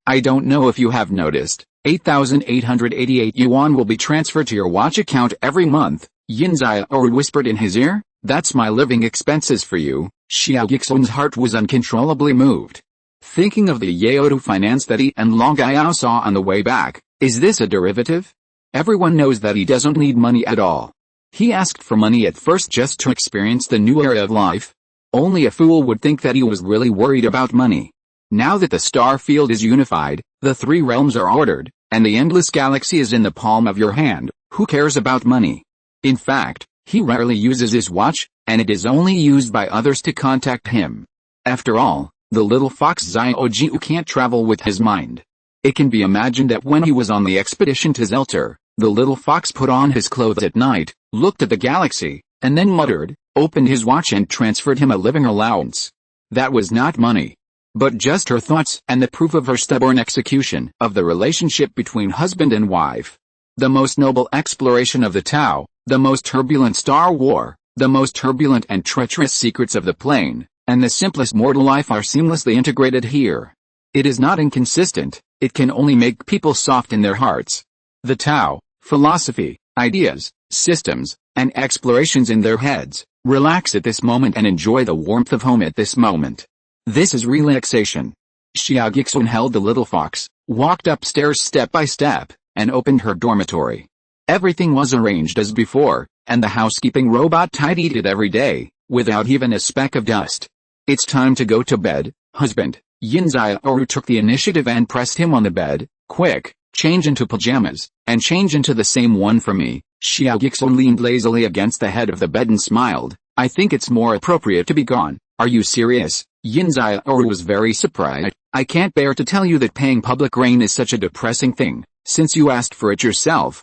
I don't know if you have noticed, 8,888 yuan will be transferred to your watch account every month. Yin Xiaoru whispered in his ear. That's my living expenses for you. Xia Guixuan's heart was uncontrollably moved. Thinking of the Yaodu finance that he and Long Yao saw on the way back, is this a derivative? Everyone knows that he doesn't need money at all. He asked for money at first just to experience the new era of life. Only a fool would think that he was really worried about money. Now that the star field is unified, the three realms are ordered, and the endless galaxy is in the palm of your hand, who cares about money? In fact, he rarely uses his watch, and it is only used by others to contact him. After all, the little fox Xiaoju can't travel with his mind. It can be imagined that when he was on the expedition to Zelter, the little fox put on his clothes at night, looked at the galaxy, and then muttered, opened his watch and transferred him a living allowance. That was not money, but just her thoughts and the proof of her stubborn execution of the relationship between husband and wife. The most noble exploration of the Tao, the most turbulent star war, the most turbulent and treacherous secrets of the plane, and the simplest mortal life are seamlessly integrated here. It is not inconsistent, it can only make people soft in their hearts. The Tao, philosophy, ideas, systems, and explorations in their heads, relax at this moment and enjoy the warmth of home at this moment. This is relaxation. Xia Guixuan held the little fox, walked upstairs step by step, and opened her dormitory. Everything was arranged as before, and the housekeeping robot tidied it every day, without even a speck of dust. It's time to go to bed, husband. Yin Xiaoru took the initiative and pressed him on the bed. Quick, change into pajamas, and change into the same one for me. Xia Guixuan leaned lazily against the head of the bed and smiled. I think it's more appropriate to be gone. Are you serious? Yin Xiaoru was very surprised. I can't bear to tell you that paying public rain is such a depressing thing, since you asked for it yourself.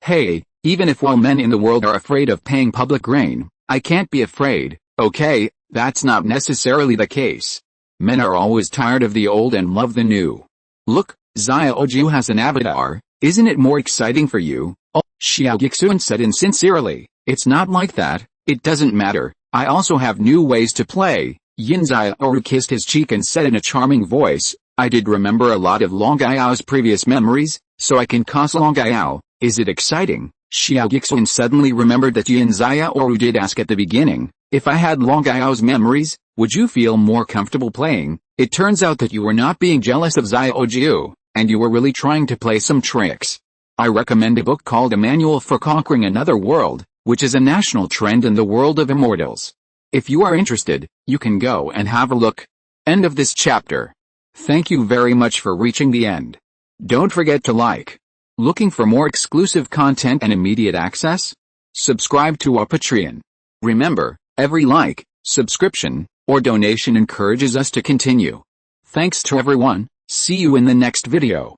Hey, even if all men in the world are afraid of paying public rain, I can't be afraid, okay? That's not necessarily the case. Men are always tired of the old and love the new. Look, Xiaoju has an avatar, isn't it more exciting for you? Oh, Xia Guixuan said insincerely, it's not like that, it doesn't matter, I also have new ways to play. Yin Xiaoru kissed his cheek and said in a charming voice, I did remember a lot of Long Yao's previous memories, so I can cause Long Yao. Is it exciting? Xia Guixuan suddenly remembered that Yin Xiaoru did ask at the beginning, if I had Long Yao's memories, would you feel more comfortable playing? It turns out that you were not being jealous of Xiaojiu, and you were really trying to play some tricks. I recommend a book called A Manual for Conquering Another World, which is a national trend in the world of immortals. If you are interested, you can go and have a look. End of this chapter. Thank you very much for reaching the end. Don't forget to like. Looking for more exclusive content and immediate access? Subscribe to our Patreon. Remember, every like, subscription, or donation encourages us to continue. Thanks to everyone, see you in the next video.